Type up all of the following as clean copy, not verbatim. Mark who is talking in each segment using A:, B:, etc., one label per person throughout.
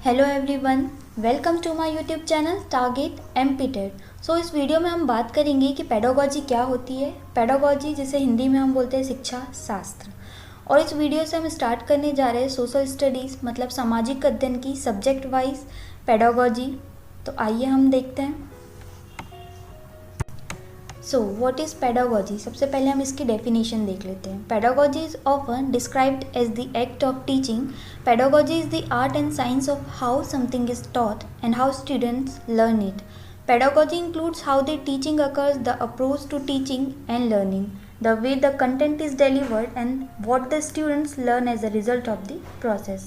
A: Hello everyone, welcome to my YouTube channel target MPTET. So इस video में हम बात करेंगे कि पेडागोजी क्या होती है। पेडागोजी जिसे हिंदी में हम बोलते हैं शिक्षा शास्त्र। और इस वीडियो से हम स्टार्ट करने जा रहे हैं सोशल स्टडीज़ मतलब सामाजिक अध्ययन की सब्जेक्ट वाइज पेडागोजी। तो आइए हम देखते हैं। So what is pedagogy. सबसे पहले हम इसकी डेफिनेशन देख लेते हैं। Pedagogy is often described as the act of teaching. Pedagogy is the art and science of how something is taught and how students learn it. Pedagogy includes how the teaching occurs, the approach to teaching and learning, the way the content is delivered, and what the students learn as a result of the process.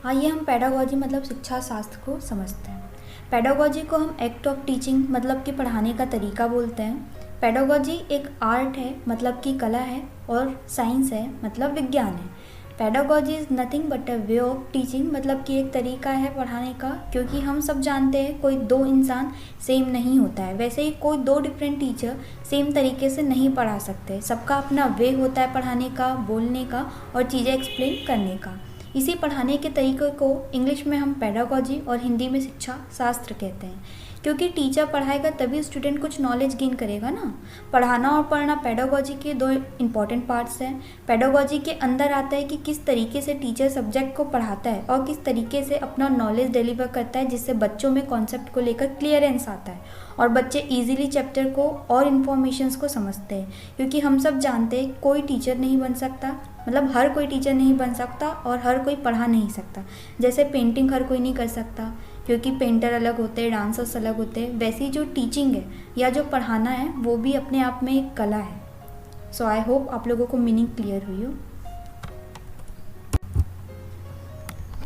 A: आइए हम pedagogy मतलब शिक्षा शास्त्र को समझते हैं। Pedagogy को हम एक्ट ऑफ टीचिंग मतलब कि पढ़ाने का तरीका बोलते हैं। पेडागोजी एक आर्ट है मतलब कि कला है, और साइंस है मतलब विज्ञान है। Pedagogy is nothing but a way of teaching मतलब कि एक तरीका है पढ़ाने का, क्योंकि हम सब जानते हैं कोई दो इंसान सेम नहीं होता है। वैसे ही कोई दो डिफरेंट टीचर सेम तरीके से नहीं पढ़ा सकते। सबका अपना वे होता है पढ़ाने का, बोलने का और चीज़ें एक्सप्लेन करने का। इसी पढ़ाने के तरीके को इंग्लिश में हम पेडागोजी और हिंदी में शिक्षा शास्त्र कहते हैं, क्योंकि टीचर पढ़ाएगा तभी स्टूडेंट कुछ नॉलेज गेन करेगा ना। पढ़ाना और पढ़ना पेडागोजी के दो इम्पॉर्टेंट पार्ट्स हैं। पेडागोजी के अंदर आता है कि किस तरीके से टीचर सब्जेक्ट को पढ़ाता है और किस तरीके से अपना नॉलेज डिलीवर करता है, जिससे बच्चों में कॉन्सेप्ट को लेकर क्लियरेंस आता है और बच्चे इजीली चैप्टर को और इन्फॉर्मेशंस को समझते हैं। क्योंकि हम सब जानते हैं कोई टीचर नहीं बन सकता, मतलब हर कोई टीचर नहीं बन सकता और हर कोई पढ़ा नहीं सकता। जैसे पेंटिंग हर कोई नहीं कर सकता क्योंकि पेंटर अलग होते हैं, डांसर्स अलग होते हैं, वैसी जो टीचिंग है या जो पढ़ाना है वो भी अपने आप में एक कला है। सो आई होप आप लोगों को मीनिंग क्लियर हुई हो।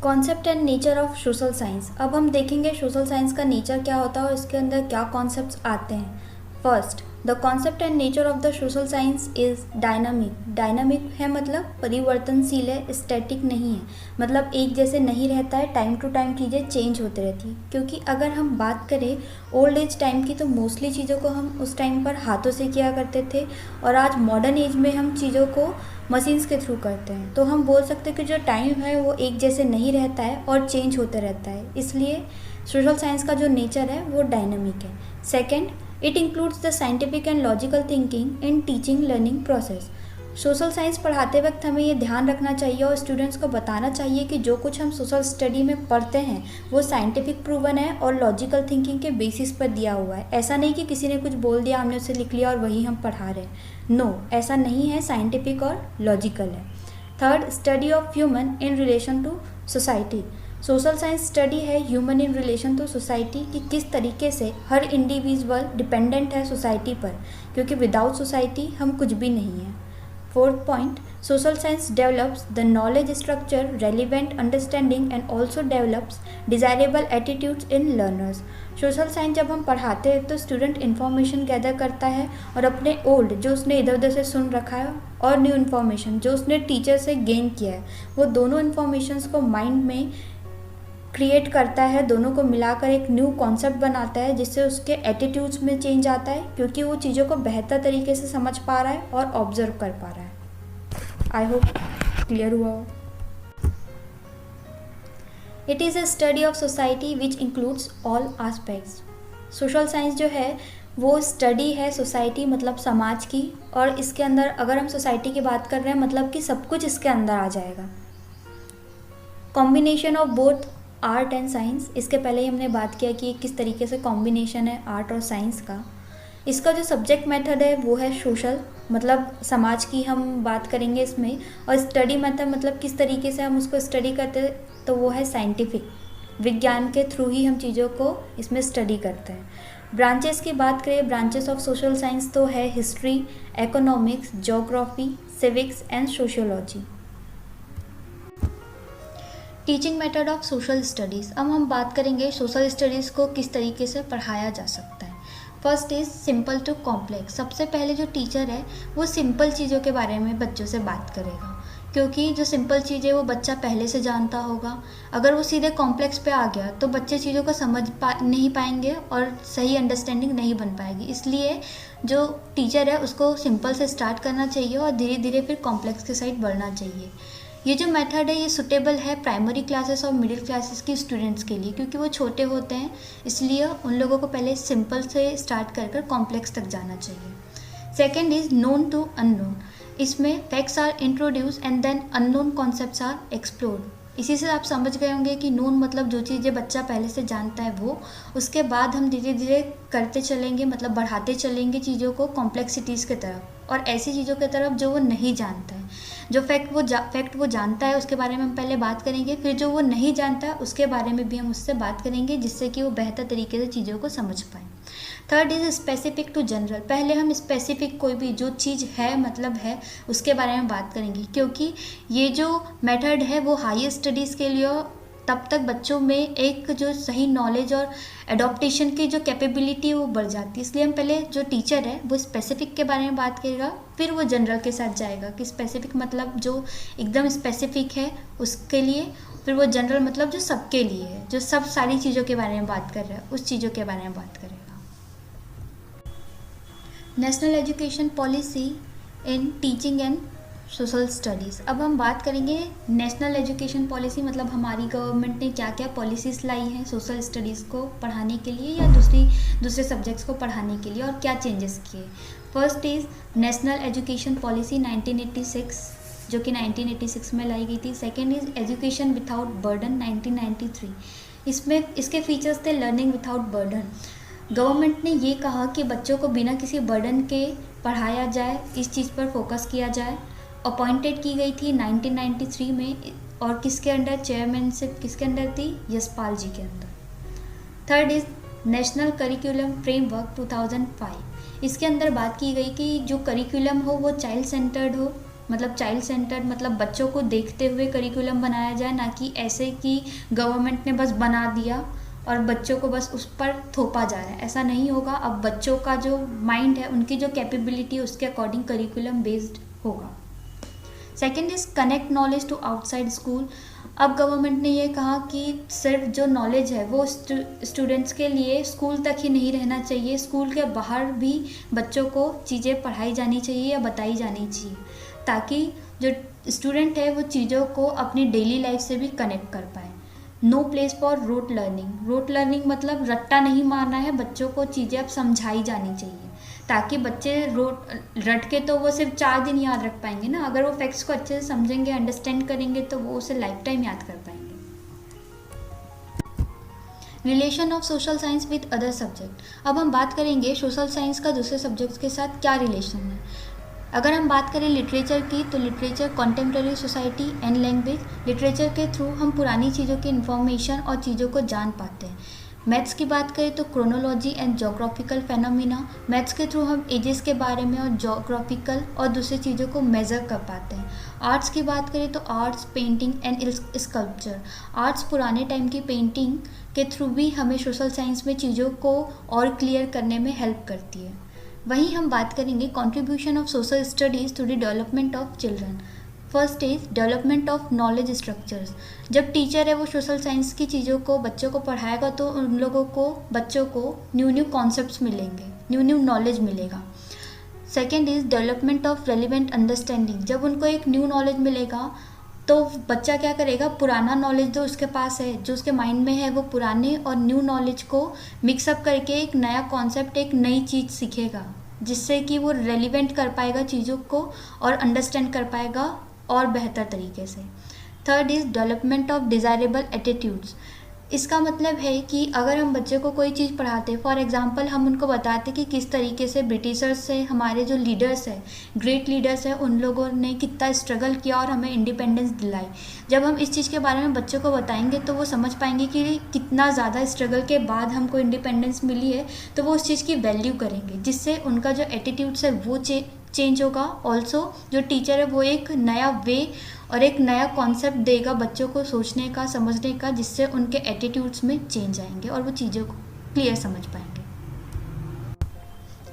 A: Concept and nature of social science. अब हम देखेंगे सोशल साइंस का नेचर क्या होता है और इसके अंदर क्या कॉन्सेप्ट्स आते हैं। First, the concept and nature of the social science is dynamic. Dynamic है मतलब परिवर्तनशील है, स्टैटिक नहीं है, मतलब एक जैसे नहीं रहता है। टाइम टू टाइम चीज़ें चेंज होती रहती है। क्योंकि अगर हम बात करें ओल्ड एज टाइम की, तो मोस्टली चीज़ों को हम उस टाइम पर हाथों से किया करते थे, और आज मॉडर्न एज में हम चीज़ों को मशीन्स के थ्रू करते हैं। तो हम बोल सकते हैं कि जो टाइम है वो एक जैसे नहीं रहता है और चेंज होते रहता है। इसलिए सोशल साइंस का जो नेचर है वो डायनामिक है। Second, it includes the scientific and logical thinking in teaching learning process. Social science पढ़ाते वक्त हमें ये ध्यान रखना चाहिए और स्टूडेंट्स को बताना चाहिए कि जो कुछ हम सोशल स्टडी में पढ़ते हैं वो साइंटिफिक प्रूवन है और लॉजिकल थिंकिंग के बेसिस पर दिया हुआ है। ऐसा नहीं कि किसी ने कुछ बोल दिया, हमने उसे लिख लिया और वही हम पढ़ा रहे हैं। नो, ऐसा नहीं है, साइंटिफिक और लॉजिकल है। Third, study of human in relation to society. Social science study है human in relation to society कि किस तरीके से हर इंडिविजुअल डिपेंडेंट है सोसाइटी पर, क्योंकि विदाउट सोसाइटी हम कुछ भी नहीं है। Fourth point, social science develops the knowledge structure, relevant understanding and also develops desirable attitudes in learners. Social science जब हम पढ़ाते हैं तो स्टूडेंट इन्फॉर्मेशन गैदर करता है और अपने ओल्ड जो उसने इधर उधर से सुन रखा है और न्यू इन्फॉर्मेशन जो उसने टीचर से गेन किया है, वो दोनों इन्फॉर्मेशंस को माइंड में क्रिएट करता है, दोनों को मिलाकर एक न्यू कॉन्सेप्ट बनाता है, जिससे उसके एटीट्यूड्स में चेंज आता है, क्योंकि वो चीज़ों को बेहतर तरीके से समझ पा रहा है और ऑब्जर्व कर पा रहा है। आई होप क्लियर हुआ हो। It is a study of society which includes all aspects. Social science जो है वो स्टडी है सोसाइटी मतलब समाज की, और इसके अंदर अगर हम सोसाइटी की बात कर रहे हैं मतलब कि सब कुछ इसके अंदर आ जाएगा। Combination of both art and science. इसके पहले ही हमने बात किया कि किस तरीके से कॉम्बिनेशन है आर्ट और साइंस का। इसका जो सब्जेक्ट मेथड है वो है सोशल, मतलब समाज की हम बात करेंगे इसमें, और स्टडी मेथड मतलब किस तरीके से हम उसको स्टडी करते हैं, तो वो है साइंटिफिक, विज्ञान के थ्रू ही हम चीज़ों को इसमें स्टडी करते हैं। ब्रांचेस की बात करें, ब्रांचेस ऑफ सोशल साइंस तो है history, economics, geography, civics and sociology. Teaching method of social studies. अब हम बात करेंगे सोशल स्टडीज़ को किस तरीके से पढ़ाया जा सकता है। First is simple to complex. सबसे पहले जो टीचर है वो सिंपल चीज़ों के बारे में बच्चों से बात करेगा, क्योंकि जो सिंपल चीज़ें वो बच्चा पहले से जानता होगा। अगर वो सीधे कॉम्प्लेक्स पे आ गया तो बच्चे चीज़ों को समझ नहीं पाएंगे और सही अंडरस्टैंडिंग नहीं बन पाएगी। इसलिए जो टीचर है उसको सिंपल से स्टार्ट करना चाहिए और धीरे धीरे फिर कॉम्प्लेक्स के साइड बढ़ना चाहिए। ये जो मेथड है ये सुटेबल है प्राइमरी क्लासेस और मिडिल क्लासेस की स्टूडेंट्स के लिए, क्योंकि वो छोटे होते हैं, इसलिए उन लोगों को पहले सिंपल से स्टार्ट कर कर कॉम्प्लेक्स तक जाना चाहिए। Second is known to unknown. इसमें facts are introduced and then unknown concepts are explored. इसी से आप समझ गए होंगे कि नोन मतलब जो चीज़ें बच्चा पहले से जानता है वो, उसके बाद हम धीरे धीरे करते चलेंगे, मतलब बढ़ाते चलेंगे चीज़ों को कॉम्प्लेक्सिटीज़ की तरफ, और ऐसी चीज़ों की तरफ जो वो नहीं जानता है। जो फैक्ट वो जानता है उसके बारे में हम पहले बात करेंगे, फिर जो वो नहीं जानता है उसके बारे में भी हम उससे बात करेंगे, जिससे कि वो बेहतर तरीके से चीज़ों को समझ पाए। Third is specific to general. पहले हम स्पेसिफिक कोई भी जो चीज़ है मतलब है उसके बारे में बात करेंगे, क्योंकि ये जो मेथड है वो हायर स्टडीज़ के लिए तब तक बच्चों में एक जो सही नॉलेज और एडॉप्टेशन की जो कैपेबिलिटी है वो बढ़ जाती है। इसलिए हम पहले जो टीचर है वो स्पेसिफिक के बारे में बात करेगा, फिर वो जनरल के साथ जाएगा कि स्पेसिफिक मतलब जो एकदम स्पेसिफिक है उसके लिए, फिर वो जनरल मतलब जो सबके लिए है, जो सब सारी चीज़ों के बारे में बात कर रहा है उस चीज़ों के बारे में बात करेगा। National education policy in teaching and social studies. अब हम बात करेंगे नेशनल एजुकेशन पॉलिसी मतलब हमारी गवर्नमेंट ने क्या क्या पॉलिसीज़ लाई हैं सोशल स्टडीज़ को पढ़ाने के लिए या दूसरे सब्जेक्ट्स को पढ़ाने के लिए, और क्या चेंजेस किए। First is national education policy 1986 जो कि 1986 में लाई गई थी। Second is education without burden 1993। इसके फीचर्स थे लर्निंग विदाउट बर्डन। गवर्नमेंट ने ये कहा कि बच्चों को बिना किसी बर्डन के पढ़ाया जाए, इस चीज़ पर फोकस किया जाए। अपॉइंटेड की गई थी 1993 में, और किसके अंडर चेयरमैनशिप किसके अंडर थी, यशपाल जी के अंदर। Third is national curriculum framework 2005। इसके अंदर बात की गई कि जो करिकुलम हो वो चाइल्ड सेंटर्ड हो, मतलब बच्चों को देखते हुए करिकुलम बनाया जाए, ना कि ऐसे कि गवर्नमेंट ने बस बना दिया और बच्चों को बस उस पर थोपा जा रहा है, ऐसा नहीं होगा। अब बच्चों का जो माइंड है, उनकी जो कैपेबिलिटी है उसके अकॉर्डिंग करिकुलम बेस्ड होगा। Second is connect knowledge to outside school. अब गवर्नमेंट ने ये कहा कि सिर्फ जो नॉलेज है वो स्टूडेंट्स के लिए स्कूल तक ही नहीं रहना चाहिए, स्कूल के बाहर भी बच्चों को चीज़ें पढ़ाई जानी चाहिए या बताई जानी चाहिए, ताकि जो स्टूडेंट है वो चीज़ों को अपनी डेली लाइफ से भी कनेक्ट कर पाए। No place for rote learning मतलब रट्टा नहीं मारना है, बच्चों को चीज़ें अब समझाई जानी चाहिए, ताकि बच्चे रट के तो वो सिर्फ 4 दिन याद रख पाएंगे ना, अगर वो फैक्ट्स को अच्छे से समझेंगे, अंडरस्टैंड करेंगे तो वो उसे लाइफ टाइम याद कर पाएंगे। Relation of social science with other subject. अब हम बात करेंगे सोशल साइंस का दूसरे सब्जेक्ट्स के साथ क्या रिलेशन है। अगर हम बात करें लिटरेचर की, तो literature contemporary society and language. Literature के थ्रू हम पुरानी चीज़ों की इन्फॉर्मेशन और चीज़ों को जान पाते हैं। मैथ्स की बात करें तो chronology and geographical phenomena. Maths के थ्रू हम एजेस के बारे में और जोग्राफिकल और दूसरी चीज़ों को मेज़र कर पाते हैं। आर्ट्स की बात करें तो arts, painting and sculpture. Arts पुराने टाइम की पेंटिंग के थ्रू भी हमें सोशल साइंस में चीज़ों को और क्लियर करने में हेल्प करती है। वहीं हम बात करेंगे contribution of social studies to the development of children. First is development of knowledge structures. जब टीचर है वो सोशल साइंस की चीज़ों को बच्चों को पढ़ाएगा तो उन लोगों को बच्चों को न्यू कॉन्सेप्ट्स मिलेंगे, न्यू नॉलेज मिलेगा। Second is development of relevant understanding. जब उनको एक न्यू नॉलेज मिलेगा तो बच्चा क्या करेगा, पुराना नॉलेज जो उसके पास है, जो उसके माइंड में है, वो पुराने और न्यू नॉलेज को मिक्सअप करके एक नया कॉन्सेप्ट, एक नई चीज़ सीखेगा, जिससे कि वो रेलिवेंट कर पाएगा चीज़ों को और अंडरस्टैंड कर पाएगा और बेहतर तरीके से। Third is development of desirable attitudes. इसका मतलब है कि अगर हम बच्चे को कोई चीज़ पढ़ाते, फॉर एग्जांपल हम उनको बताते कि किस तरीके से ब्रिटिशर्स से हमारे जो लीडर्स हैं, ग्रेट लीडर्स हैं, उन लोगों ने कितना स्ट्रगल किया और हमें इंडिपेंडेंस दिलाई। जब हम इस चीज़ के बारे में बच्चों को बताएंगे तो वो समझ पाएंगे कि कितना ज़्यादा स्ट्रगल के बाद हमको इंडिपेंडेंस मिली है, तो वो उस चीज़ की वैल्यू करेंगे, जिससे उनका जो एटीट्यूड्स है वो चेंज होगा। ऑल्सो जो टीचर है वो एक नया वे और एक नया कॉन्सेप्ट देगा बच्चों को सोचने का, समझने का, जिससे उनके एटीट्यूड्स में चेंज आएंगे और वो चीज़ों को क्लियर समझ पाएंगे।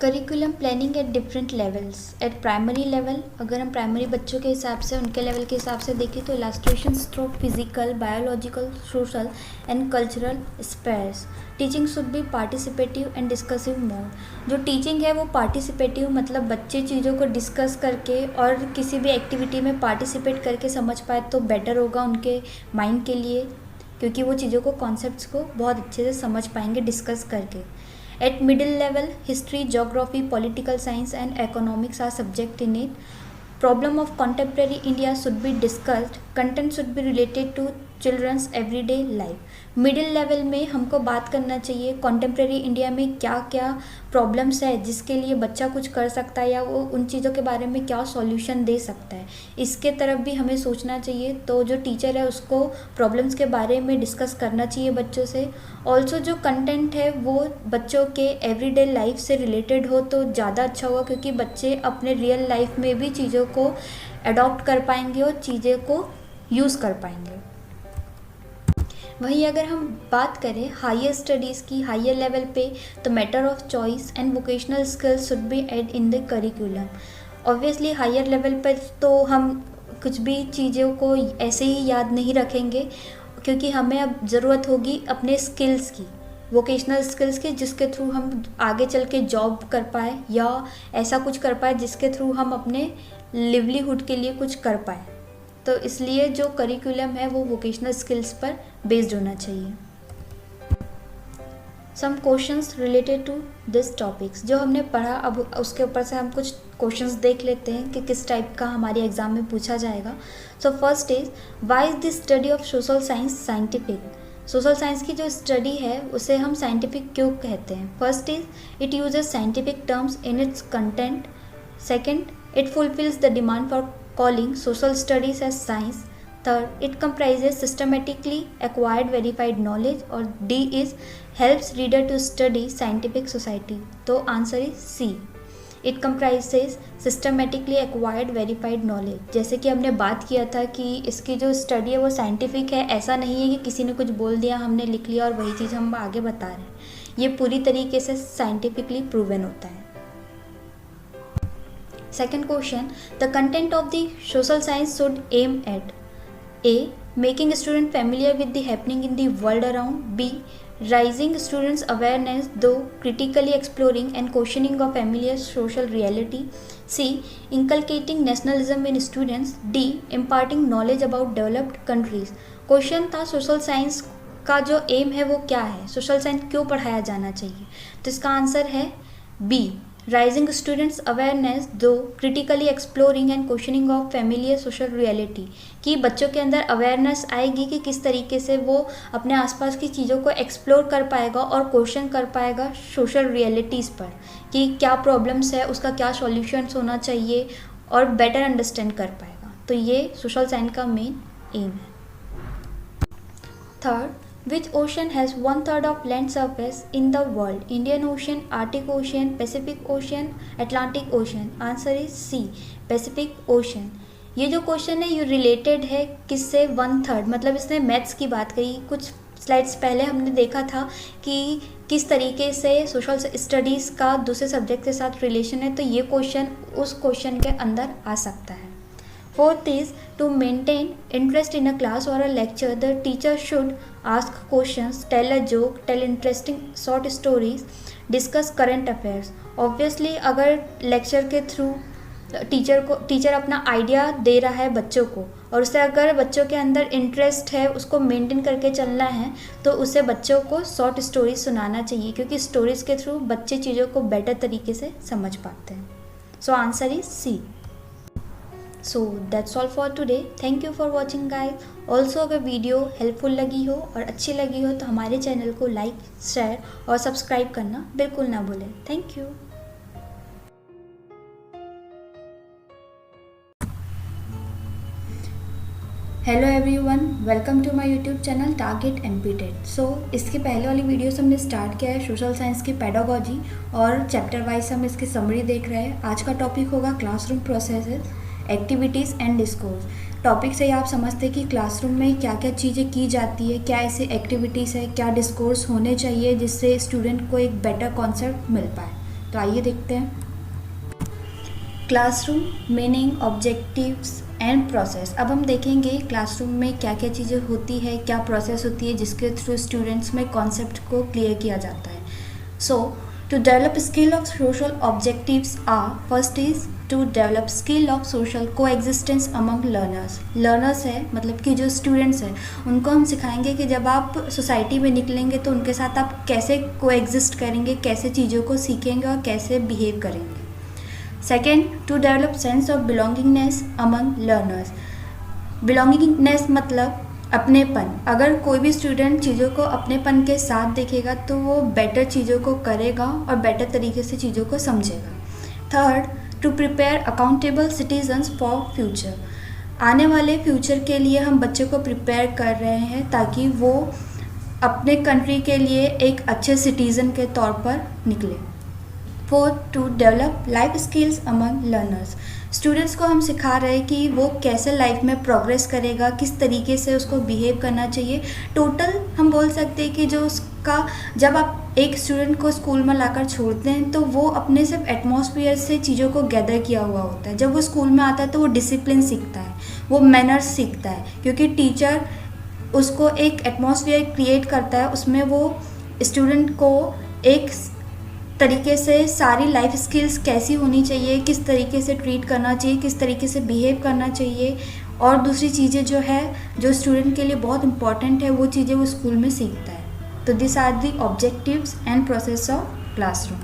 A: Curriculum planning at different levels. Eight primary level, अगर हम प्राइमरी बच्चों के हिसाब से, उनके लेवल के हिसाब से देखें तो illustrations through physical, biological, social and cultural spheres. Teaching should be participative and discussive mode. जो टीचिंग है वो पार्टिसिपेटिव, मतलब बच्चे चीज़ों को डिस्कस करके और किसी भी एक्टिविटी में पार्टिसिपेट करके समझ पाए तो बेटर होगा उनके माइंड के लिए, क्योंकि वो चीज़ों को, कॉन्सेप्ट्स को बहुत अच्छे से समझ पाएंगे डिस्कस करके। At middle level, history, geography, political science and economics are subject in it. Problem of contemporary India should be discussed. Content should be related to children's everyday life. Middle level में हमको बात करना चाहिए contemporary India में क्या क्या problems है जिसके लिए बच्चा कुछ कर सकता है या वो उन चीज़ों के बारे में क्या सॉल्यूशन दे सकता है, इसके तरफ भी हमें सोचना चाहिए। तो जो टीचर है उसको प्रॉब्लम्स के बारे में डिस्कस करना चाहिए बच्चों से। ऑल्सो जो कंटेंट है वो बच्चों के एवरीडे लाइफ से रिलेटेड हो तो ज़्यादा अच्छा होगा, क्योंकि बच्चे अपने रियल लाइफ में भी चीज़ों को अडॉप्ट कर पाएंगे और चीज़ों को यूज़ कर पाएंगे। वहीं अगर हम बात करें हायर स्टडीज़ की, हायर लेवल पे, तो matter of choice and vocational skills should be add in the curriculum. Obviously higher level पर तो हम कुछ भी चीज़ों को ऐसे ही याद नहीं रखेंगे, क्योंकि हमें अब ज़रूरत होगी अपने स्किल्स की, वोकेशनल स्किल्स की, जिसके थ्रू हम आगे चल के जॉब कर पाए या ऐसा कुछ कर पाए जिसके थ्रू हम अपने लिवलीहुड के लिए कुछ कर पाए। तो इसलिए जो करिकुलम है वो वोकेशनल स्किल्स पर बेस्ड होना चाहिए। Some questions related to this topics, जो हमने पढ़ा अब उसके ऊपर से हम कुछ क्वेश्चंस देख लेते हैं कि किस टाइप का हमारे एग्जाम में पूछा जाएगा। So first is, why is the study of social science scientific. Social science की जो स्टडी है उसे हम साइंटिफिक क्यों कहते हैं। First is, it uses scientific terms in its content. Second, it fulfils the demand for calling social studies as science. Third, it comprises systematically acquired verified knowledge. और D is helps reader to study scientific society. तो answer is C. It comprises systematically acquired verified knowledge. जैसे कि हमने बात किया था कि इसकी जो स्टडी है वो साइंटिफिक है, ऐसा नहीं है कि किसी ने कुछ बोल दिया हमने लिख लिया और वही चीज़ हम आगे बता रहे हैं। ये पूरी तरीके से साइंटिफिकली प्रूवन होता है। Second question, the content of the social science should aim at A. Making students familiar with the happening in the world around. B. Raising students' awareness through critically exploring and questioning of familiar social reality. C. Inculcating nationalism in students. D. Imparting knowledge about developed countries. Question था social science का जो M है वो क्या है, social science क्यों पढ़ाया जाना चाहिए। तो इसका आंसर है बी, राइजिंग स्टूडेंट्स अवेयरनेस दो critically exploring and questioning of familiar social reality, कि बच्चों के अंदर अवेयरनेस आएगी कि किस तरीके से वो अपने आसपास की चीज़ों को एक्सप्लोर कर पाएगा और क्वेश्चन कर पाएगा सोशल रियलिटीज़ पर, कि क्या प्रॉब्लम्स है, उसका क्या सॉल्यूशंस होना चाहिए और बेटर अंडरस्टैंड कर पाएगा। तो ये सोशल साइंस का मेन एम है। Third, which ocean has 1/3 of land surface in the world? Indian Ocean, Arctic Ocean, Pacific Ocean, Atlantic Ocean. Answer is C, Pacific Ocean. ये जो क्वेश्चन है ये रिलेटेड है किससे, 1/3, मतलब इसने मैथ्स की बात करी। कुछ स्लाइड्स पहले हमने देखा था कि किस तरीके से सोशल स्टडीज़ का दूसरे सब्जेक्ट के साथ रिलेशन है, तो ये क्वेश्चन उस क्वेश्चन के अंदर आ सकता है। Fourth is, to maintain interest in a class or a lecture, the teacher should ask questions, tell a joke, tell interesting short stories, discuss current affairs. Obviously अगर लेक्चर के थ्रू टीचर अपना idea दे रहा है बच्चों को और उससे अगर बच्चों के अंदर इंटरेस्ट है, उसको मेंटेन करके चलना है, तो उसे बच्चों को शॉर्ट स्टोरीज सुनाना चाहिए, क्योंकि स्टोरीज के थ्रू बच्चे चीज़ों को बेटर तरीके से समझ पाते हैं। So answer is C. So that's all for today. Thank you for watching guys. Also अगर वीडियो हेल्पफुल लगी हो और अच्छी लगी हो तो हमारे चैनल को लाइक, शेयर और सब्सक्राइब करना बिल्कुल ना भूलें। Thank you. Hello everyone, welcome to my YouTube channel target MPTET. So इसके पहले वाली वीडियोस हमने स्टार्ट किया है सोशल साइंस की पेडागोजी और चैप्टर वाइज हम इसकी समरी देख रहे हैं। आज का टॉपिक होगा classroom processes, activities and discourse. Topic से ही आप समझते हैं कि क्लासरूम में क्या क्या चीज़ें की जाती है, क्या ऐसी एक्टिविटीज़ है, क्या डिस्कोर्स होने चाहिए जिससे स्टूडेंट को एक बेटर कॉन्सेप्ट मिल पाए। तो आइए देखते हैं। Classroom meaning, objectives and process. अब हम देखेंगे क्लासरूम में क्या क्या चीज़ें होती है, क्या प्रोसेस होती है जिसके थ्रू स्टूडेंट्स में कॉन्सेप्ट को क्लियर किया जाता है। So to develop skill of social objectives are, first is to develop skill of social coexistence among learners. Learners है मतलब कि जो स्टूडेंट्स हैं उनको हम सिखाएंगे कि जब आप सोसाइटी में निकलेंगे तो उनके साथ आप कैसे को एग्जिस्ट करेंगे, कैसे चीज़ों को सीखेंगे और कैसे बिहेव करेंगे। Second, to develop sense of belongingness among learners. Belongingness मतलब अपनेपन। अगर कोई भी स्टूडेंट चीज़ों को अपनेपन के साथ देखेगा तो वो बेटर चीज़ों को करेगा और बेटर तरीके से चीज़ों को समझेगा। Third, to prepare accountable citizens for future. आने वाले फ्यूचर के लिए हम बच्चे को प्रिपेयर कर रहे हैं ताकि वो अपने कंट्री के लिए एक अच्छे सिटीज़न के तौर पर निकले। Fourth, to develop life skills among learners. Students को हम सिखा रहे हैं कि वो कैसे लाइफ में प्रोग्रेस करेगा, किस तरीके से उसको बिहेव करना चाहिए। टोटल हम बोल सकते हैं कि जो उसका, जब आप एक स्टूडेंट को स्कूल में लाकर छोड़ते हैं तो वो अपने सिर्फ एटमॉस्फेयर से चीज़ों को गैदर किया हुआ होता है। जब वो स्कूल में आता है तो वो डिसिप्लिन सीखता है, वो मैनर्स सीखता है, क्योंकि टीचर उसको एक एटमॉस्फेयर क्रिएट करता है, उसमें वो स्टूडेंट को एक तरीके से सारी लाइफ स्किल्स कैसी होनी चाहिए, किस तरीके से ट्रीट करना चाहिए, किस तरीके से बिहेव करना चाहिए और दूसरी चीज़ें जो है जो स्टूडेंट के लिए बहुत इंपॉर्टेंट है वो चीज़ें वो स्कूल में सीखता है। तो this are the objectives and process of classroom.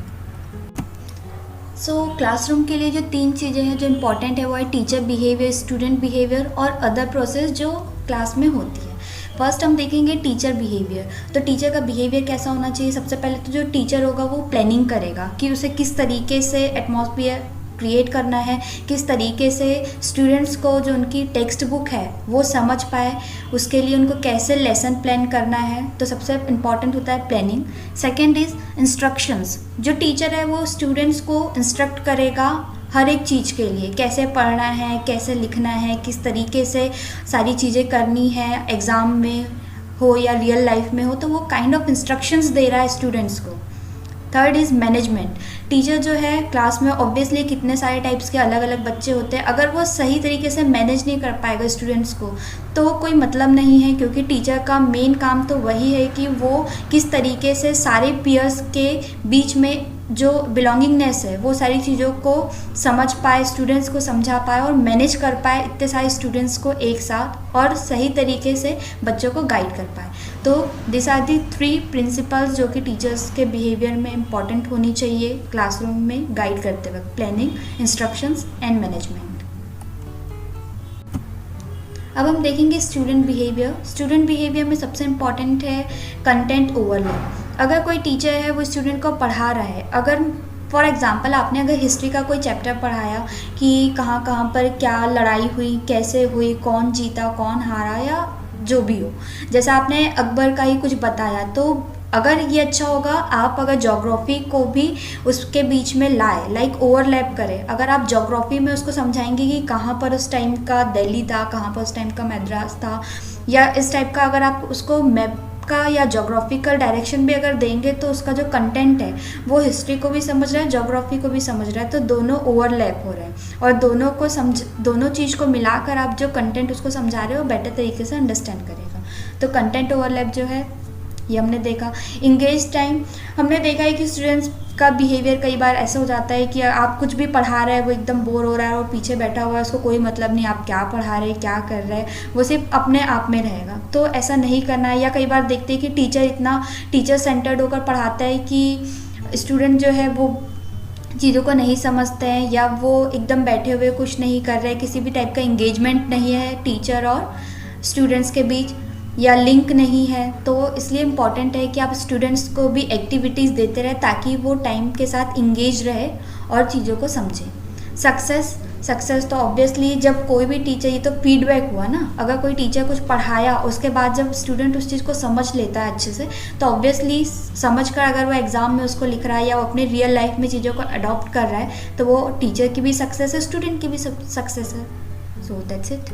A: So classroom के लिए जो 3 चीज़ें हैं जो इम्पॉर्टेंट है वो है टीचर बिहेवियर, स्टूडेंट बिहेवियर और अदर प्रोसेस जो क्लास में होती है। फर्स्ट हम देखेंगे टीचर बिहेवियर। तो टीचर का बिहेवियर कैसा होना चाहिए। सबसे पहले तो जो टीचर होगा वो प्लानिंग करेगा कि उसे किस तरीके से एटमॉस्फेयर क्रिएट करना है, किस तरीके से स्टूडेंट्स को जो उनकी टेक्स्ट बुक है वो समझ पाए, उसके लिए उनको कैसे लेसन प्लान करना है। तो सबसे इम्पॉर्टेंट होता है प्लानिंग। Second is instructions. जो टीचर है वो स्टूडेंट्स को इंस्ट्रक्ट करेगा हर एक चीज़ के लिए, कैसे पढ़ना है, कैसे लिखना है, किस तरीके से सारी चीज़ें करनी है, एग्ज़ाम में हो या रियल लाइफ में हो, तो वो काइंड ऑफ इंस्ट्रक्शंस दे रहा है स्टूडेंट्स को। Third is management. टीचर जो है क्लास में ऑब्वियसली कितने सारे टाइप्स के अलग अलग बच्चे होते हैं, अगर वो सही तरीके से मैनेज नहीं कर पाएगा स्टूडेंट्स को तो कोई मतलब नहीं है, क्योंकि टीचर का मेन काम तो वही है कि वो किस तरीके से सारे पीयर्स के बीच में जो बिलोंगिंगनेस है वो सारी चीज़ों को समझ पाए, स्टूडेंट्स को समझा पाए और मैनेज कर पाए इतने सारे स्टूडेंट्स को एक साथ और सही तरीके से बच्चों को गाइड कर पाए। तो दिस आर दी 3 प्रिंसिपल्स जो कि टीचर्स के बिहेवियर में इम्पॉर्टेंट होनी चाहिए क्लासरूम में गाइड करते वक्त, प्लानिंग, इंस्ट्रक्शंस एंड मैनेजमेंट। अब हम देखेंगे स्टूडेंट बिहेवियर। स्टूडेंट बिहेवियर में सबसे इम्पॉर्टेंट है कंटेंट ओवरलोड। अगर कोई टीचर है वो स्टूडेंट को पढ़ा रहा है, अगर फॉर एग्जांपल आपने अगर हिस्ट्री का कोई चैप्टर पढ़ाया कि कहाँ कहाँ पर क्या लड़ाई हुई, कैसे हुई, कौन जीता, कौन हारा या जो भी हो, जैसा आपने अकबर का ही कुछ बताया, तो अगर ये अच्छा होगा आप अगर ज्योग्राफी को भी उसके बीच में लाए, लाइक ओवरलैप करें। अगर आप ज्योग्राफी में उसको समझाएंगे कि कहाँ पर उस टाइम का दिल्ली था, कहाँ पर उस टाइम का मद्रास था, या इस टाइप का अगर आप उसको मैप का या ज्योग्राफिकल डायरेक्शन भी अगर देंगे तो उसका जो कंटेंट है वो हिस्ट्री को भी समझ रहा है, ज्योग्राफी को भी समझ रहा है, तो दोनों ओवरलैप हो रहे हैं और दोनों चीज़ को मिलाकर आप जो कंटेंट उसको समझा रहे हो बेटर तरीके से अंडरस्टैंड करेगा। तो कंटेंट ओवरलैप जो है ये हमने देखा। इंगेज टाइम, हमने देखा है कि स्टूडेंट्स का बिहेवियर कई बार ऐसा हो जाता है कि आप कुछ भी पढ़ा रहे हैं वो एकदम बोर हो रहा है और पीछे बैठा हुआ है, उसको कोई मतलब नहीं आप क्या पढ़ा रहे हैं, क्या कर रहे हैं, वो सिर्फ अपने आप में रहेगा। तो ऐसा नहीं करना है। या कई बार देखते हैं कि टीचर इतना टीचर सेंटर्ड होकर पढ़ाता है कि स्टूडेंट जो है वो चीज़ों को नहीं समझते हैं या वो एकदम बैठे हुए कुछ नहीं कर रहे, किसी भी टाइप का इंगेजमेंट नहीं है टीचर और स्टूडेंट्स के बीच या लिंक नहीं है। तो इसलिए इम्पॉर्टेंट है कि आप स्टूडेंट्स को भी एक्टिविटीज़ देते रहे ताकि वो टाइम के साथ इंगेज रहे और चीज़ों को समझें। सक्सेस तो ऑब्वियसली जब कोई भी टीचर, ये तो फीडबैक हुआ ना, अगर कोई टीचर कुछ पढ़ाया उसके बाद जब स्टूडेंट उस चीज़ को समझ लेता है अच्छे से तो ऑब्वियसली समझ कर अगर वो एग्ज़ाम में उसको लिख रहा है या वो अपने रियल लाइफ में चीज़ों को अडॉप्ट कर रहा है तो वो टीचर की भी सक्सेस है, स्टूडेंट की भी सक्सेस है। सो दैट्स इट।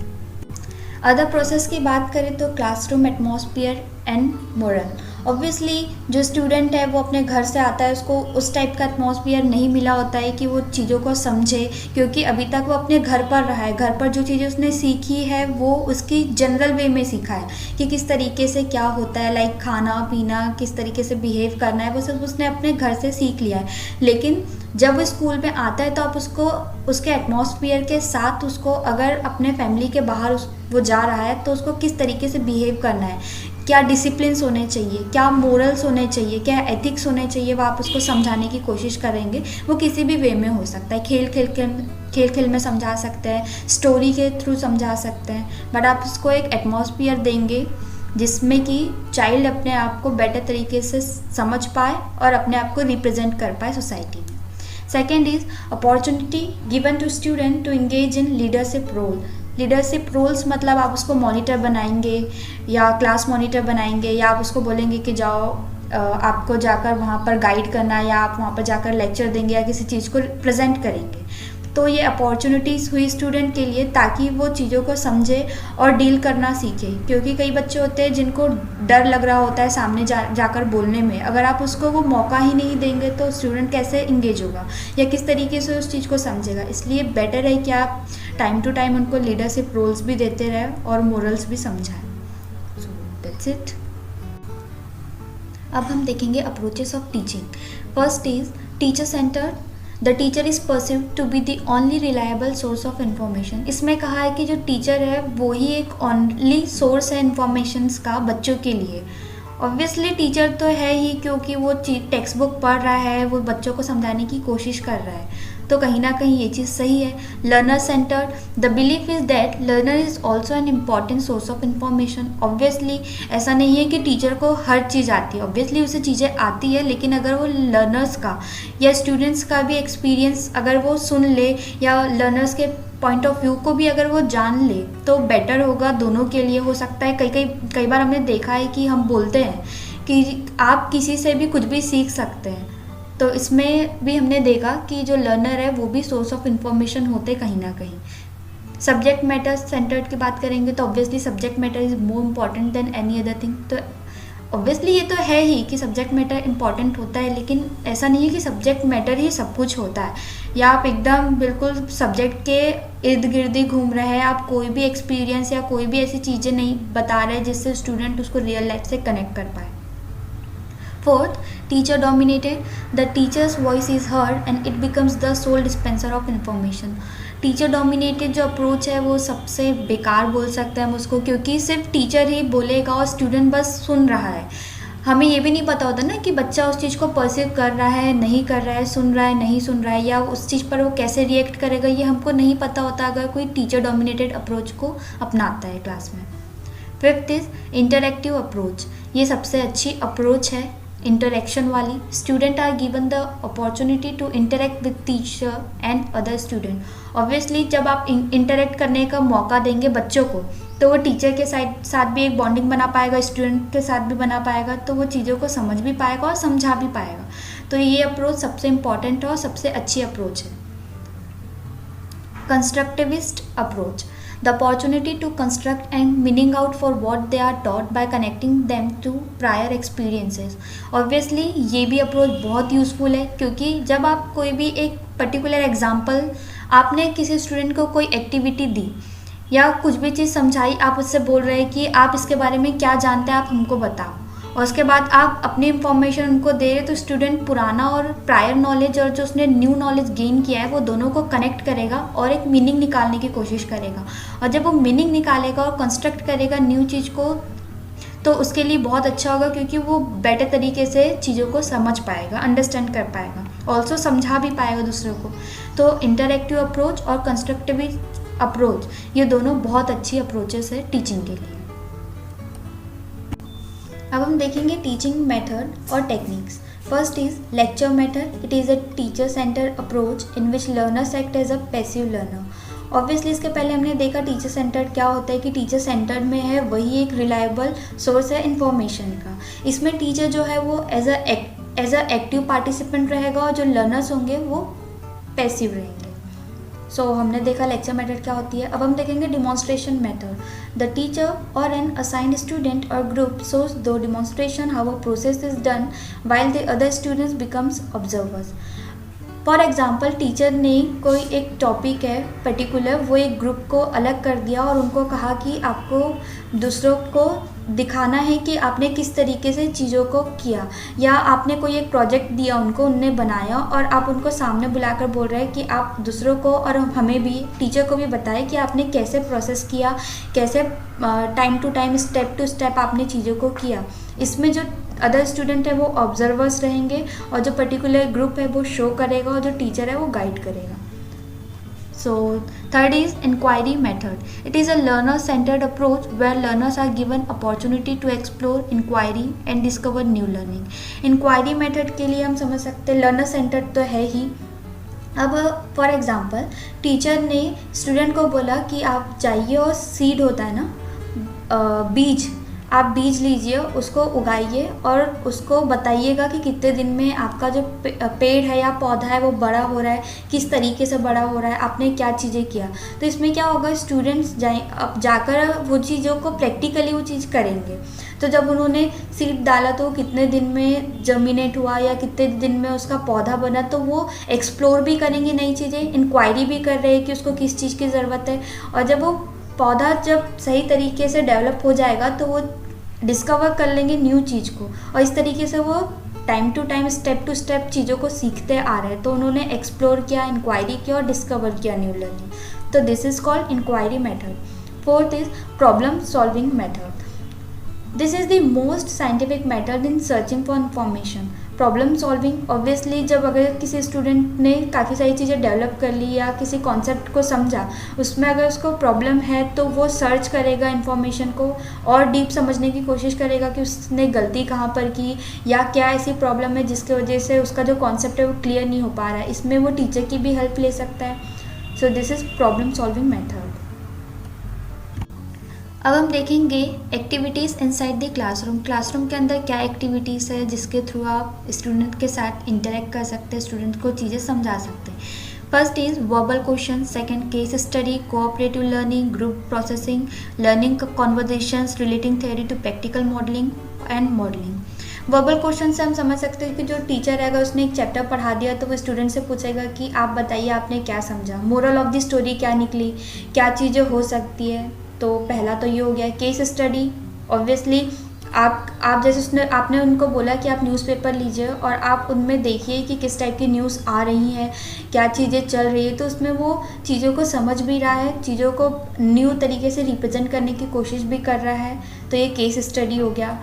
A: अदर प्रोसेस की बात करें तो classroom atmosphere and moral. Obviously जो स्टूडेंट है वो अपने घर से आता है, उसको उस टाइप का एटमॉस्फेयर नहीं मिला होता है कि वो चीज़ों को समझे, क्योंकि अभी तक वो अपने घर पर रहा है। घर पर जो चीज़ें उसने सीखी है वो उसकी जनरल वे में सीखा है कि किस तरीके से क्या होता है, लाइक खाना पीना, किस तरीके से बिहेव करना है, वो सब उसने अपने घर से सीख लिया है। लेकिन जब वो स्कूल में आता है तो आप उसको उसके एटमॉस्फेयर के साथ, उसको अगर अपने फैमिली के बाहर वो जा रहा है तो उसको किस तरीके से बिहेव करना है, क्या डिसिप्लिन्स होने चाहिए, क्या मोरल्स होने चाहिए, क्या एथिक्स होने चाहिए, वो आप उसको समझाने की कोशिश करेंगे। वो किसी भी वे में हो सकता है, खेल खेल में समझा सकते हैं, स्टोरी के थ्रू समझा सकते हैं, बट आप उसको एक एटमॉस्फेयर देंगे जिसमें कि चाइल्ड अपने आप को बेटर तरीके से समझ पाए और अपने आप को रिप्रेजेंट कर पाए सोसाइटी में। Second is opportunity given to student to engage in leadership role. Leadership roles मतलब आप उसको मॉनिटर बनाएंगे या क्लास मॉनिटर बनाएंगे, या आप उसको बोलेंगे कि जाओ आपको जाकर वहाँ पर गाइड करना है, या आप वहाँ पर जाकर लेक्चर देंगे या किसी चीज़ को प्रेजेंट करेंगे। तो ये अपॉर्चुनिटीज़ हुई स्टूडेंट के लिए ताकि वो चीज़ों को समझे और डील करना सीखे, क्योंकि कई बच्चे होते हैं जिनको डर लग रहा होता है सामने जाकर बोलने में। अगर आप उसको वो मौका ही नहीं देंगे तो स्टूडेंट कैसे इंगेज होगा या किस तरीके से उस चीज़ को समझेगा। इसलिए बेटर है कि आप टाइम टू टाइम उनको लीडरशिप रोल्स भी देते रहें और मोरल्स भी समझाएं। So that's it. अब हम देखेंगे approaches of teaching. First is teacher center. The teacher is perceived to be the only reliable source of information. इसमें कहा है कि जो टीचर है वो ही एक ओनली सोर्स है इन्फॉर्मेशंस का बच्चों के लिए। ऑब्वियसली टीचर तो है ही, क्योंकि वो टेक्स्ट बुक पढ़ रहा है, वो बच्चों को समझाने की कोशिश कर रहा है, तो कहीं ना कहीं ये चीज़ सही है। Learner centred. The belief is that learner is also an important source of information. Obviously ऐसा नहीं है कि टीचर को हर चीज़ आती है, ऑब्वियसली उसे चीज़ें आती है, लेकिन अगर वो लर्नर्स का या स्टूडेंट्स का भी एक्सपीरियंस अगर वो सुन ले या लर्नर्स के पॉइंट ऑफ व्यू को भी अगर वो जान ले तो बेटर होगा, दोनों के लिए हो सकता है। कई बार हमने देखा है कि हम बोलते हैं कि आप किसी से भी कुछ भी सीख सकते हैं, तो इसमें भी हमने देखा कि जो लर्नर है वो भी सोर्स ऑफ इन्फॉर्मेशन होते कहीं ना कहीं। सब्जेक्ट मैटर सेंटर्ड की बात करेंगे तो obviously subject matter is more important than any other thing. तो ऑब्वियसली ये तो है ही कि सब्जेक्ट मैटर इंपॉर्टेंट होता है, लेकिन ऐसा नहीं है कि सब्जेक्ट मैटर ही सब कुछ होता है, या आप एकदम बिल्कुल सब्जेक्ट के इर्द गिर्द ही घूम रहे हैं, आप कोई भी एक्सपीरियंस या कोई भी ऐसी चीज़ें नहीं बता रहे जिससे स्टूडेंट उसको रियल लाइफ से कनेक्ट कर पाए। Fourth, teacher dominated. The teacher's voice is heard and it becomes the sole dispenser of information. Teacher dominated जो अप्रोच है वो सबसे बेकार बोल सकते हैं हम उसको, क्योंकि सिर्फ टीचर ही बोलेगा और स्टूडेंट बस सुन रहा है। हमें ये भी नहीं पता होता ना कि बच्चा उस चीज़ को परसीव कर रहा है, नहीं कर रहा है, सुन रहा है, नहीं सुन रहा है, या उस चीज़ पर वो कैसे रिएक्ट करेगा, ये हमको नहीं पता होता अगर कोई टीचर डोमिनेटेड अप्रोच को अपनाता है क्लास में। Fifth is interactive approach. ये सबसे अच्छी अप्रोच है, इंटरेक्शन वाली। Student are given the opportunity to interact with teacher and other student. Obviously जब आप इंटरेक्ट करने का मौका देंगे बच्चों को तो वो टीचर के साथ भी एक बॉन्डिंग बना पाएगा, स्टूडेंट के साथ भी बना पाएगा, तो वो चीज़ों को समझ भी पाएगा और समझा भी पाएगा। तो ये अप्रोच सबसे इम्पॉर्टेंट और सबसे अच्छी अप्रोच है। Constructivist approach. The opportunity to construct and meaning out for what they are taught by connecting them to prior experiences. Obviously ये भी अप्रोच बहुत यूज़फुल है, क्योंकि जब आप कोई भी एक पर्टिकुलर एग्जांपल, आपने किसी स्टूडेंट को कोई एक्टिविटी दी या कुछ भी चीज़ समझाई, आप उससे बोल रहे हैं कि आप इसके बारे में क्या जानते हैं, आप हमको बताओ, और उसके बाद आप अपनी इंफॉर्मेशन उनको दे रहे, तो स्टूडेंट पुराना और प्रायर नॉलेज और जो उसने न्यू नॉलेज गेन किया है वो दोनों को कनेक्ट करेगा और एक मीनिंग निकालने की कोशिश करेगा। और जब वो मीनिंग निकालेगा और कंस्ट्रक्ट करेगा न्यू चीज़ को, तो उसके लिए बहुत अच्छा होगा, क्योंकि वो बेटर तरीके से चीज़ों को समझ पाएगा, अंडरस्टैंड कर पाएगा, ऑल्सो समझा भी पाएगा दूसरों को। तो इंटरैक्टिव अप्रोच और कंस्ट्रक्टिव अप्रोच ये दोनों बहुत अच्छी अप्रोचेस है टीचिंग के लिए। अब हम देखेंगे टीचिंग मेथड और techniques. First is lecture method. It is a teacher center approach in which learners act as a passive learner. Obviously इसके पहले हमने देखा टीचर सेंटर्ड क्या होता है, कि टीचर सेंटर्ड में है वही एक रिलायबल सोर्स है इन्फॉर्मेशन का। इसमें टीचर जो है वो एज अ एक्टिव पार्टिसिपेंट रहेगा और जो लर्नर्स होंगे वो पैसिव रहेंगे। सो हमने देखा लेक्चर मेथड क्या होती है. अब हम देखेंगे डिमॉन्स्ट्रेशन मेथड. द टीचर और एन असाइंड स्टूडेंट और group shows the demonstration how a process is done while the other students becomes observers. For example teacher ने कोई एक टॉपिक है पर्टिकुलर, वो एक ग्रुप को अलग कर दिया और उनको कहा कि आपको दूसरों को दिखाना है कि आपने किस तरीके से चीज़ों को किया, या आपने कोई एक प्रोजेक्ट दिया उनको, उनने बनाया और आप उनको सामने बुलाकर बोल रहे हैं कि आप दूसरों को और हमें भी, टीचर को भी बताएं कि आपने कैसे प्रोसेस किया, कैसे time to time step to step आपने चीज़ों को किया. इसमें जो अदर स्टूडेंट है वो ऑब्जर्वर्स रहेंगे और जो पर्टिकुलर ग्रुप है वो शो करेगा और जो टीचर है वो गाइड करेगा. So third is inquiry method. It is a learner-centered approach where learners are given opportunity to explore, inquiry and discover new learning. Inquiry method के लिए हम समझ सकते हैं learner centered तो है ही. अब फॉर एग्ज़ाम्पल टीचर ने स्टूडेंट को बोला कि आप जाइए और सीड होता है ना, बीज, आप बीज लीजिए, उसको उगाइए और उसको बताइएगा कि कितने दिन में आपका जो पेड़ है या पौधा है वो बड़ा हो रहा है, किस तरीके से बड़ा हो रहा है, आपने क्या चीज़ें किया. तो इसमें क्या होगा, स्टूडेंट्स अब जाकर वो चीज़ों को प्रैक्टिकली वो चीज़ करेंगे. तो जब उन्होंने सीड डाला तो कितने दिन में जर्मिनेट हुआ या कितने दिन में उसका पौधा बना, तो वो एक्सप्लोर भी करेंगे नई चीज़ें, इंक्वायरी भी कर रहे हैं कि उसको किस चीज़ की ज़रूरत है. और जब वो पौधा जब सही तरीके से डेवलप हो जाएगा तो वो डिस्कवर कर लेंगे न्यू चीज़ को, और इस तरीके से वो time to time step to step चीज़ों को सीखते आ रहे हैं. तो उन्होंने एक्सप्लोर किया, इंक्वायरी किया और डिस्कवर किया न्यू लर्निंग. तो this is called inquiry method. Fourth is problem solving method. This is the most scientific method in searching for information. Problem solving obviously जब अगर किसी स्टूडेंट ने काफ़ी सारी चीज़ें डेवलप कर ली या किसी कॉन्सेप्ट को समझा, उसमें अगर उसको प्रॉब्लम है तो वो सर्च करेगा इन्फॉर्मेशन को और डीप समझने की कोशिश करेगा कि उसने गलती कहाँ पर की या क्या ऐसी प्रॉब्लम है जिसकी वजह से उसका जो कॉन्सेप्ट है वो क्लियर नहीं हो पा रहा है. इसमें वो टीचर की भी हेल्प ले सकता है. So this is problem solving method. अब हम देखेंगे activities inside the classroom. Classroom के अंदर क्या एक्टिविटीज़ है जिसके थ्रू आप स्टूडेंट के साथ इंटरेक्ट कर सकते हैं, स्टूडेंट को चीज़ें समझा सकते हैं. First is verbal question, second case study, cooperative learning, group processing, learning conversations relating theory to practical modelling and modelling. Verbal question से हम समझ सकते हैं कि जो टीचर है अगर उसने एक चैप्टर पढ़ा दिया तो वो स्टूडेंट से पूछेगा कि आप बताइए आपने क्या समझा, मोरल ऑफ द स्टोरी क्या निकली, क्या चीज़ें हो सकती है. तो पहला तो ये हो गया. केस स्टडी, ऑब्वियसली आप जैसे उसने आपने उनको बोला कि आप न्यूज़पेपर लीजिए और आप उनमें देखिए कि किस टाइप की न्यूज़ आ रही हैं, क्या चीज़ें चल रही है, तो उसमें वो चीज़ों को समझ भी रहा है, चीज़ों को न्यू तरीके से रिप्रेजेंट करने की कोशिश भी कर रहा है. तो ये केस स्टडी हो गया.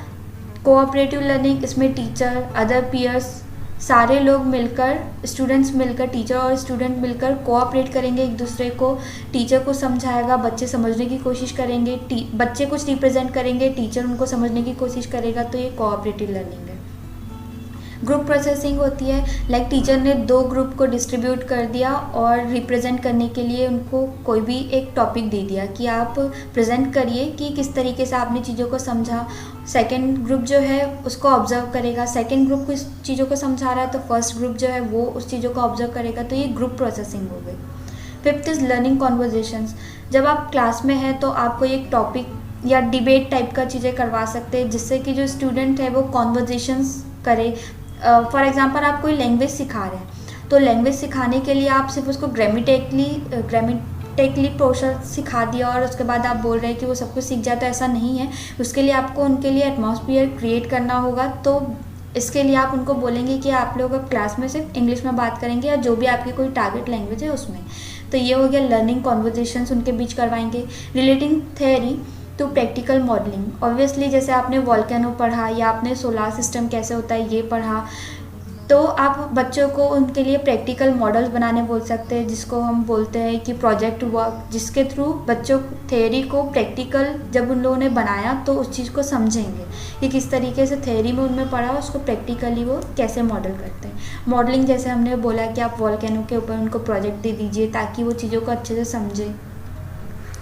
A: कोऑपरेटिव लर्निंग, इसमें टीचर, अदर पीयर्स, सारे लोग मिलकर, स्टूडेंट्स मिलकर, टीचर और स्टूडेंट मिलकर कोऑपरेट करेंगे एक दूसरे को. टीचर को समझाएगा, बच्चे समझने की कोशिश करेंगे, बच्चे कुछ रिप्रेजेंट करेंगे, टीचर उनको समझने की कोशिश करेगा. तो ये कोऑपरेटिव लर्निंग है. ग्रुप प्रोसेसिंग होती है, लाइक टीचर ने 2 ग्रुप को डिस्ट्रीब्यूट कर दिया और रिप्रेजेंट करने के लिए उनको कोई भी एक टॉपिक दे दिया कि आप प्रेजेंट करिए कि किस तरीके से आपने चीज़ों को समझा. सेकंड ग्रुप जो है उसको ऑब्जर्व करेगा, सेकंड ग्रुप कुछ चीज़ों को समझा रहा है तो फर्स्ट ग्रुप जो है वो उस चीज़ों को ऑब्जर्व करेगा. तो ये ग्रुप प्रोसेसिंग हो गई. Fifth is learning conversations. जब आप क्लास में हैं तो आपको एक टॉपिक या डिबेट टाइप का चीज़ें करवा सकते हैं जिससे कि जो स्टूडेंट है वो कॉन्वर्जेशंस करे. फॉर एग्जांपल आप कोई लैंग्वेज सिखा रहे हैं तो लैंग्वेज सिखाने के लिए आप सिर्फ उसको ग्रामेटिकली प्रोसेस सिखा दिया और उसके बाद आप बोल रहे हैं कि वो सब कुछ सीख जाता है, ऐसा नहीं है. उसके लिए आपको उनके लिए एटमॉस्फेयर क्रिएट करना होगा. तो इसके लिए आप उनको बोलेंगे कि आप लोग अब क्लास में सिर्फ इंग्लिश में बात करेंगे या जो भी आपकी कोई टारगेट लैंग्वेज है उसमें. तो ये हो गया लर्निंग कॉन्वर्जेशंस, उनके बीच करवाएंगे. Relating theory to practical modelling, obviously जैसे आपने वॉल्केनो पढ़ा या आपने सोलार सिस्टम कैसे होता है ये पढ़ा, तो आप बच्चों को उनके लिए प्रैक्टिकल मॉडल्स बनाने बोल सकते हैं जिसको हम बोलते हैं कि प्रोजेक्ट वर्क, जिसके थ्रू बच्चों थ्योरी को प्रैक्टिकल जब उन लोगों ने बनाया तो उस चीज़ को समझेंगे कि किस तरीके से थ्योरी में उनमें पढ़ा उसको प्रैक्टिकली वो कैसे मॉडल करते हैं. मॉडलिंग जैसे हमने बोला कि आप वॉल्केनो के ऊपर उनको प्रोजेक्ट दे दीजिए ताकि वो चीज़ों को अच्छे से समझें.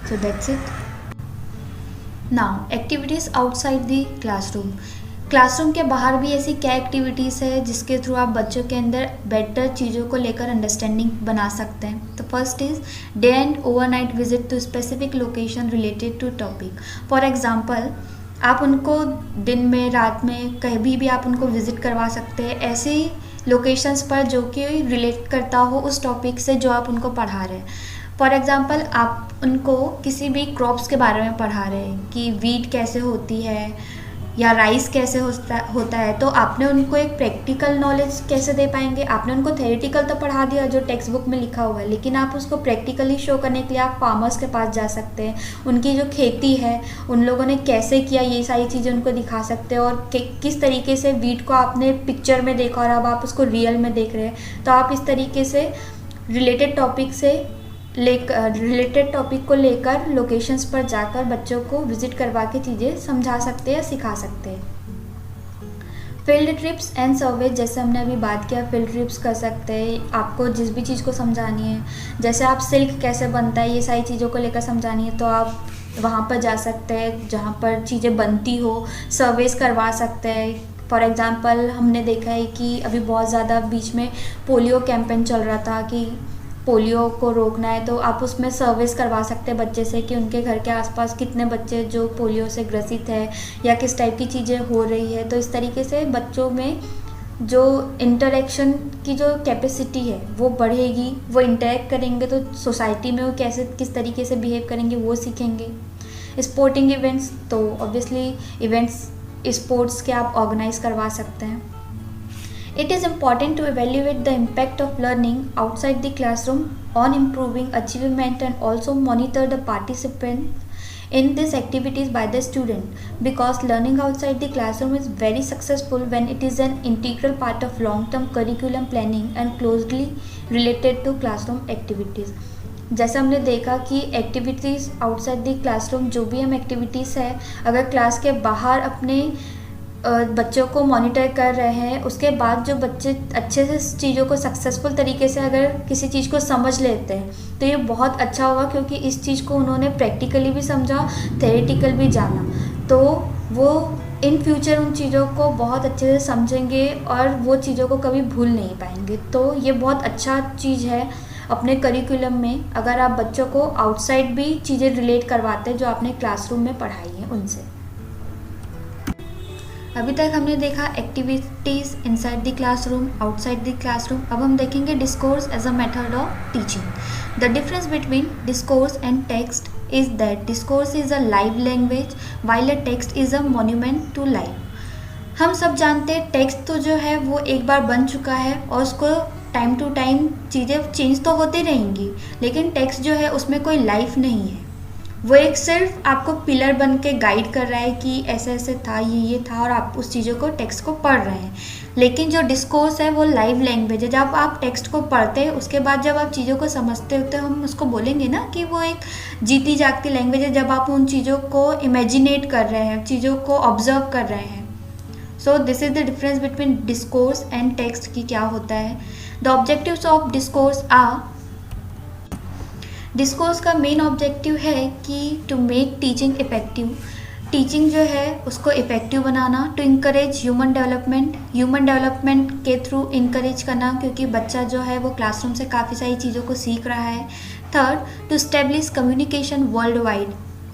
A: सो that's it. Now, activities outside the classroom. Classroom के बाहर भी ऐसी क्या एक्टिविटीज़ है जिसके थ्रू आप बच्चों के अंदर बेटर चीज़ों को लेकर अंडरस्टैंडिंग बना सकते हैं? तो first is day and overnight visit to specific location related to topic. For example, आप उनको दिन में, रात में, कहीं भी आप उनको विज़िट करवा सकते हैं ऐसे लोकेशंस पर जो कि रिलेट करता हो उस टॉपिक से जो आप उनको पढ़ा रहे हैं। फॉर एग्जांपल, आप उनको किसी भी क्रॉप्स के बारे में पढ़ा रहे हैं कि वीट कैसे होती है या राइस कैसे होता है, तो आपने उनको एक प्रैक्टिकल नॉलेज कैसे दे पाएंगे? आपने उनको थ्योरेटिकल तो पढ़ा दिया जो टेक्स्ट बुक में लिखा हुआ है, लेकिन आप उसको प्रैक्टिकली शो करने के लिए आप फार्मर्स के पास जा सकते हैं, उनकी जो खेती है उन लोगों ने कैसे किया ये सारी चीज़ें उनको दिखा सकते हैं, और किस तरीके से वीट को आपने पिक्चर में देखा और अब आप उसको रियल में देख रहे हैं। तो आप इस तरीके से रिलेटेड टॉपिक को लेकर लोकेशंस पर जाकर बच्चों को विजिट करवा के चीज़ें समझा सकते हैं या सिखा सकते हैं। फील्ड ट्रिप्स एंड सर्वे, जैसे हमने अभी बात किया, फील्ड ट्रिप्स कर सकते हैं, आपको जिस भी चीज़ को समझानी है, जैसे आप सिल्क कैसे बनता है ये सारी चीज़ों को लेकर समझानी है तो आप वहाँ पर जा सकते हैं जहाँ पर चीज़ें बनती हो, सर्वेस करवा सकते हैं। फॉर एग्ज़ाम्पल, हमने देखा है कि अभी बहुत ज़्यादा बीच में पोलियो कैंपेन चल रहा था कि पोलियो को रोकना है, तो आप उसमें सर्विस करवा सकते हैं बच्चे से कि उनके घर के आसपास कितने बच्चे जो पोलियो से ग्रसित है या किस टाइप की चीज़ें हो रही है। तो इस तरीके से बच्चों में जो इंटरेक्शन की जो कैपेसिटी है वो बढ़ेगी, वो इंटरेक्ट करेंगे तो सोसाइटी में वो कैसे किस तरीके से बिहेव करेंगे वो सीखेंगे। स्पोर्टिंग इवेंट्स, तो ऑब्वियसली इवेंट्स स्पोर्ट्स के आप ऑर्गेनाइज करवा सकते हैं। It is important to evaluate the impact of learning outside the classroom on improving achievement and also monitor the participants in these activities by the student, because learning outside the classroom is very successful when it is an integral part of long-term curriculum planning and closely related to classroom activities। जैसे हमने देखा कि activities outside the classroom, जो भी हम activities है अगर class के बाहर अपने बच्चों को मॉनिटर कर रहे हैं, उसके बाद जो बच्चे अच्छे से चीज़ों को सक्सेसफुल तरीके से अगर किसी चीज़ को समझ लेते हैं तो ये बहुत अच्छा होगा, क्योंकि इस चीज़ को उन्होंने प्रैक्टिकली भी समझा, थ्योरेटिकल भी जाना, तो वो इन फ्यूचर उन चीज़ों को बहुत अच्छे से समझेंगे और वो चीज़ों को कभी भूल नहीं पाएंगे। तो ये बहुत अच्छा चीज़ है अपने करिकुलम में, अगर आप बच्चों को आउटसाइड भी चीज़ें रिलेट करवाते हैं जो आपने क्लासरूम में पढ़ाई है उनसे। अभी तक हमने देखा activities inside the classroom, outside the classroom. अब हम देखेंगे discourse as a method of teaching. The difference between discourse and text is that discourse is a live language while a text is a monument to life. हम सब जानते हैं text तो जो है वो एक बार बन चुका है और उसको टाइम टू टाइम चीज़ें चेंज तो होती रहेंगी, लेकिन टेक्स्ट जो है उसमें कोई लाइफ नहीं है, वो एक सिर्फ आपको पिलर बन के गाइड कर रहा है कि ऐसे ऐसे था, ये था, और आप उस चीज़ों को टेक्स्ट को पढ़ रहे हैं। लेकिन जो डिस्कोर्स है वो लाइव लैंग्वेज है। जब आप टेक्स्ट को पढ़ते हैं उसके बाद जब आप चीज़ों को समझते हो तो हम उसको बोलेंगे ना कि वो एक जीती जागती लैंग्वेज है, जब आप उन चीज़ों को इमेजिनेट कर रहे हैं, चीज़ों को ऑब्जर्व कर रहे हैं। So this is the difference between discourse and text की क्या होता है। The objectives of discourse are, discourse का मेन ऑब्जेक्टिव है कि to make teaching effective, teaching जो है उसको इफेक्टिव बनाना, to encourage human development, human development के थ्रू इंकरेज करना, क्योंकि बच्चा जो है वो क्लासरूम से काफ़ी सारी चीज़ों को सीख रहा है। Third, to establish communication world wide,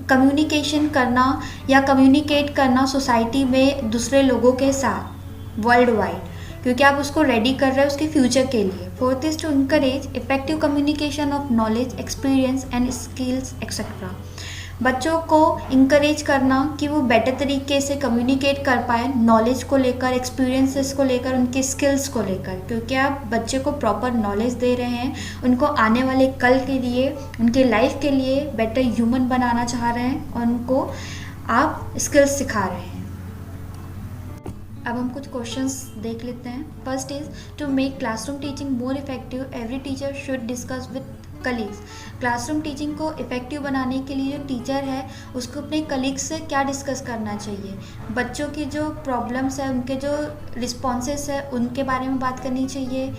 A: communication करना या कम्युनिकेट करना सोसाइटी में दूसरे लोगों के साथ वर्ल्ड वाइड, क्योंकि आप उसको रेडी कर रहे हैं उसके फ्यूचर के लिए। Fourth is to encourage effective communication of knowledge, experience and skills etcetera, बच्चों को इंकरेज करना कि वो बेटर तरीके से कम्युनिकेट कर पाए नॉलेज को लेकर, एक्सपीरियंसेस को लेकर, उनके स्किल्स को लेकर, क्योंकि आप बच्चे को प्रॉपर नॉलेज दे रहे हैं, उनको आने वाले कल के लिए, उनके लाइफ के लिए बेटर ह्यूमन बनाना चाह रहे हैं और उनको आप स्किल्स सिखा रहे हैं। अब हम कुछ क्वेश्चंस देख लेते हैं। First is to make classroom teaching more effective every teacher should discuss with colleagues, classroom teaching को इफेक्टिव बनाने के लिए जो टीचर है उसको अपने कलीग्स से क्या डिस्कस करना चाहिए, बच्चों की जो प्रॉब्लम्स है, उनके जो रिस्पॉन्सेस है उनके बारे में बात करनी चाहिए,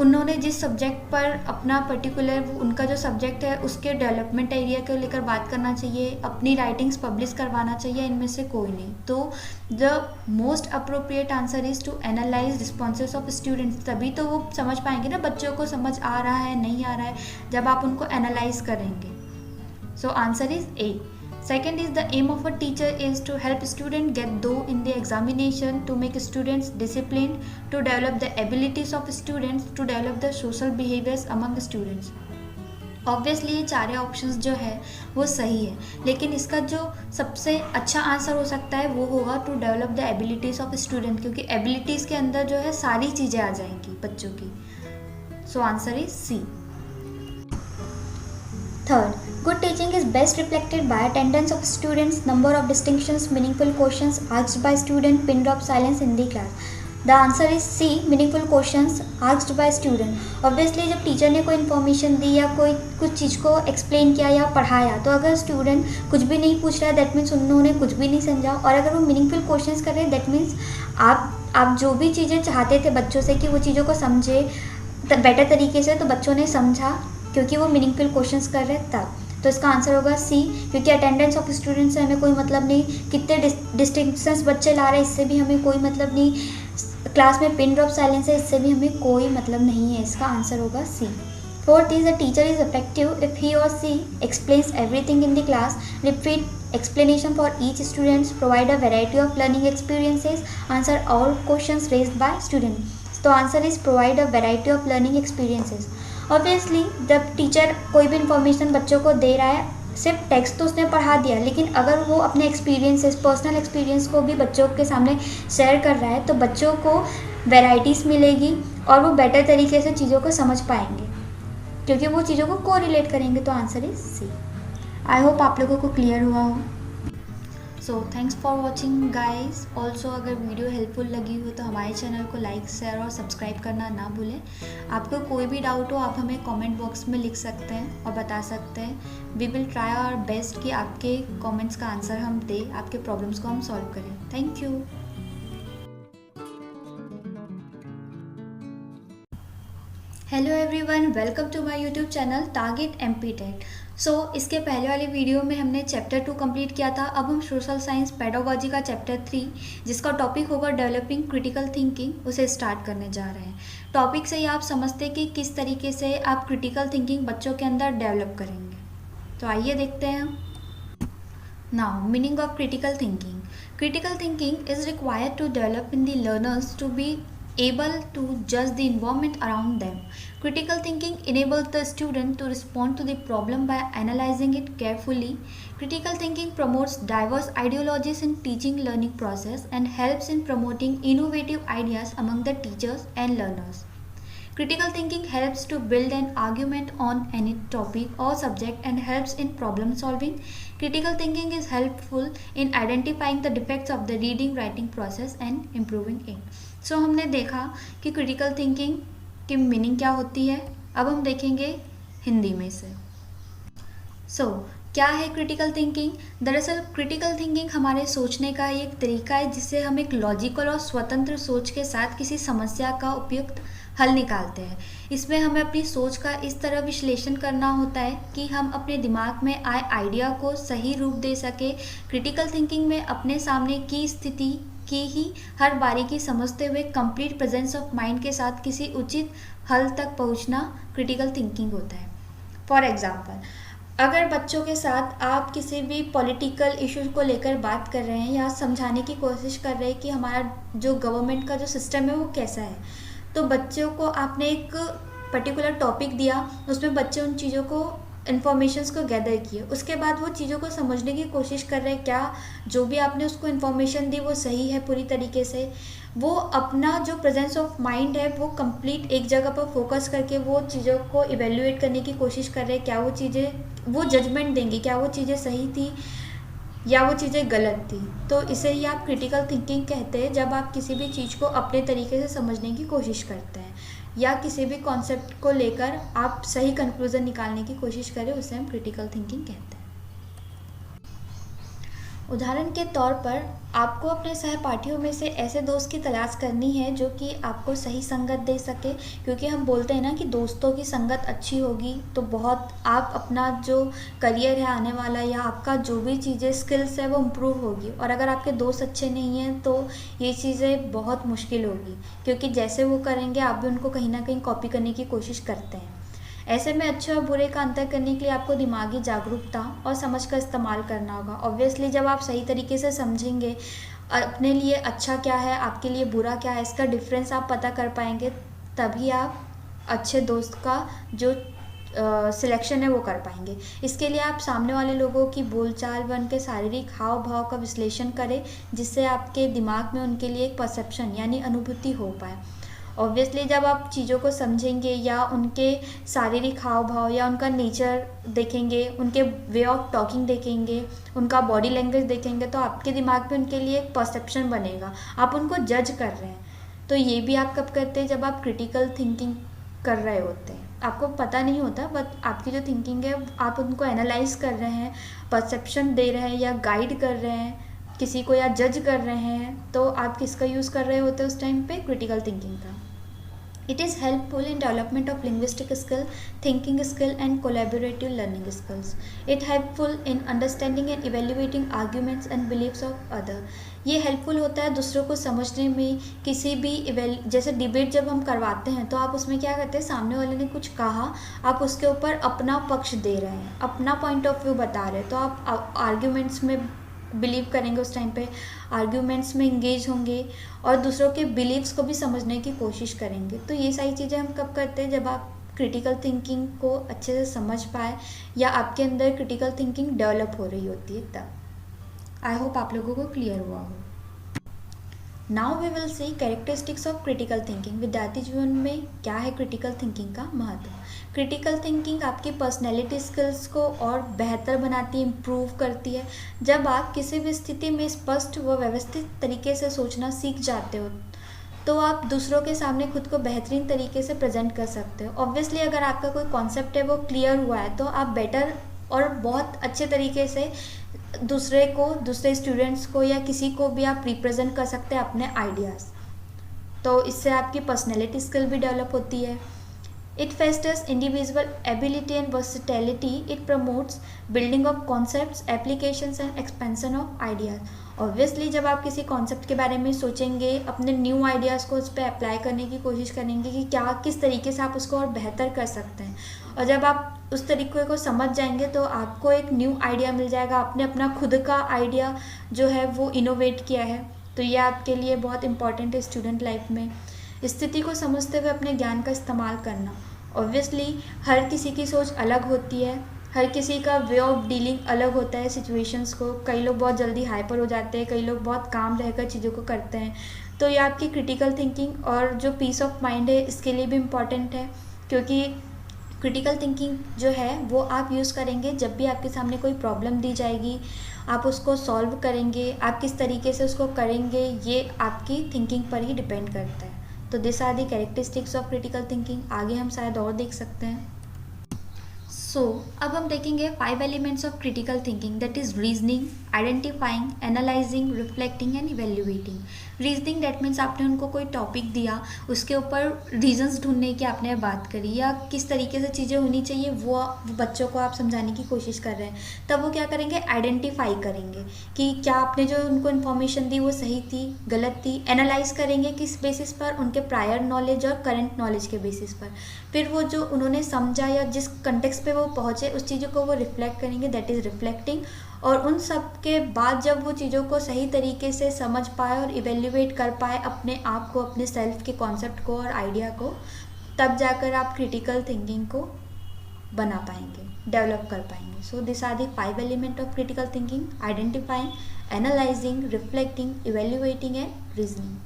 A: उन्होंने जिस सब्जेक्ट पर अपना पर्टिकुलर उनका जो सब्जेक्ट है उसके डेवलपमेंट एरिया को लेकर बात करना चाहिए, अपनी राइटिंग्स पब्लिश करवाना चाहिए, इनमें से कोई नहीं। तो the most appropriate answer is to analyse responses of students. तभी तो वो समझ पाएंगे ना बच्चों को समझ आ रहा है नहीं आ रहा है, जब आप उनको एनालाइज करेंगे। सो answer is a. Second is the aim of a teacher is to help students get through in the examination, to make students disciplined, to develop the abilities of students, to develop the social behaviors among students. Obviously ये चारे options जो है वो सही है, लेकिन इसका जो सबसे अच्छा आंसर हो सकता है वो होगा to develop the abilities of student, क्योंकि एबिलिटीज़ के अंदर जो है सारी चीज़ें आ जाएंगी बच्चों की। So answer is C. Third, good teaching is best reflected by attendance of students, number of distinctions, meaningful questions asked by student, pin drop silence in the class. The answer is C, meaningful questions asked by student. Obviously जब teacher ने कोई information दी या कोई कुछ चीज़ को explain किया या पढ़ाया, तो अगर स्टूडेंट कुछ भी नहीं पूछ रहा है दैट मीन्स उन्होंने कुछ भी नहीं समझा, और अगर वो मीनिंगफुल क्वेश्चंस कर रहे हैं दैट मीन्स आप जो भी चीज़ें चाहते थे बच्चों से कि वो चीज़ों को समझे बेटर तरीके से, तो बच्चों ने समझा क्योंकि वो मीनिंगफुल क्वेश्चंस कर रहे हैं तब। तो इसका आंसर होगा सी, क्योंकि अटेंडेंस ऑफ स्टूडेंट्स से हमें कोई मतलब नहीं, कितने डिस्टिंक्शंस बच्चे ला रहे हैं इससे भी हमें कोई मतलब नहीं, क्लास में पिन ड्रॉप साइलेंस है इससे भी हमें कोई मतलब नहीं है। इसका आंसर होगा C. Fourth is a teacher is effective if he or she explains everything in the class, repeat explanation for each students, provide a variety of learning experiences, answer all questions raised by student. तो answer is provide a variety of learning experiences. Obviously जब teacher कोई भी information बच्चों को दे रहा है, सिर्फ text तो उसने पढ़ा दिया, लेकिन अगर वो अपने एक्सपीरियंसेस, पर्सनल एक्सपीरियंस को भी बच्चों के सामने शेयर कर रहा है तो बच्चों को वेराइटीज़ मिलेगी और वो बेटर तरीके से चीज़ों को समझ पाएंगे, क्योंकि वो चीज़ों को कोरिलेट करेंगे। तो answer is C. I hope आप लोगों को क्लियर हुआ हो। So thanks for watching guys. Also अगर वीडियो हेल्पफुल लगी हो तो हमारे चैनल को लाइक, शेयर और सब्सक्राइब करना ना भूलें। आपको कोई भी डाउट हो आप हमें कमेंट बॉक्स में लिख सकते हैं और बता सकते हैं। We will try our best कि आपके कमेंट्स का आंसर हम दें, आपके प्रॉब्लम्स को हम सॉल्व करें। Thank you. Hello everyone, welcome to my YouTube channel target MP TET. So इसके पहले वाले वीडियो में हमने चैप्टर 2 कंप्लीट किया था। अब हम सोशल साइंस पेडागोजी का चैप्टर 3, जिसका टॉपिक होगा डेवलपिंग क्रिटिकल थिंकिंग, उसे स्टार्ट करने जा रहे हैं। टॉपिक से ही आप समझते हैं कि किस तरीके से आप क्रिटिकल थिंकिंग बच्चों के अंदर डेवलप करेंगे। तो आइए देखते हैं हम। Now meaning of critical thinking. Critical thinking is required to develop in the learners to be able to judge the environment around them. Critical thinking enables the student to respond to the problem by analyzing it carefully. Critical thinking promotes diverse ideologies in teaching learning process and helps in promoting innovative ideas among the teachers and learners. Critical thinking helps to build an argument on any topic or subject and helps in problem solving. Critical thinking is helpful in identifying the defects of the reading writing process and improving it. सो हमने देखा कि critical thinking की meaning क्या होती है। अब हम देखेंगे हिंदी में से। सो क्या है क्रिटिकल थिंकिंग? दरअसल क्रिटिकल थिंकिंग हमारे सोचने का एक तरीका है जिससे हम एक लॉजिकल और स्वतंत्र सोच के साथ किसी समस्या का उपयुक्त हल निकालते हैं। इसमें हमें अपनी सोच का इस तरह विश्लेषण करना होता है कि हम अपने दिमाग में आए आइडिया को सही रूप दे सके। क्रिटिकल थिंकिंग में अपने सामने की स्थिति की ही हर बारीकी समझते हुए कंप्लीट प्रेजेंस ऑफ माइंड के साथ किसी उचित हल तक पहुंचना क्रिटिकल थिंकिंग होता है। फॉर एग्जांपल, अगर बच्चों के साथ आप किसी भी पॉलिटिकल इश्यूज को लेकर बात कर रहे हैं या समझाने की कोशिश कर रहे हैं कि हमारा जो गवर्नमेंट का जो सिस्टम है वो कैसा है, तो बच्चों को आपने एक पर्टिकुलर टॉपिक दिया, उसमें बच्चे उन चीज़ों को इन्फॉर्मेशंस को गैदर किए, उसके बाद वो चीज़ों को समझने की कोशिश कर रहे हैं क्या जो भी आपने उसको इन्फॉर्मेशन दी वो सही है पूरी तरीके से। वो अपना जो प्रेजेंस ऑफ माइंड है वो कंप्लीट एक जगह पर फोकस करके वो चीज़ों को इवेल्युएट करने की कोशिश कर रहे हैं, क्या वो चीज़ें वो जजमेंट देंगे क्या वो चीज़ें सही थी या वो चीज़ें गलत थी। तो इसे ही आप क्रिटिकल थिंकिंग कहते हैं, जब आप किसी भी चीज़ को अपने तरीके से समझने की कोशिश करते हैं या किसी भी कॉन्सेप्ट को लेकर आप सही कंक्लूजन निकालने की कोशिश करें, उसे हम क्रिटिकल थिंकिंग कहते हैं। उदाहरण के तौर पर आपको अपने सहपाठियों में से ऐसे दोस्त की तलाश करनी है जो कि आपको सही संगत दे सके, क्योंकि हम बोलते हैं ना कि दोस्तों की संगत अच्छी होगी तो बहुत आप अपना जो करियर है आने वाला या आपका जो भी चीज़ें स्किल्स है वो इम्प्रूव होगी। और अगर आपके दोस्त अच्छे नहीं हैं तो ये चीज़ें बहुत मुश्किल होगी, क्योंकि जैसे वो करेंगे आप भी उनको कहीं ना कहीं कॉपी करने की कोशिश करते हैं। ऐसे में अच्छे और बुरे का अंतर करने के लिए आपको दिमागी जागरूकता और समझ का इस्तेमाल करना होगा। ऑब्वियसली जब आप सही तरीके से समझेंगे अपने लिए अच्छा क्या है, आपके लिए बुरा क्या है, इसका डिफरेंस आप पता कर पाएंगे, तभी आप अच्छे दोस्त का जो सिलेक्शन है वो कर पाएंगे। इसके लिए आप सामने वाले लोगों की बोलचाल व उनके शारीरिक हाव भाव का विश्लेषण करें, जिससे आपके दिमाग में उनके लिए एक परसेप्शन यानी अनुभूति हो पाए। ऑब्वियसली जब आप चीज़ों को समझेंगे या उनके शारीरिक हाव भाव या उनका नेचर देखेंगे, उनके वे ऑफ टॉकिंग देखेंगे, उनका बॉडी लैंग्वेज देखेंगे, तो आपके दिमाग में उनके लिए एक परसेप्शन बनेगा, आप उनको जज कर रहे हैं। तो ये भी आप कब करते हैं, जब आप क्रिटिकल थिंकिंग कर रहे होते हैं, आपको पता नहीं होता, बट आपकी जो थिंकिंग है आप उनको एनालाइज कर रहे हैं, परसेप्शन दे रहे हैं या गाइड कर रहे हैं किसी को या जज कर रहे हैं, तो आप किसका यूज़ कर रहे होते हैं उस टाइम पे, क्रिटिकल थिंकिंग का। It is helpful in development of linguistic skill, thinking skill and collaborative learning skills. It helpful in understanding and evaluating arguments and beliefs of other. ये हेल्पफुल होता है दूसरों को समझने में। किसी भी जैसे डिबेट जब हम करवाते हैं तो आप उसमें क्या करते हैं, सामने वाले ने कुछ कहा, आप उसके ऊपर अपना पक्ष दे रहे हैं, अपना पॉइंट ऑफ व्यू बता रहे हैं, तो आप आर्ग्यूमेंट्स में बिलीव करेंगे, उस टाइम पे आर्ग्यूमेंट्स में इंगेज होंगे और दूसरों के बिलीव्स को भी समझने की कोशिश करेंगे। तो ये सारी चीज़ें हम कब करते हैं, जब आप क्रिटिकल थिंकिंग को अच्छे से समझ पाए या आपके अंदर क्रिटिकल थिंकिंग डेवलप हो रही होती है तब। आई होप आप लोगों को क्लियर हुआ हो। Now we will see characteristics of critical thinking. विद्यार्थी जीवन में क्या है क्रिटिकल थिंकिंग का महत्व। क्रिटिकल थिंकिंग आपकी पर्सनैलिटी स्किल्स को और बेहतर बनाती है, इम्प्रूव करती है। जब आप किसी भी स्थिति में स्पष्ट व व्यवस्थित तरीके से सोचना सीख जाते हो तो आप दूसरों के सामने खुद को बेहतरीन तरीके से प्रेजेंट कर सकते हो। ऑब्वियसली अगर आपका कोई कॉन्सेप्ट है वो क्लियर हुआ है तो आप बेटर और बहुत अच्छे तरीके से दूसरे स्टूडेंट्स को या किसी को भी आप रिप्रेजेंट कर सकते हैं अपने आइडियाज़। तो इससे आपकी पर्सनैलिटी स्किल भी डेवलप होती है। It fosters individual ability and versatility. It promotes building of concepts, applications and expansion of ideas. Obviously जब आप किसी कॉन्सेप्ट के बारे में सोचेंगे, अपने न्यू आइडियाज़ को उस पर अप्लाई करने की कोशिश करेंगे कि क्या किस तरीके से आप उसको और बेहतर कर सकते हैं, और जब आप उस तरीके को समझ जाएंगे तो आपको एक न्यू आइडिया मिल जाएगा। आपने अपना खुद का आइडिया जो है वो इनोवेट किया है, तो ये आपके लिए बहुत इंपॉर्टेंट है स्टूडेंट लाइफ में। स्थिति को समझते हुए अपने ज्ञान का इस्तेमाल करना। ऑब्वियसली हर किसी की सोच अलग होती है, हर किसी का वे ऑफ डीलिंग अलग होता है सिचुएशंस को। कई लोग बहुत जल्दी हाइपर हो जाते हैं, कई लोग बहुत काम रहकर चीज़ों को करते हैं। तो ये आपकी क्रिटिकल थिंकिंग और जो पीस ऑफ माइंड है इसके लिए भी इम्पॉर्टेंट है, क्योंकि क्रिटिकल थिंकिंग जो है वो आप यूज़ करेंगे जब भी आपके सामने कोई प्रॉब्लम दी जाएगी, आप उसको सॉल्व करेंगे। आप किस तरीके से उसको करेंगे ये आपकी थिंकिंग पर ही डिपेंड करता है। तो this are the characteristics of critical thinking. आगे हम शायद और देख सकते हैं। अब हम देखेंगे 5 elements of critical thinking, that is reasoning, identifying, analysing, reflecting and evaluating. Reasoning that means आपने उनको कोई टॉपिक दिया, उसके ऊपर रीजंस ढूंढने की आपने बात करी या किस तरीके से चीज़ें होनी चाहिए वो बच्चों को आप समझाने की कोशिश कर रहे हैं। तब वो क्या करेंगे, आइडेंटिफाई करेंगे कि क्या आपने जो उनको इन्फॉर्मेशन दी वो सही थी, गलत थी। एनालाइज करेंगे किस बेसिस पर, उनके प्रायर नॉलेज और करंट नॉलेज के बेसिस पर। फिर वो जो उन्होंने समझा या जिस कंटेक्स्ट पे वो पहुँचे उस चीज़ों को वो रिफ्लेक्ट करेंगे, दैट इज़ रिफ्लेक्टिंग। और उन सब के बाद जब वो चीज़ों को सही तरीके से समझ पाए और इवेल्युएट कर पाए अपने आप को, अपने सेल्फ के कॉन्सेप्ट को और आइडिया को, तब जाकर आप क्रिटिकल थिंकिंग को बना पाएंगे, डेवलप कर पाएंगे। So this are the 5 element of critical thinking: identifying, analysing, reflecting, evaluating and reasoning.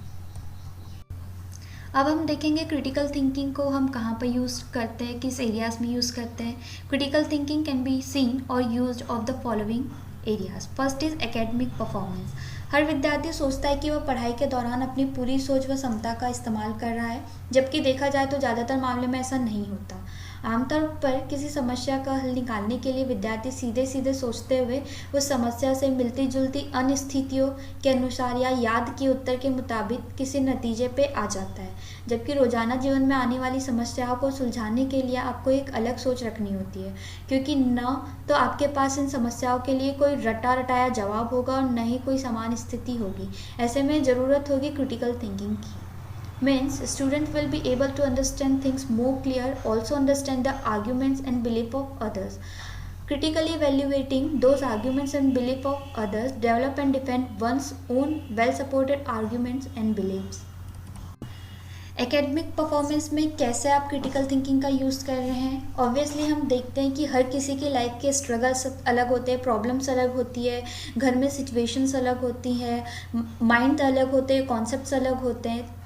A: अब हम देखेंगे क्रिटिकल थिंकिंग को हम कहाँ पर यूज़ करते हैं, किस एरियाज़ में यूज़ करते हैं। Critical thinking can be seen और used of the following areas. First is academic performance. हर विद्यार्थी सोचता है कि वह पढ़ाई के दौरान अपनी पूरी सोच व क्षमता का इस्तेमाल कर रहा है, जबकि देखा जाए तो ज़्यादातर मामले में ऐसा नहीं होता। आमतौर पर किसी समस्या का हल निकालने के लिए विद्यार्थी सीधे सीधे सोचते हुए उस समस्या से मिलती जुलती अन्य स्थितियों के अनुसार या याद के उत्तर के मुताबिक किसी नतीजे पे आ जाता है, जबकि रोजाना जीवन में आने वाली समस्याओं को सुलझाने के लिए आपको एक अलग सोच रखनी होती है, क्योंकि न तो आपके पास इन समस्याओं के लिए कोई रटा रटाया जवाब होगा और न ही कोई समान स्थिति होगी। ऐसे में ज़रूरत होगी क्रिटिकल थिंकिंग की। Means student will be able to understand things more clear, also understand the arguments and belief of others. Critically evaluating those arguments and belief of others, develop and defend one's own well-supported arguments and beliefs. Academic performance में कैसे आप critical thinking का use कर रहे हैं? Obviously हम देखते हैं कि हर किसी की लाइफ के स्ट्रगल्स अलग होते हैं, प्रॉब्लम्स अलग होती है, घर में सिचुएशंस अलग होती हैं, माइंड अलग होते हैं, कॉन्सेप्ट्स अलग होते हैं।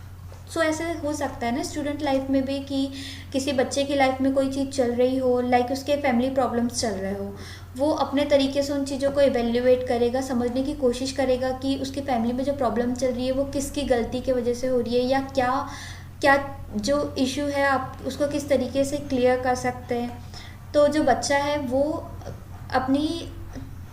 A: सो ऐसे हो सकता है ना स्टूडेंट लाइफ में भी कि किसी बच्चे की लाइफ में कोई चीज़ चल रही हो, लाइक उसके फैमिली प्रॉब्लम्स चल रहे हो, वो अपने तरीके से उन चीज़ों को इवेल्युएट करेगा, समझने की कोशिश करेगा कि उसकी फैमिली में जो प्रॉब्लम चल रही है वो किसकी गलती की वजह से हो रही है, या क्या क्या जो इशू है आप उसको किस तरीके से क्लियर कर सकते हैं। तो जो बच्चा है वो अपनी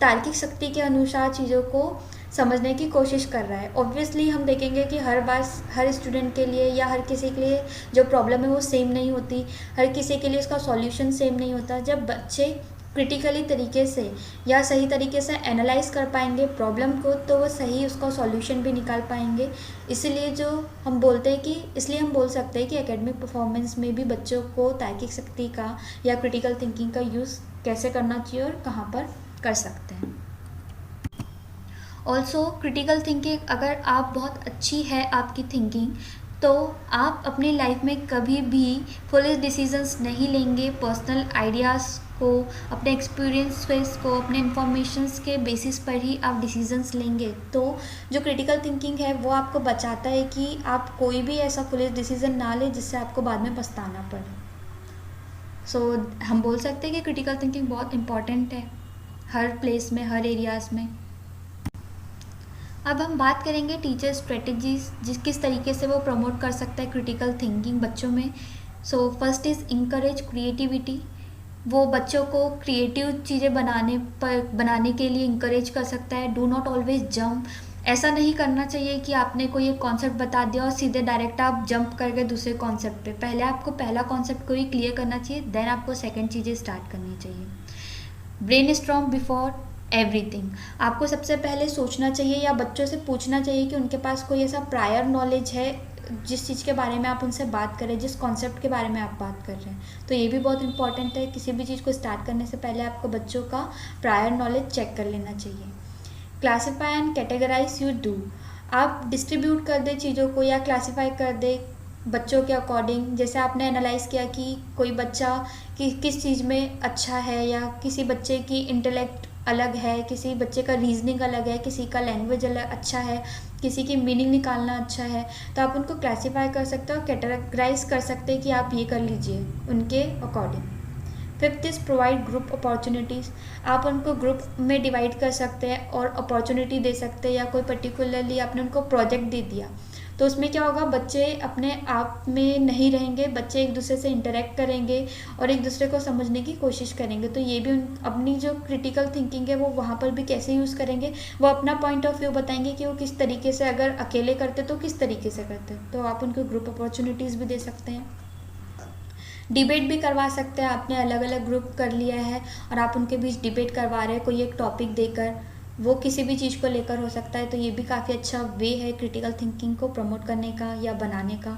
A: तार्किक शक्ति के अनुसार चीज़ों को समझने की कोशिश कर रहा है। ऑब्वियसली हम देखेंगे कि हर बार हर स्टूडेंट के लिए या हर किसी के लिए जो प्रॉब्लम है वो सेम नहीं होती, हर किसी के लिए उसका सॉल्यूशन सेम नहीं होता। जब बच्चे क्रिटिकली तरीके से या सही तरीके से एनालाइज कर पाएंगे प्रॉब्लम को, तो वो सही उसका सॉल्यूशन भी निकाल पाएंगे। इसलिए जो हम बोलते हैं कि इसलिए हम बोल सकते हैं कि एकेडमिक परफॉर्मेंस में भी बच्चों को तार्किक शक्ति का या क्रिटिकल थिंकिंग का यूज़ कैसे करना चाहिए और कहाँ पर कर सकते हैं। ऑल्सो क्रिटिकल थिंकिंग, अगर आप बहुत अच्छी है आपकी थिंकिंग, तो आप अपनी लाइफ में कभी भी फुलिश डिसीजंस नहीं लेंगे। पर्सनल आइडियाज़ को, अपने एक्सपीरियंसेस को, अपने इंफॉर्मेशंस के बेसिस पर ही आप डिसीजंस लेंगे। तो जो क्रिटिकल थिंकिंग है वो आपको बचाता है कि आप कोई भी ऐसा फुलिश डिसीजन ना लें जिससे आपको बाद में पछताना पड़े। सो हम बोल सकते हैं कि क्रिटिकल थिंकिंग बहुत इम्पॉर्टेंट है हर प्लेस में, हर एरियाज़ में। अब हम बात करेंगे टीचर स्ट्रेटजीज, किस तरीके से वो प्रमोट कर सकता है क्रिटिकल थिंकिंग बच्चों में। So first is encourage creativity. वो बच्चों को क्रिएटिव चीज़ें बनाने के लिए इंकरेज कर सकता है। Do not always jump. ऐसा नहीं करना चाहिए कि आपने कोई एक कॉन्सेप्ट बता दिया और सीधे डायरेक्ट आप जंप कर गए दूसरे कॉन्सेप्ट पे। पहले आपको पहला कॉन्सेप्ट को ही क्लियर करना चाहिए, देन आपको सेकेंड चीज़ें स्टार्ट करनी चाहिए। Brainstorm before everything. आपको सबसे पहले सोचना चाहिए या बच्चों से पूछना चाहिए कि उनके पास कोई ऐसा प्रायर नॉलेज है जिस चीज़ के बारे में आप उनसे बात करें, जिस कॉन्सेप्ट के बारे में आप बात कर रहे हैं। तो ये भी बहुत इंपॉर्टेंट है। किसी भी चीज़ को स्टार्ट करने से पहले आपको बच्चों का प्रायर नॉलेज चेक कर लेना चाहिए। Classify and categorise you do. आप डिस्ट्रीब्यूट कर दे चीज़ों को या क्लासीफाई कर दे बच्चों के अकॉर्डिंग। जैसे आपने एनालाइज किया कि कोई बच्चा किस चीज़ में अच्छा है, या किसी बच्चे की इंटेलेक्ट अलग है, किसी बच्चे का रीजनिंग अलग है, किसी का लैंग्वेज अलग अच्छा है, किसी की मीनिंग निकालना अच्छा है, तो आप उनको क्लासीफाई कर सकते हो, कैटेगराइज कर सकते हैं कि आप ये कर लीजिए उनके according. Fifth is provide group opportunities. आप उनको ग्रुप में डिवाइड कर सकते हैं और अपॉर्चुनिटी दे सकते हैं, या कोई पर्टिकुलरली आपने उनको प्रोजेक्ट दे दिया तो उसमें क्या होगा, बच्चे अपने आप में नहीं रहेंगे, बच्चे एक दूसरे से इंटरेक्ट करेंगे और एक दूसरे को समझने की कोशिश करेंगे। तो ये भी अपनी जो क्रिटिकल थिंकिंग है वो वहाँ पर भी कैसे यूज़ करेंगे, वो अपना पॉइंट ऑफ व्यू बताएंगे कि वो किस तरीके से, अगर अकेले करते तो किस तरीके से करते। तो आप उनको ग्रुप अपॉर्चुनिटीज़ भी दे सकते हैं। डिबेट भी करवा सकते हैं। आपने अलग अलग ग्रुप कर लिया है और आप उनके बीच डिबेट करवा रहे हैं कोई एक टॉपिक देकर, वो किसी भी चीज़ को लेकर हो सकता है। तो ये भी काफ़ी अच्छा वे है क्रिटिकल थिंकिंग को प्रमोट करने का या बनाने का।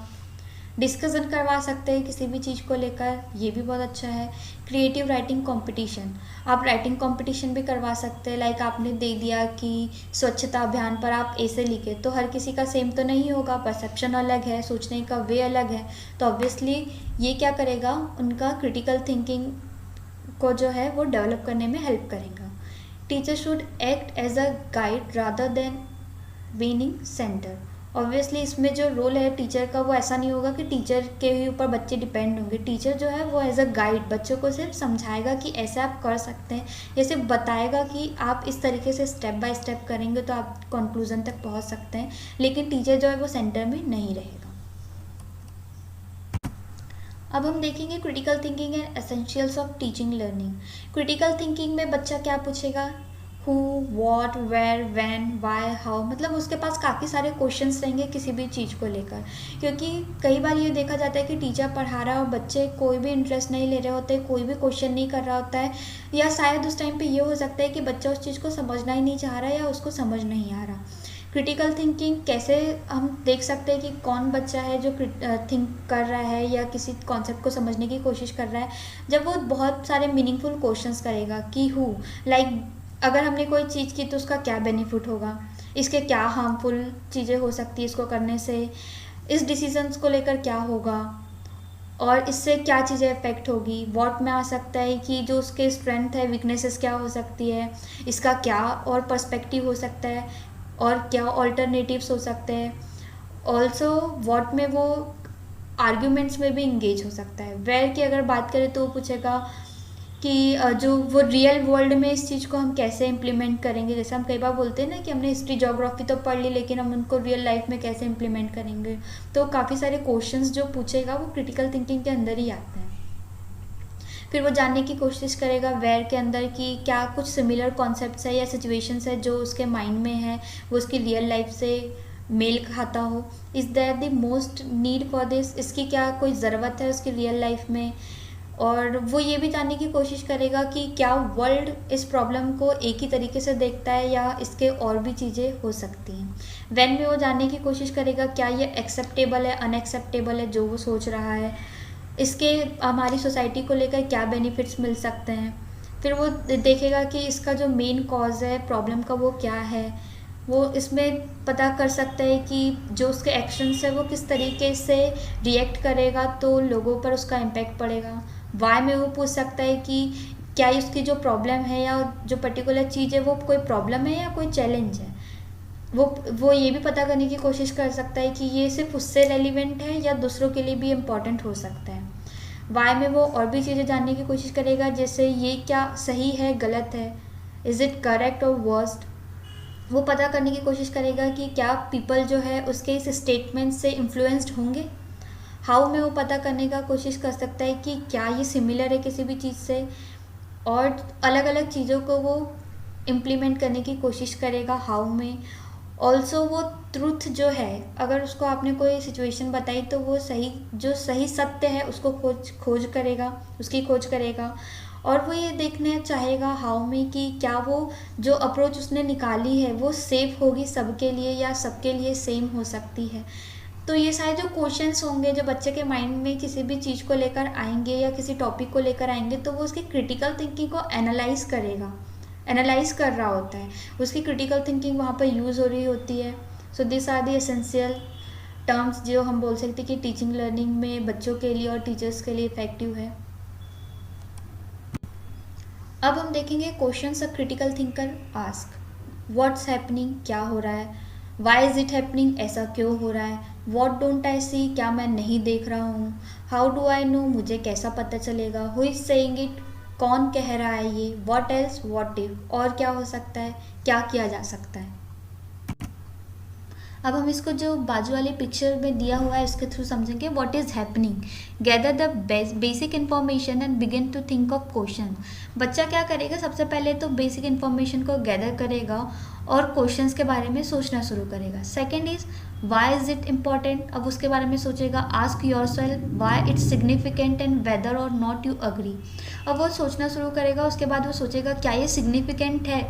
A: डिस्कशन करवा सकते हैं किसी भी चीज़ को लेकर, ये भी बहुत अच्छा है। क्रिएटिव राइटिंग कंपटीशन, आप राइटिंग कंपटीशन भी करवा सकते हैं। लाइक आपने दे दिया कि स्वच्छता अभियान पर आप ऐसे लिखे, तो हर किसी का सेम तो नहीं होगा, परसेप्शन अलग है, सोचने का वे अलग है। तो ऑब्वियसली ये क्या करेगा, उनका क्रिटिकल थिंकिंग को जो है वो डेवलप करने में हेल्प करेगा। Teacher should act as a guide rather than being centre. Obviously इसमें जो रोल है टीचर का वो ऐसा नहीं होगा कि टीचर के ही ऊपर बच्चे डिपेंड होंगे। टीचर जो है वो एज अ गाइड बच्चों को सिर्फ समझाएगा कि ऐसे आप कर सकते हैं, या सिर्फ बताएगा कि आप इस तरीके से स्टेप बाय स्टेप करेंगे तो आप कंक्लूजन तक पहुंच सकते हैं, लेकिन टीचर जो है वो सेंटर में नहीं रहेगा। अब हम देखेंगे critical thinking and essentials of teaching learning. Critical thinking में बच्चा क्या पूछेगा, who, what, where, when, why, how, मतलब उसके पास काफ़ी सारे क्वेश्चंस रहेंगे किसी भी चीज़ को लेकर। क्योंकि कई बार ये देखा जाता है कि टीचर पढ़ा रहा है और बच्चे कोई भी इंटरेस्ट नहीं ले रहे होते, कोई भी क्वेश्चन नहीं कर रहा होता है, या शायद उस टाइम पे ये हो सकता है कि बच्चा उस चीज़ को समझना ही नहीं चाह रहा है या उसको समझ नहीं आ रहा। क्रिटिकल थिंकिंग कैसे हम देख सकते हैं कि कौन बच्चा है जो थिंक कर रहा है या किसी कॉन्सेप्ट को समझने की कोशिश कर रहा है, जब वो बहुत सारे मीनिंगफुल क्वेश्चंस करेगा कि हु, लाइक अगर हमने कोई चीज़ की तो उसका क्या बेनिफिट होगा, इसके क्या हार्मफुल चीज़ें हो सकती है इसको करने से, इस डिसीजंस को लेकर क्या होगा और इससे क्या चीज़ें इफेक्ट होगी, वॉट में आ सकता है कि जो उसके स्ट्रेंथ है, वीकनेसेस क्या हो सकती है, इसका क्या और पर्सपेक्टिव हो सकता है और क्या ऑल्टरनेटिव्स हो सकते हैं। ऑल्सो वॉट में वो आर्ग्यूमेंट्स में भी इंगेज हो सकता है। वेयर की अगर बात करें तो वो पूछेगा कि जो वो रियल वर्ल्ड में इस चीज़ को हम कैसे इम्प्लीमेंट करेंगे। जैसे हम कई बार बोलते हैं ना कि हमने हिस्ट्री ज्योग्राफी तो पढ़ ली, लेकिन हम उनको रियल लाइफ में कैसे इम्प्लीमेंट करेंगे। तो काफ़ी सारे क्वेश्चंस जो पूछेगा वो क्रिटिकल थिंकिंग के अंदर ही आते हैं। फिर वो जानने की कोशिश करेगा वेयर के अंदर कि क्या कुछ सिमिलर कॉन्सेप्ट्स है या सिचुएशंस है जो उसके माइंड में है, वो उसकी रियल लाइफ से मेल खाता हो। Is there the most need for this, इसकी क्या कोई ज़रूरत है उसकी रियल लाइफ में। और वो ये भी जानने की कोशिश करेगा कि क्या वर्ल्ड इस प्रॉब्लम को एक ही तरीके से देखता है या इसके और भी चीज़ें हो सकती हैं। व्हेन में वो जानने की कोशिश करेगा क्या ये एक्सेप्टेबल है, अनएक्सेप्टेबल है जो वो सोच रहा है, इसके हमारी सोसाइटी को लेकर क्या बेनिफिट्स मिल सकते हैं। फिर वो देखेगा कि इसका जो मेन कॉज है प्रॉब्लम का वो क्या है, वो इसमें पता कर सकता है कि जो उसके एक्शंस है वो किस तरीके से रिएक्ट करेगा तो लोगों पर उसका इम्पैक्ट पड़ेगा। वाई में वो पूछ सकता है कि क्या उसकी जो प्रॉब्लम है या जो पर्टिकुलर चीज़ है वो कोई प्रॉब्लम है या कोई चैलेंज है। वो ये भी पता करने की कोशिश कर सकता है कि ये सिर्फ उससे रेलिवेंट है या दूसरों के लिए भी इम्पॉर्टेंट हो सकता है। वाई में वो और भी चीज़ें जानने की कोशिश करेगा, जैसे ये क्या सही है, गलत है, इज़ इट करेक्ट और वर्स्ट। वो पता करने की कोशिश करेगा कि क्या पीपल जो है उसके इस स्टेटमेंट से इन्फ्लुएंस्ड होंगे। हाउ में वो पता करने का कोशिश कर सकता है कि क्या ये सिमिलर है किसी भी चीज़ से, और अलग अलग चीज़ों को वो इम्प्लीमेंट करने की कोशिश करेगा हाउ में। ऑल्सो वो ट्रुथ जो है, अगर उसको आपने कोई सिचुएशन बताई तो वो जो सही सत्य है उसको खोज करेगा, उसकी खोज करेगा। और वो ये देखना चाहेगा हाउ में कि क्या वो जो अप्रोच उसने निकाली है वो सेफ होगी सबके लिए या सबके लिए सेम हो सकती है। तो ये सारे जो क्वेश्चंस होंगे जो बच्चे के माइंड में किसी भी चीज़ को लेकर आएंगे या किसी टॉपिक को लेकर आएंगे, तो वो उसकी क्रिटिकल थिंकिंग को एनालाइज करेगा, एनालाइज कर रहा होता है, उसकी क्रिटिकल थिंकिंग वहाँ पर यूज़ हो रही होती है। So this are the essential terms जो हम बोल सकते हैं कि टीचिंग लर्निंग में बच्चों के लिए और टीचर्स के लिए इफेक्टिव है। अब हम देखेंगे questions a critical thinker ask. What's happening, क्या हो रहा है। वाई इज़ इट हैपनिंग, ऐसा क्यों हो रहा है। व्हाट डोंट आई सी, क्या मैं नहीं देख रहा हूँ। हाउ डू आई नो, मुझे कैसा पता चलेगा। हु इज़ सेइंग इट, कौन कह रहा है ये। व्हाट एल्स, व्हाट इफ, और क्या हो सकता है, क्या किया जा सकता है। अब हम इसको जो बाजू वाली पिक्चर में दिया हुआ है इसके थ्रू समझेंगे। What is happening, gather the basic information and begin to think of question. बच्चा क्या करेगा, सबसे पहले तो बेसिक इन्फॉर्मेशन को गैदर करेगा और क्वेश्चंस के बारे में सोचना शुरू करेगा। Second is why is it important, अब उसके बारे में सोचेगा। Ask yourself why it's significant and whether or not you agree. अब वो सोचना शुरू करेगा, उसके बाद वो सोचेगा क्या ये सिग्निफिकेंट है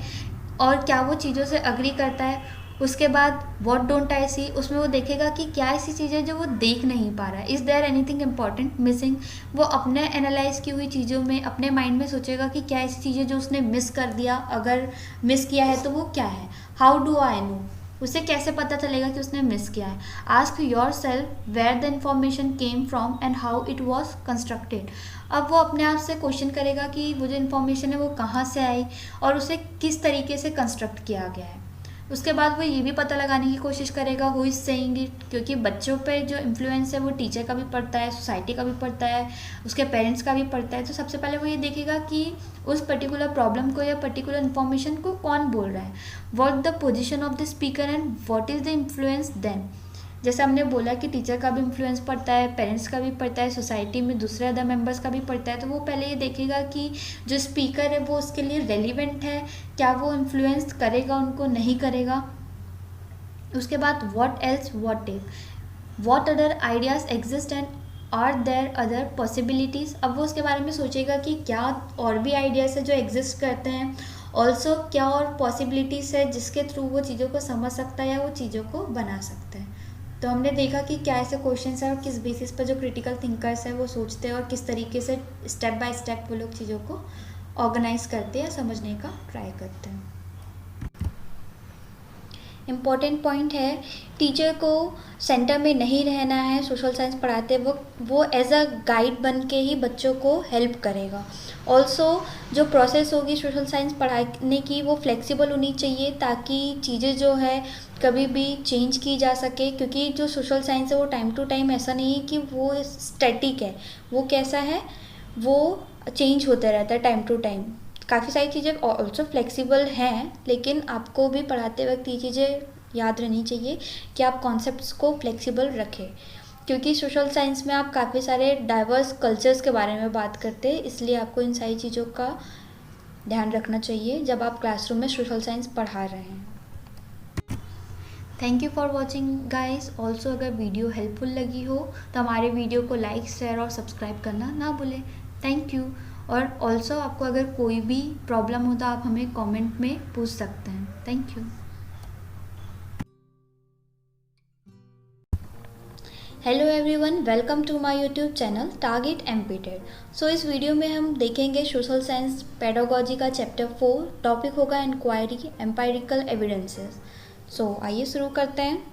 A: और क्या वो चीज़ों से अग्री करता है। उसके बाद व्हाट डोंट आई सी, उसमें वो देखेगा कि क्या ऐसी चीज़ें जो वो देख नहीं पा रहा है। Is there anything important missing, वो अपने एनालाइज की हुई चीज़ों में अपने माइंड में सोचेगा कि क्या ऐसी चीज़ें जो उसने मिस कर दिया, अगर मिस किया है तो वो क्या है। हाउ डू आई नो, उसे कैसे पता चलेगा कि उसने मिस किया है। Ask yourself where the information came from and how it was constructed. अब वो अपने आप से क्वेश्चन करेगा कि वो जो इन्फॉर्मेशन है वो कहाँ से आई और उसे किस तरीके से कंस्ट्रक्ट किया गया है। उसके बाद वो ये भी पता लगाने की कोशिश करेगा हु इज़ सेइंग इट, क्योंकि बच्चों पे जो इन्फ्लुएंस है वो टीचर का भी पड़ता है, सोसाइटी का भी पड़ता है, उसके पेरेंट्स का भी पड़ता है। तो सबसे पहले वो ये देखेगा कि उस पर्टिकुलर प्रॉब्लम को या पर्टिकुलर इन्फॉर्मेशन को कौन बोल रहा है। What the position of the speaker and what is the influence then. जैसे हमने बोला कि टीचर का भी इन्फ्लुएंस पड़ता है, पेरेंट्स का भी पड़ता है, सोसाइटी में दूसरे अदर मेंबर्स का भी पड़ता है। तो वो पहले ये देखेगा कि जो स्पीकर है वो उसके लिए रेलिवेंट है, क्या वो इन्फ्लुएंस करेगा उनको, नहीं करेगा। उसके बाद what else, what if, what other ideas exist and are there other possibilities. अब वो उसके बारे में सोचेगा कि क्या और भी आइडियाज़ है जो एग्जिस्ट करते हैं, ऑल्सो क्या और पॉसिबिलिटीज़ है जिसके थ्रू वो चीज़ों को समझ सकता है या वो चीज़ों को बना सकता है। तो हमने देखा कि क्या ऐसे क्वेश्चंस हैं और किस बेसिस पर जो क्रिटिकल थिंकर्स हैं वो सोचते हैं और किस तरीके से स्टेप बाय स्टेप वो लोग चीज़ों को ऑर्गेनाइज करते हैं या समझने का ट्राई करते हैं। इम्पॉर्टेंट पॉइंट है, टीचर को सेंटर में नहीं रहना है सोशल साइंस पढ़ाते वक्त, वो एज अ गाइड बन के ही बच्चों को हेल्प करेगा। ऑल्सो जो प्रोसेस होगी सोशल साइंस पढ़ाने की वो फ्लेक्सिबल होनी चाहिए ताकि चीज़ें जो है कभी भी चेंज की जा सके, क्योंकि जो सोशल साइंस है वो टाइम टू टाइम ऐसा नहीं है कि वो स्टैटिक है, वो कैसा है, वो चेंज होता रहता है टाइम टू टाइम। काफ़ी सारी चीज़ें ऑल्सो फ्लेक्सिबल हैं, लेकिन आपको भी पढ़ाते वक्त ये चीज़ें याद रहनी चाहिए कि आप कॉन्सेप्ट्स को फ्लेक्सिबल रखें, क्योंकि सोशल साइंस में आप काफ़ी सारे डाइवर्स कल्चर्स के बारे में बात करते हैं, इसलिए आपको इन सारी चीज़ों का ध्यान रखना चाहिए जब आप क्लासरूम में सोशल साइंस पढ़ा रहे हैं। Thank you for watching guys. Also अगर वीडियो हेल्पफुल लगी हो तो हमारे वीडियो को लाइक, शेयर और सब्सक्राइब करना ना भूलें। Thank you. और ऑल्सो आपको अगर कोई भी प्रॉब्लम हो तो आप हमें कमेंट में पूछ सकते हैं। Thank you. Hello everyone, welcome to my YouTube channel target MPTET. So इस वीडियो में हम देखेंगे सोशल साइंस पेडागोजी का चैप्टर 4। टॉपिक होगा इंक्वायरी, एम्पायरिकल एविडेंसेस। सो आइए शुरू करते हैं।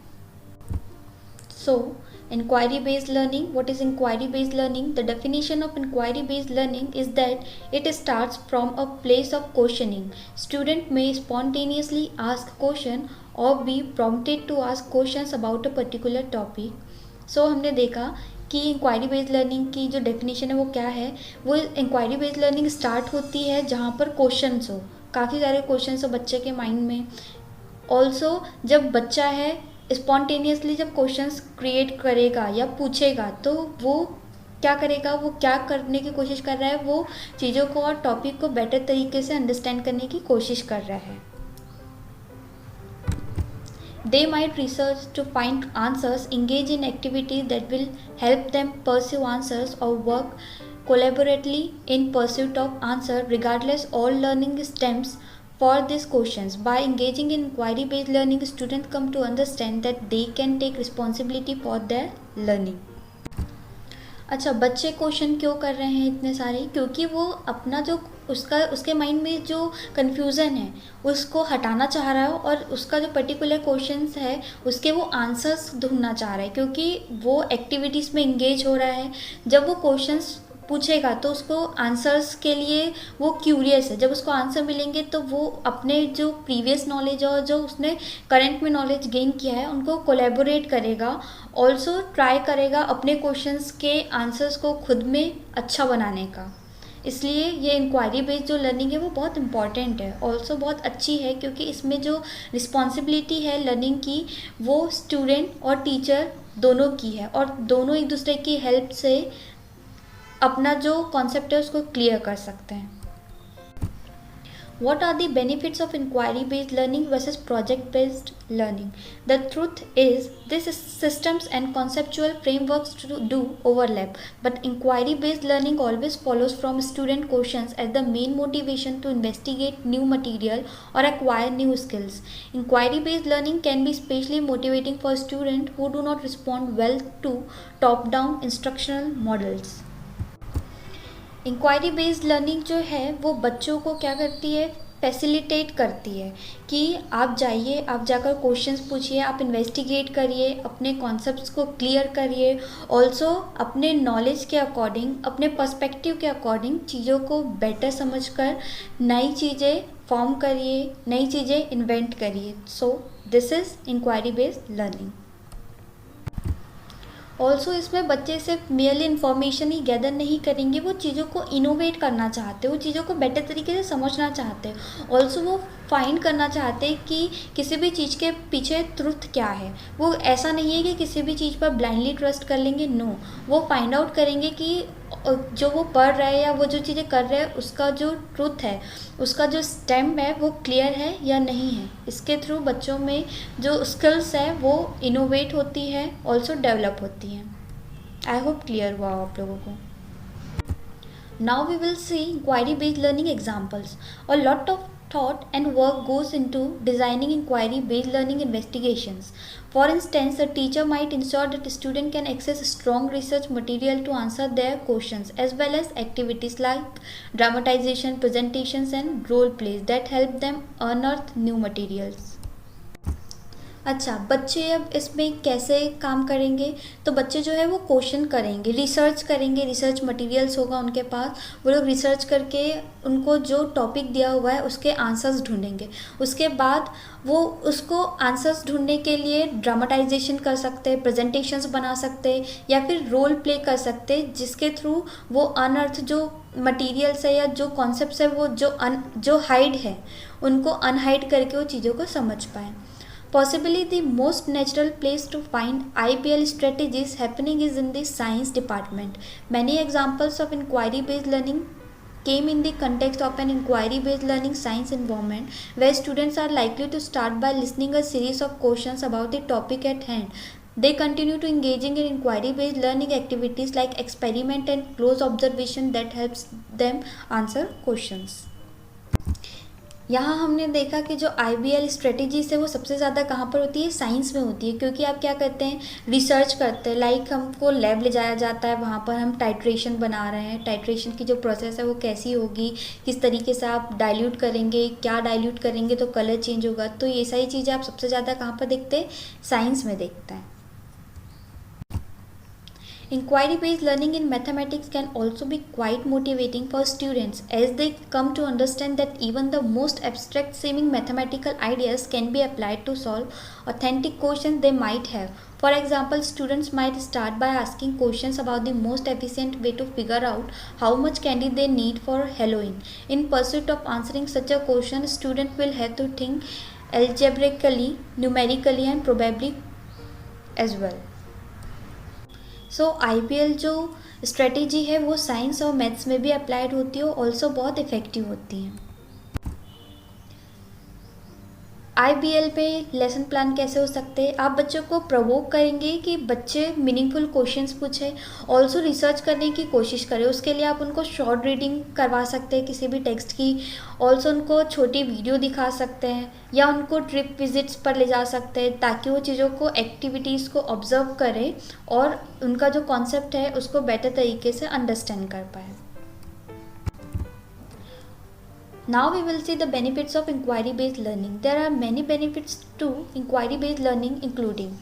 A: सो inquiry based learning. What is inquiry based learning? The definition of inquiry based learning is that it starts from a place of questioning. Student may spontaneously ask question or be prompted to ask questions about a particular topic. So हमने देखा कि inquiry based learning की जो definition है वो क्या है। वो इंक्वायरी बेस्ड लर्निंग स्टार्ट होती है जहाँ पर क्वेश्चंस हो, काफ़ी सारे क्वेश्चंस हो बच्चे के माइंड में। ऑल्सो जब बच्चा है स्पॉन्टेनियसली जब क्वेश्चंस क्रिएट करेगा या पूछेगा तो वो क्या करेगा, वो क्या करने की कोशिश कर रहा है, वो चीज़ों को और टॉपिक को बेटर तरीके से अंडरस्टैंड करने की कोशिश कर रहा है। They might research to find answers, engage in activities that will help them pursue answers or work collaboratively in pursuit of answer. Regardless, all learning stems for these questions. By engaging in inquiry-based learning, students come to understand that they can take responsibility for their learning. अच्छा, बच्चे question क्यों कर रहे हैं इतने सारे? क्योंकि वो अपना जो उसके माइंड में जो कन्फ्यूज़न है उसको हटाना चाह रहा है और उसका जो पर्टिकुलर क्वेश्चंस है उसके वो आंसर्स ढूंढना चाह रहा है, क्योंकि वो एक्टिविटीज़ में इंगेज हो रहा है। जब वो क्वेश्चंस पूछेगा तो उसको आंसर्स के लिए वो क्यूरियस है। जब उसको आंसर मिलेंगे तो वो अपने जो प्रीवियस नॉलेज और जो उसने करंट में नॉलेज गेन किया है उनको कोलैबोरेट करेगा। ऑल्सो ट्राई करेगा अपने क्वेश्चंस के आंसर्स को खुद में अच्छा बनाने का। इसलिए ये इंक्वायरी बेस्ड जो लर्निंग है वो बहुत इंपॉर्टेंट है, ऑल्सो बहुत अच्छी है, क्योंकि इसमें जो रिस्पॉन्सिबिलिटी है लर्निंग की वो स्टूडेंट और टीचर दोनों की है और दोनों एक दूसरे की हेल्प से अपना जो कॉन्सेप्ट है उसको क्लियर कर सकते हैं। What are the benefits of inquiry-based learning versus project-based learning? The truth is, these systems and conceptual frameworks do overlap, but inquiry-based learning always follows from student questions as the main motivation to investigate new material or acquire new skills. Inquiry-based learning can be especially motivating for students who do not respond well to top-down instructional models. Inquiry based learning जो है वो बच्चों को क्या करती है, facilitate करती है कि आप जाइए, आप जाकर क्वेश्चंस पूछिए, आप इन्वेस्टिगेट करिए, अपने कॉन्सेप्ट्स को क्लियर करिए, ऑल्सो अपने नॉलेज के अकॉर्डिंग, अपने पर्सपेक्टिव के अकॉर्डिंग चीज़ों को बेटर समझकर नई चीज़ें फॉर्म करिए, नई चीज़ें इन्वेंट करिए। So this is inquiry based learning. Also इसमें बच्चे सिर्फ मेयरली इन्फॉर्मेशन ही गैदर नहीं करेंगे, वो चीज़ों को इनोवेट करना चाहते हैं, वो चीज़ों को बेटर तरीके से समझना चाहते हैं। ऑल्सो वो फाइंड करना चाहते हैं कि किसी भी चीज़ के पीछे ट्रुथ क्या है। वो ऐसा नहीं है कि किसी भी चीज़ पर ब्लाइंडली ट्रस्ट कर लेंगे, नो, वो फाइंड आउट करेंगे कि जो वो पढ़ रहे हैं या वो जो चीज़ें कर रहे हैं उसका जो ट्रुथ है, उसका जो स्टेम है वो क्लियर है या नहीं है। इसके थ्रू बच्चों में जो स्किल्स है वो इनोवेट होती है, ऑल्सो डेवलप होती हैं। आई होप क्लियर हुआ आप लोगों को। Now we will see inquiry based learning examples. A lot of thought and work goes into designing inquiry based learning investigations. For instance, a teacher might ensure that a student can access strong research material to answer their questions, as well as activities like dramatization, presentations and role plays that help them unearth new materials. अच्छा, बच्चे अब इसमें कैसे काम करेंगे? तो बच्चे जो है वो क्वेश्चन करेंगे, रिसर्च करेंगे, रिसर्च मटेरियल्स होगा उनके पास, वो लोग रिसर्च करके उनको जो टॉपिक दिया हुआ है उसके आंसर्स ढूंढेंगे। उसके बाद वो उसको आंसर्स ढूंढने के लिए ड्रामाटाइजेशन कर सकते हैं, प्रेजेंटेशंस बना सकते हैं या फिर रोल प्ले कर सकते हैं, जिसके थ्रू वो अनअर्थ जो मटेरियल्स है या जो कॉन्सेप्ट्स है वो जो हाइड है उनको अनहाइड करके वो चीज़ों को समझ पाएँ। Possibly the most natural place to find IBL strategies happening is in the science department. Many examples of inquiry-based learning came in the context of an inquiry-based learning science environment, where students are likely to start by listening a series of questions about the topic at hand. They continue to engaging in inquiry-based learning activities like experiment and close observation that helps them answer questions. यहाँ हमने देखा कि जो IBL strategies है वो सबसे ज़्यादा कहाँ पर होती है? साइंस में होती है, क्योंकि आप क्या करते हैं, रिसर्च करते हैं। लाइक हमको लैब ले जाया जाता है, वहाँ पर हम टाइट्रेशन बना रहे हैं, टाइट्रेशन की जो प्रोसेस है वो कैसी होगी, किस तरीके से आप डाइल्यूट करेंगे, क्या डाइल्यूट करेंगे तो कलर चेंज होगा। तो ये सारी चीज़ें आप सबसे ज़्यादा कहाँ पर देखते हैं? साइंस में देखते हैं। Inquiry-based learning in mathematics can also be quite motivating for students, as they come to understand that even the most abstract seeming mathematical ideas can be applied to solve authentic questions they might have. For example, students might start by asking questions about the most efficient way to figure out how much candy they need for Halloween. In pursuit of answering such a question, student will have to think algebraically, numerically and probably as well. So IBL जो strategy है वो science और maths में भी applied होती है, also बहुत effective होती है। IBL पे लेसन प्लान कैसे हो सकते हैं? आप बच्चों को प्रोवोक करेंगे कि बच्चे मीनिंगफुल क्वेश्चंस पूछें, ऑल्सो रिसर्च करने की कोशिश करें। उसके लिए आप उनको शॉर्ट रीडिंग करवा सकते हैं किसी भी टेक्स्ट की, ऑल्सो उनको छोटी वीडियो दिखा सकते हैं या उनको ट्रिप विजिट्स पर ले जा सकते हैं, ताकि वो चीज़ों को, एक्टिविटीज़ को ऑब्जर्व करें और उनका जो कॉन्सेप्ट है उसको बेटर तरीके से अंडरस्टैंड कर पाए। Now we will see the benefits of inquiry-based learning. There are many benefits to inquiry-based learning, including: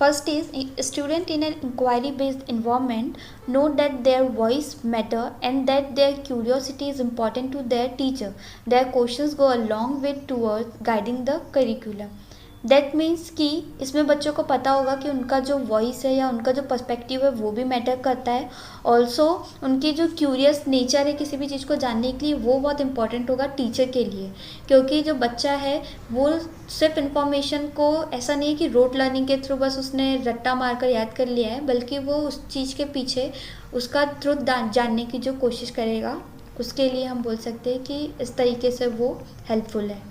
A: first is, a student in an inquiry-based environment know that their voice matter and that their curiosity is important to their teacher. Their questions go a long way towards guiding the curriculum. That means कि इसमें बच्चों को पता होगा कि उनका जो voice है या उनका जो पर्सपेक्टिव है वो भी मैटर करता है। ऑल्सो उनकी जो क्यूरियस नेचर है किसी भी चीज़ को जानने के लिए, वो बहुत इंपॉर्टेंट होगा टीचर के लिए, क्योंकि जो बच्चा है वो सिर्फ इन्फॉर्मेशन को, ऐसा नहीं है कि रोट लर्निंग के थ्रू बस उसने रट्टा मारकर याद कर लिया है, बल्कि वो उस चीज़ के पीछे उसका ट्रुथ जानने की जो कोशिश करेगा, उसके लिए हम बोल सकते हैं कि इस तरीके से वो हेल्पफुल है।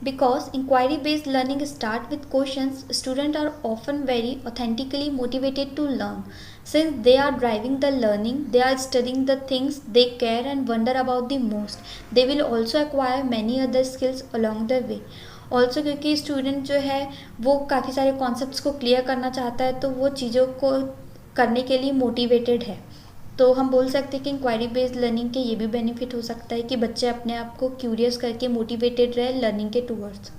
A: Because inquiry-based learning starts with questions, students are often very authentically motivated to learn. Since they are driving the learning, they are studying the things they care and wonder about the most. They will also acquire many other skills along the way. Also क्योंकि student जो है वो काफ़ी सारे concepts को clear करना चाहता है, तो वो चीज़ों को करने के लिए मोटिवेटेड है। तो हम बोल सकते हैं कि इंक्वायरी बेस्ड लर्निंग के ये भी बेनिफिट हो सकता है कि बच्चे अपने आप को क्यूरियस करके मोटिवेटेड रहे लर्निंग के towards.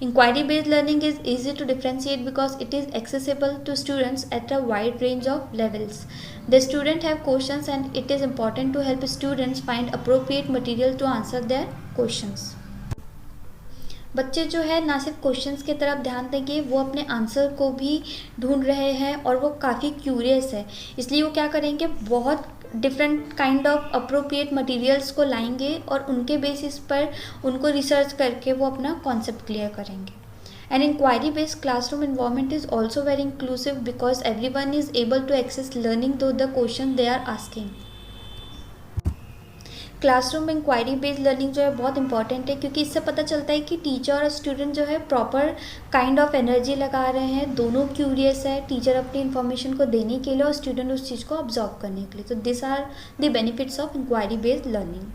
A: Inquiry based learning is easy to differentiate because it is accessible to students at a wide range of levels. The student have questions and it is important to help students find appropriate material to answer their questions. बच्चे जो है ना सिर्फ questions की तरफ ध्यान देंगे, वो अपने आंसर को भी ढूंढ रहे हैं और वो काफ़ी क्यूरियस है, इसलिए वो क्या करेंगे, बहुत different kind of appropriate materials को लाएंगे और उनके बेसिस पर उनको रिसर्च करके वो अपना कॉन्सेप्ट क्लियर करेंगे. An inquiry-based classroom environment is also very inclusive because everyone is able to access learning through the questions they are asking. Classroom inquiry based learning जो है बहुत इंपॉर्टेंट है, क्योंकि इससे पता चलता है कि टीचर और स्टूडेंट जो है प्रॉपर काइंड ऑफ एनर्जी लगा रहे हैं, दोनों क्यूरियस है, टीचर अपनी इन्फॉर्मेशन को देने के लिए और स्टूडेंट उस चीज़ को ऑब्जर्व करने के लिए. तो this are the benefits of inquiry based learning.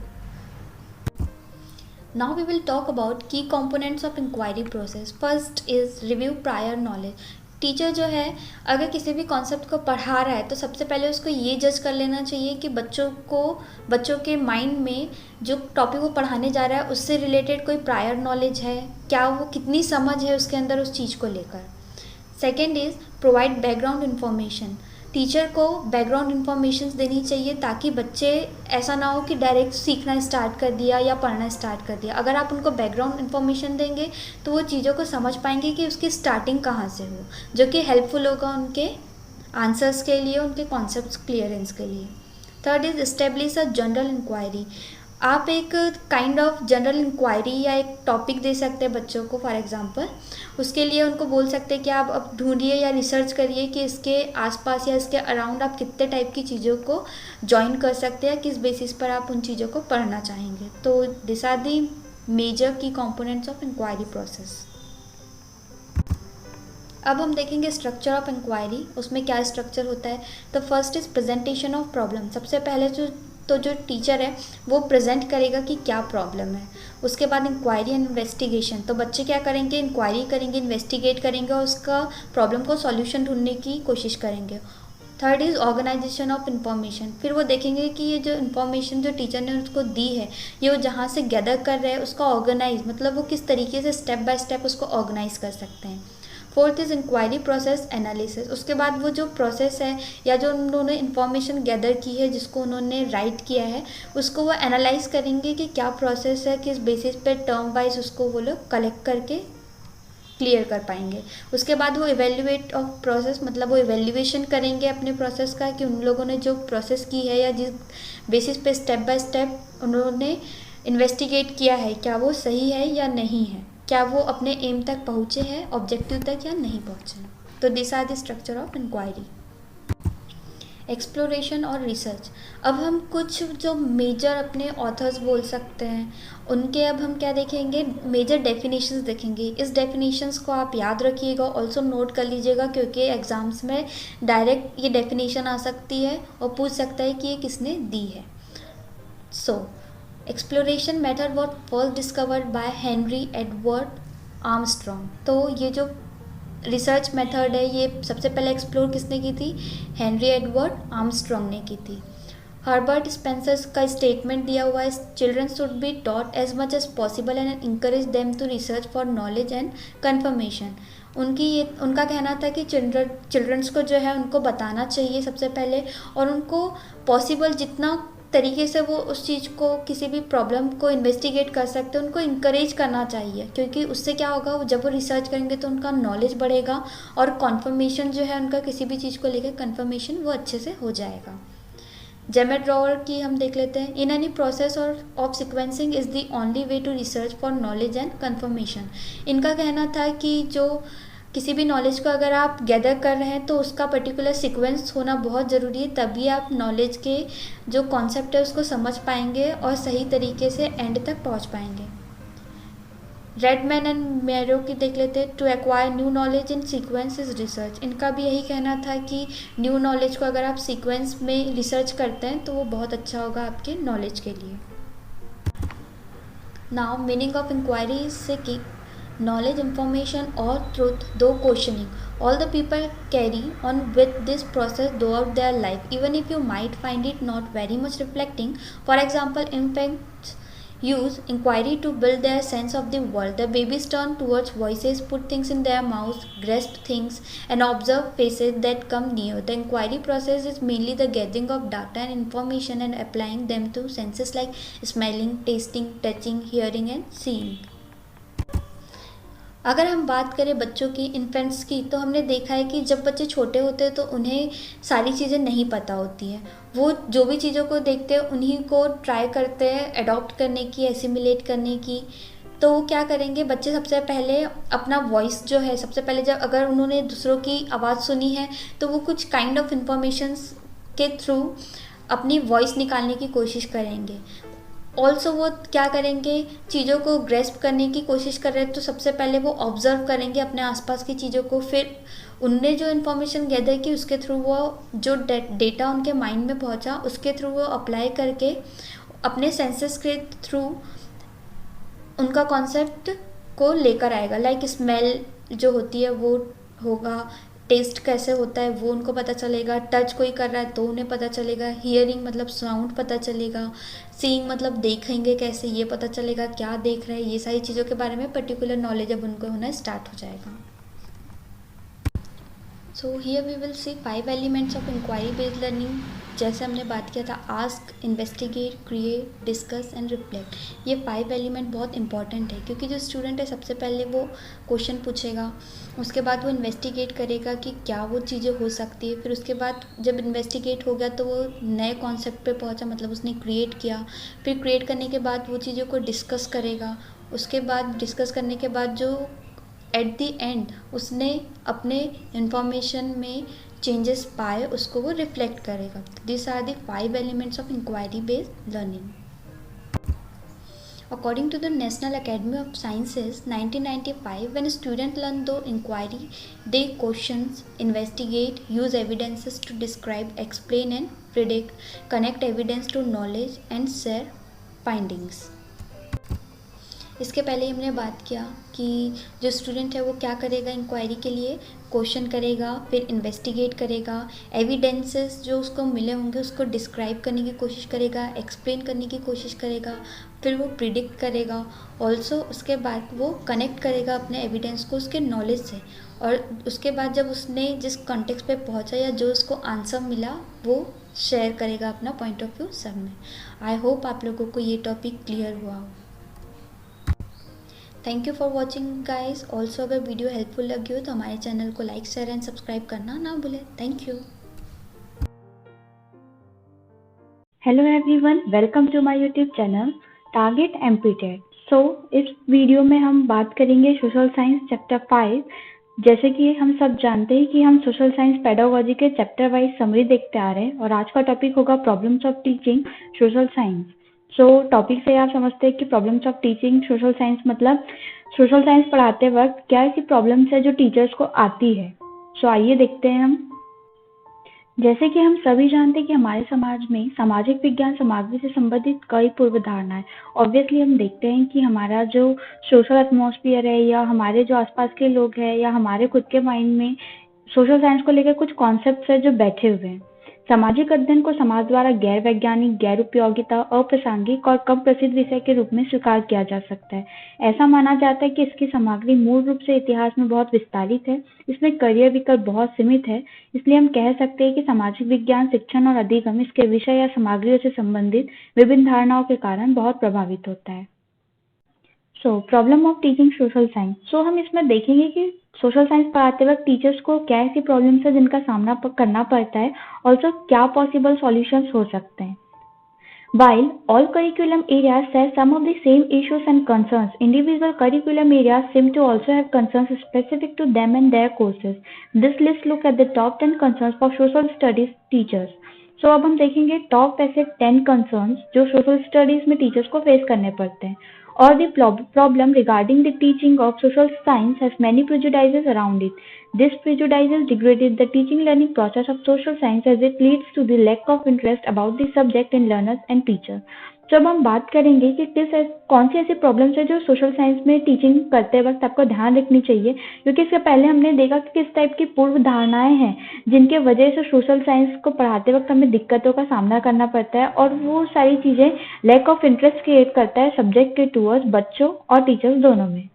A: Now we will talk about key components of inquiry process. First is review prior knowledge. Teacher जो है अगर किसी भी कॉन्सेप्ट को पढ़ा रहा है तो सबसे पहले उसको ये जज कर लेना चाहिए कि बच्चों के माइंड में जो टॉपिक वो पढ़ाने जा रहा है उससे रिलेटेड कोई प्रायर नॉलेज है, क्या वो कितनी समझ है उसके अंदर उस चीज़ को लेकर. Second is provide background information. Teacher को बैकग्राउंड इन्फॉर्मेशन देनी चाहिए ताकि बच्चे ऐसा ना हो कि डायरेक्ट सीखना स्टार्ट कर दिया या पढ़ना स्टार्ट कर दिया. अगर आप उनको बैकग्राउंड इन्फॉर्मेशन देंगे तो वो चीज़ों को समझ पाएंगे कि उसकी स्टार्टिंग कहाँ से हो, जो कि हेल्पफुल होगा उनके आंसर्स के लिए, उनके कॉन्सेप्ट्स क्लियरेंस के लिए. Third is establish a general inquiry. आप एक काइंड ऑफ जनरल इंक्वायरी या एक टॉपिक दे सकते हैं बच्चों को. फॉर एग्जांपल उसके लिए उनको बोल सकते हैं कि आप अब ढूंढिए या रिसर्च करिए कि इसके आसपास या इसके अराउंड आप कितने टाइप की चीज़ों को ज्वाइन कर सकते हैं, किस बेसिस पर आप उन चीज़ों को पढ़ना चाहेंगे. तो दिस आर दी मेजर की कंपोनेंट्स ऑफ इंक्वायरी प्रोसेस. अब हम देखेंगे स्ट्रक्चर ऑफ इंक्वायरी. उसमें क्या स्ट्रक्चर होता है. तो first is presentation of problem. सबसे पहले जो टीचर है वो प्रेजेंट करेगा कि क्या प्रॉब्लम है. उसके बाद इंक्वायरी एंड इन्वेस्टिगेशन. तो बच्चे क्या करेंगे, इंक्वायरी करेंगे, इन्वेस्टिगेट करेंगे और उसका प्रॉब्लम को सॉल्यूशन ढूंढने की कोशिश करेंगे. Third is organisation of information. फिर वो देखेंगे कि ये जो इन्फॉर्मेशन जो टीचर ने उसको दी है ये वो जहाँ से गैदर कर रहे हैं उसका ऑर्गेनाइज, मतलब वो किस तरीके से स्टेप बाय स्टेप उसको ऑर्गेनाइज कर सकते हैं. Fourth is inquiry process analysis. उसके बाद वो जो प्रोसेस है या जो उन्होंने इन्फॉर्मेशन गैदर की है जिसको उन्होंने राइट किया है उसको वो एनालाइज करेंगे कि क्या प्रोसेस है, किस बेसिस पे टर्म वाइज उसको वो लोग कलेक्ट करके क्लियर कर पाएंगे. उसके बाद वो इवेल्युएट ऑफ प्रोसेस, मतलब वो इवेल्युएशन करेंगे अपने प्रोसेस का कि उन लोगों ने जो प्रोसेस की है या जिस बेसिस पे स्टेप बाय स्टेप उन्होंने इन्वेस्टिगेट किया है क्या वो सही है या नहीं है, क्या वो अपने एम तक पहुँचे हैं, ऑब्जेक्टिव तक या नहीं पहुँचे. तो this are the structure of inquiry. Exploration और रिसर्च. अब हम कुछ जो मेजर अपने ऑथर्स बोल सकते हैं उनके अब हम क्या देखेंगे, मेजर डेफिनेशंस देखेंगे. इस डेफिनेशंस को आप याद रखिएगा, ऑल्सो नोट कर लीजिएगा, क्योंकि एग्ज़ाम्स में डायरेक्ट ये डेफिनेशन आ सकती है और पूछ सकता है कि ये किसने दी है. So exploration method was first discovered by Henry Edward Armstrong. तो ये जो रिसर्च मेथड है ये सबसे पहले एक्सप्लोर किसने की थी, हेनरी एडवर्ड आर्मस्ट्रॉन्ग ने की थी. हर्बर्ट स्पेंसर का स्टेटमेंट दिया हुआ है, children should be taught as much as possible and encourage them to research for knowledge and confirmation. उनका कहना था कि चिल्ड्रंस को जो है उनको बताना चाहिए सबसे पहले, और उनको पॉसिबल जितना तरीके से वो उस चीज़ को किसी भी प्रॉब्लम को इन्वेस्टिगेट कर सकते हैं उनको इंकरेज करना चाहिए, क्योंकि उससे क्या होगा, जब वो रिसर्च करेंगे तो उनका नॉलेज बढ़ेगा और कन्फर्मेशन जो है उनका किसी भी चीज़ को लेकर कन्फर्मेशन वो अच्छे से हो जाएगा. जेमेट ड्रॉवर की हम देख लेते हैं. In any process or of sequencing is the only way to research for knowledge and confirmation. इनका कहना था कि जो किसी भी नॉलेज को अगर आप गैदर कर रहे हैं तो उसका पर्टिकुलर सीक्वेंस होना बहुत ज़रूरी है, तभी आप नॉलेज के जो कॉन्सेप्ट है उसको समझ पाएंगे और सही तरीके से एंड तक पहुंच पाएंगे. रेडमैन एंड मैरो की देख लेते हैं. To acquire new knowledge in sequence is research. इनका भी यही कहना था कि न्यू नॉलेज को अगर आप सीक्वेंस में रिसर्च करते हैं तो वो बहुत अच्छा होगा आपके नॉलेज के लिए. Now meaning of inquiry is seeking knowledge, information or truth, though questioning. All the people carry on with this process throughout their life, even if you might find it not very much reflecting. For example, infants use inquiry to build their sense of the world. The babies turn towards voices, put things in their mouths, grasp things, and observe faces that come near. The inquiry process is mainly the gathering of data and information and applying them to senses like smelling, tasting, touching, hearing, and seeing. अगर हम बात करें बच्चों की, infants की, तो हमने देखा है कि जब बच्चे छोटे होते हैं तो उन्हें सारी चीज़ें नहीं पता होती हैं। वो जो भी चीज़ों को देखते हैं उन्हीं को ट्राई करते हैं अडॉप्ट करने की, एसिमिलेट करने की। तो वो क्या करेंगे, बच्चे सबसे पहले अपना वॉइस जो है, सबसे पहले जब अगर उन्होंने दूसरों की आवाज़ सुनी है तो वो कुछ काइंड ऑफ इंफॉर्मेशंस के थ्रू अपनी वॉइस निकालने की कोशिश करेंगे। ऑल्सो वो क्या करेंगे, चीज़ों को ग्रेस्प करने की कोशिश कर रहे हैं तो सबसे पहले वो ऑब्जर्व करेंगे अपने आसपास की चीज़ों को, फिर उनने जो इन्फॉर्मेशन गैदर की उसके थ्रू वो जो डेटा उनके माइंड में पहुंचा उसके थ्रू वो अप्लाई करके अपने सेंसेस के थ्रू उनका कॉन्सेप्ट को लेकर आएगा। लाइक स्मेल जो होती है वो होगा, टेस्ट कैसे होता है वो उनको पता चलेगा, टच कोई कर रहा है तो उन्हें पता चलेगा, हियरिंग मतलब साउंड पता चलेगा, सीइंग मतलब देखेंगे कैसे ये पता चलेगा क्या देख रहे हैं, ये सारी चीज़ों के बारे में पर्टिकुलर नॉलेज अब उनको होना स्टार्ट हो जाएगा। So here we will see 5 elements of inquiry based learning. जैसे हमने बात किया था, ask, investigate, create, discuss and reflect. ये 5 एलिमेंट बहुत इंपॉर्टेंट है क्योंकि जो स्टूडेंट है सबसे पहले वो क्वेश्चन पूछेगा, उसके बाद वो इन्वेस्टिगेट करेगा कि क्या वो चीज़ें हो सकती है, फिर उसके बाद जब इन्वेस्टिगेट हो गया तो वो नए कॉन्सेप्ट पे पहुंचा, मतलब उसने क्रिएट किया, फिर क्रिएट करने के बाद वो चीज़ों को डिस्कस करेगा, उसके बाद डिस्कस करने के बाद जो एट द एंड उसने अपने इंफॉर्मेशन में चेंजेस पाए उसको वो रिफ्लेक्ट करेगा। This are the 5 elements of inquiry based learning. According to the National Academy of Sciences, 1995, when students learn through inquiry, they questions, investigate, use evidences to describe, explain and predict, connect evidence to knowledge and share findings. इसके पहले हमने बात किया कि जो student है वो क्या करेगा, इंक्वायरी के लिए क्वेश्चन करेगा, फिर इन्वेस्टिगेट करेगा, एविडेंसेस जो उसको मिले होंगे उसको डिस्क्राइब करने की कोशिश करेगा, एक्सप्लेन करने की कोशिश करेगा, फिर वो प्रिडिक्ट करेगा। ऑल्सो उसके बाद वो कनेक्ट करेगा अपने एविडेंस को उसके नॉलेज से, और उसके बाद जब उसने जिस कॉन्टेक्स्ट पे पहुंचा या जो उसको आंसर मिला वो शेयर करेगा अपना पॉइंट ऑफ व्यू सब में। आई होप आप लोगों को ये टॉपिक क्लियर हुआ हो। Thank you for watching guys. Also अगर वीडियो हेल्पफुल लगी हो तो हमारे चैनल को लाइक, शेयर एंड सब्सक्राइब करना ना भूलें। Thank you.
B: Hello everyone, welcome to my YouTube channel target MPTET. So इस वीडियो में हम बात करेंगे सोशल साइंस चैप्टर 5। जैसे कि हम सब जानते हैं कि हम सोशल साइंस पेडागोजी के चैप्टर वाइज समरी देखते आ रहे हैं और आज का टॉपिक होगा problems of teaching social science. So topic से आप समझते हैं कि problems of teaching social science मतलब सोशल साइंस पढ़ाते वक्त क्या ऐसी प्रॉब्लम्स है जो टीचर्स को आती है। सो आइए देखते हैं हम। जैसे कि हम सभी जानते हैं कि हमारे समाज में सामाजिक विज्ञान सामग्री से संबंधित कई पूर्व धारणाएं। ऑब्वियसली हम देखते हैं कि हमारा जो सोशल एटमॉस्फेयर है या हमारे जो आसपास के लोग हैं या हमारे खुद के माइंड में सोशल साइंस को लेकर कुछ कॉन्सेप्ट्स है जो बैठे हुए हैं। सामाजिक अध्ययन को समाज द्वारा गैर वैज्ञानिक, गैर उपयोगिता, अप्रासंगिक और कम प्रसिद्ध विषय के रूप में स्वीकार किया जा सकता है। ऐसा माना जाता है कि इसकी सामग्री मूल रूप से इतिहास में बहुत विस्तारित है, इसमें करियर विकल्प बहुत सीमित है। इसलिए हम कह सकते हैं कि सामाजिक विज्ञान शिक्षण और अधिगम इसके विषय या सामग्रियों से संबंधित विभिन्न धारणाओं के कारण बहुत प्रभावित होता है। Problem of teaching social science. हम इसमें देखेंगे कि सोशल साइंस पढ़ाते वक्त टीचर्स को क्या ऐसी प्रॉब्लम्स है जिनका सामना करना पड़ता है, ऑल्सो क्या पॉसिबल सॉल्यूशंस हो सकते हैं। While all curriculum areas share some of the same issues and concerns, individual curriculum areas seem to also have concerns specific to them and their courses. This list look at the top 10 concerns for social studies teachers. अब हम देखेंगे top ऐसे 10 concerns जो social studies में teachers को face करने पड़ते हैं। Or the problem regarding the teaching of social science has many prejudices around it. This prejudices degraded the teaching learning process of social science as it leads to the lack of interest about the subject in learners and teachers. अब हम बात करेंगे कि कौन सी ऐसी problems है जो social science में टीचिंग करते वक्त आपको ध्यान रखनी चाहिए, क्योंकि इससे पहले हमने देखा कि किस टाइप की पूर्व धारणाएं हैं जिनके वजह से सोशल साइंस को पढ़ाते वक्त हमें दिक्कतों का सामना करना पड़ता है, और वो सारी चीजें लैक ऑफ इंटरेस्ट क्रिएट करता है सब्जेक्ट के टूवर्ड्स बच्चों और टीचर्स दोनों में।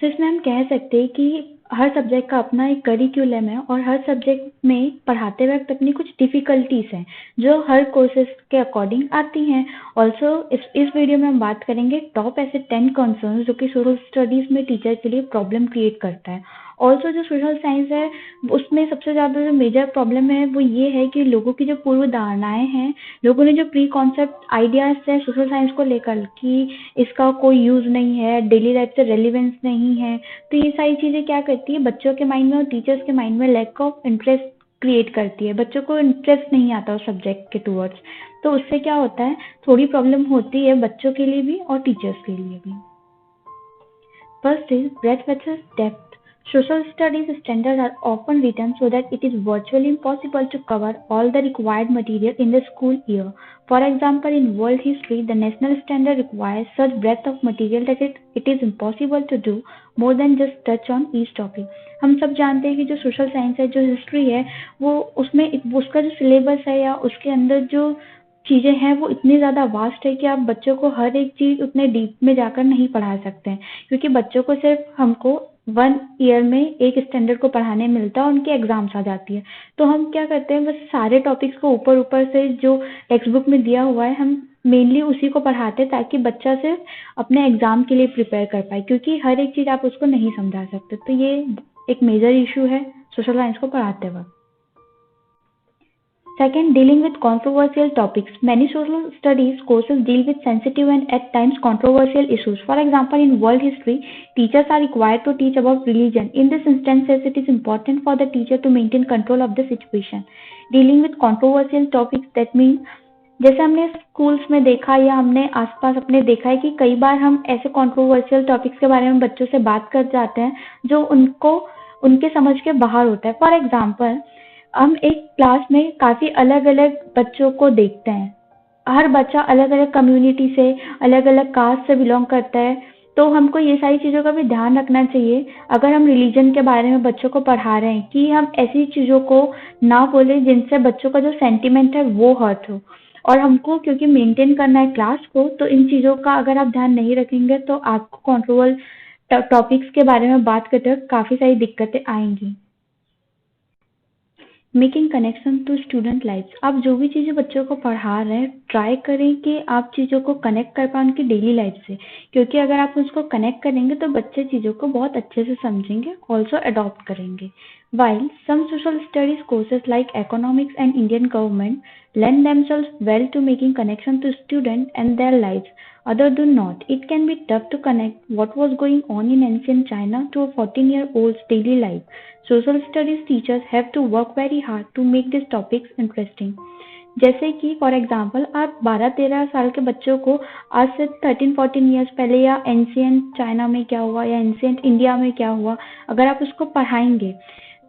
B: तो इसमें हम कह सकते हैं कि हर सब्जेक्ट का अपना एक करिकुलम है और हर सब्जेक्ट में पढ़ाते वक्त अपनी कुछ डिफिकल्टीज हैं जो हर कोर्सेज के अकॉर्डिंग आती हैं। ऑल्सो इस वीडियो में हम बात करेंगे टॉप ऐसे 10 कंसर्न्स जो कि सोशल स्टडीज में टीचर के लिए प्रॉब्लम क्रिएट करता है। ऑल्सो जो सोशल साइंस है उसमें सबसे ज़्यादा जो मेजर प्रॉब्लम है वो ये है कि लोगों की जो पूर्व धारणाएं हैं, लोगों ने जो प्री कॉन्सेप्ट आइडियाज है सोशल साइंस को लेकर कि इसका कोई यूज़ नहीं है, डेली लाइफ से रेलिवेंस नहीं है, तो ये सारी चीज़ें क्या करती है बच्चों के माइंड में और टीचर्स के माइंड में लैक ऑफ इंटरेस्ट क्रिएट करती है। बच्चों को इंटरेस्ट नहीं आता उस सब्जेक्ट के टूवर्ड्स। तो उससे क्या होता है, थोड़ी प्रॉब्लम होती है बच्चों के लिए भी और टीचर्स के लिए भी। First is breadth versus depth. Social studies standards are often written so that it is virtually impossible to cover all the required material in the school year. For example, in world history, the national standard requires such breadth of material that it is impossible to do more than just touch on each topic. हम सब जानते हैं कि जो social science है, जो history है, वो उसमें उसका जो सिलेबस है या उसके अंदर जो चीज़ें हैं वो इतनी ज़्यादा वास्ट है कि आप बच्चों को हर एक चीज़ उतने डीप में जाकर नहीं पढ़ा सकते हैं, क्योंकि बच्चों को सिर्फ हमको 1 ईयर में एक स्टैंडर्ड को पढ़ाने मिलता है और उनकी एग्जाम्स आ जाती है। तो हम क्या करते हैं, बस सारे टॉपिक्स को ऊपर ऊपर से जो टेक्स्ट बुक में दिया हुआ है हम मेनली उसी को पढ़ाते हैं ताकि बच्चा सिर्फ अपने एग्जाम के लिए प्रिपेयर कर पाए, क्योंकि हर एक चीज़ आप उसको नहीं समझा सकते। तो ये एक मेजर इशू है सोशल साइंस को पढ़ाते वक्त। Second, dealing with controversial topics. Many social studies courses deal with sensitive and at times controversial issues. For example, in world history, teachers are required to teach about religion. In this instances, it is important for the teacher to maintain control of the situation. Dealing with controversial topics, that means जैसे हमने schools में देखा या हमने आसपास अपने देखा है कि कई बार हम ऐसे कंट्रोवर्शियल टॉपिक्स के बारे में बच्चों से बात कर जाते हैं जो उनको उनके समझ के बाहर होता है। फॉर एग्जाम्पल, हम एक क्लास में काफी अलग अलग बच्चों को देखते हैं। हर बच्चा अलग अलग कम्युनिटी से, अलग अलग कास्ट से बिलोंग करता है। तो हमको ये सारी चीज़ों का भी ध्यान रखना चाहिए अगर हम रिलीजन के बारे में बच्चों को पढ़ा रहे हैं, कि हम ऐसी चीज़ों को ना बोले जिनसे बच्चों का जो सेंटिमेंट है वो हर्ट हो। और हमको क्योंकि मेंटेन करना है क्लास को, तो इन चीज़ों का अगर आप ध्यान नहीं रखेंगे तो आपको कंट्रोवर्ल टॉपिक्स के बारे में बात करते वक्त काफ़ी सारी दिक्कतें आएंगी। Making connection to student life. आप जो भी चीज़ें बच्चों को पढ़ा रहे हैं ट्राई करें कि आप चीज़ों को कनेक्ट कर पाए उनकी डेली लाइफ से, क्योंकि अगर आप उसको कनेक्ट करेंगे तो बच्चे चीज़ों को बहुत अच्छे से समझेंगे, ऑल्सो अडॉप्ट करेंगे। While some social studies courses like economics and Indian government lend themselves well to making connection to students and their lives, others do not. It can be tough to connect what was going on in ancient China to a 14-year-old's daily life. Social studies teachers have to work very hard to make these topics interesting. जैसे कि for example आप 12-13 साल के बच्चों को आज से 13-14 years पहले या एंशियंट चाइना में क्या हुआ या एंशियंट इंडिया में क्या हुआ अगर आप उसको पढ़ाएंगे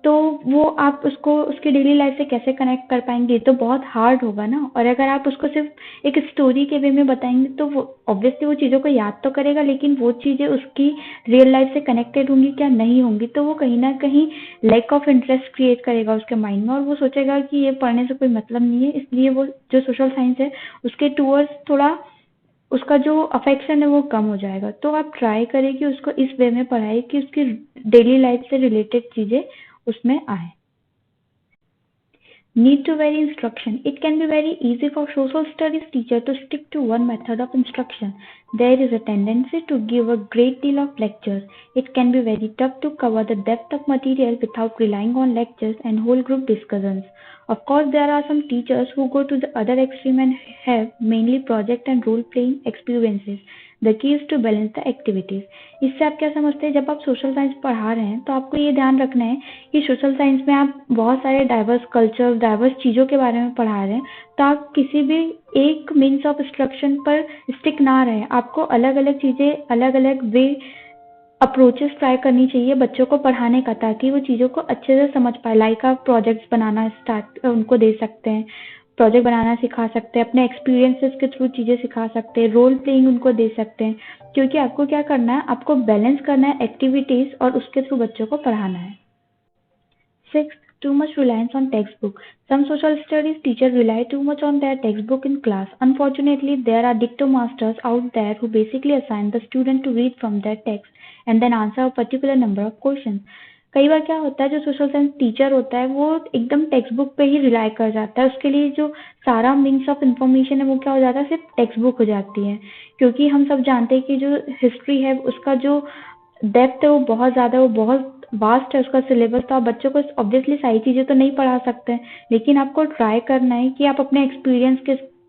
B: तो वो आप उसको उसकी डेली लाइफ से कैसे कनेक्ट कर पाएंगे, तो बहुत हार्ड होगा ना। और अगर आप उसको सिर्फ एक स्टोरी के वे में बताएंगे तो वो ऑब्वियसली वो चीज़ों को याद तो करेगा, लेकिन वो चीज़ें उसकी रियल लाइफ से कनेक्टेड होंगी क्या नहीं होंगी, तो वो कहीं ना कहीं लैक ऑफ इंटरेस्ट क्रिएट करेगा उसके माइंड में और वो सोचेगा कि ये पढ़ने से कोई मतलब नहीं है। इसलिए वो जो सोशल साइंस है उसके टूवर्ड्स थोड़ा उसका जो अफेक्शन है वो कम हो जाएगा। तो आप ट्राई करें कि उसको इस वे में पढ़ाएं कि उसकी डेली लाइफ से रिलेटेड चीज़ें उसमें आए। Need to vary instruction. It can be very easy for social studies teacher to stick to one method of instruction. There is a tendency to give a great deal of lectures. It can be very tough to cover the depth of material without relying on lectures and whole group discussions. Of course, there are some teachers who go to the other extreme and have mainly project and role playing experiences. The key is to balance the activities. इससे आप क्या समझते हैं, जब आप social science पढ़ा रहे हैं तो आपको ये ध्यान रखना है कि सोशल साइंस में आप बहुत सारे डाइवर्स कल्चर, डाइवर्स चीज़ों के बारे में पढ़ा रहे हैं, तो आप किसी भी एक मीन्स ऑफ इंस्ट्रक्शन पर स्टिक ना रहें। आपको अलग अलग चीज़ें, अलग अलग वे अप्रोचेस ट्राई करनी चाहिए बच्चों को पढ़ाने का, ताकि वो चीज़ों को अच्छे से समझ पाए। लाइक आप प्रोजेक्ट्स बनाना स्टार्ट उनको दे सकते हैं, प्रोजेक्ट बनाना सिखा सकते हैं, अपने एक्सपीरियंसेस के थ्रू चीज़ें सिखा सकते हैं, रोल प्लेइंग उनको दे सकते हैं, क्योंकि आपको क्या करना है, आपको बैलेंस करना है एक्टिविटीज़ और उसके थ्रू बच्चों को पढ़ाना है। 6. too much reliance on textbook. Some social studies teachers rely too much on their textbook in class. Unfortunately, there are dicto masters out there who basically assign the student to read from their text and then answer a particular number of questions. कई बार क्या होता है, जो social science teacher होता है वो एकदम text book पे ही रिलाई कर जाता है, उसके लिए जो सारा मीन्स ऑफ इंफॉर्मेशन है वो क्या हो जाता है, सिर्फ टेक्स्ट बुक हो जाती है। क्योंकि हम सब जानते हैं कि जो हिस्ट्री है उसका जो डेप्थ है वो बहुत ज़्यादा, वो बहुत वास्ट है उसका सिलेबस, तो आप बच्चों को ऑब्वियसली सारी चीज़ें तो नहीं पढ़ा सकते हैं, लेकिन आपको ट्राई करना है कि आप अपने एक्सपीरियंस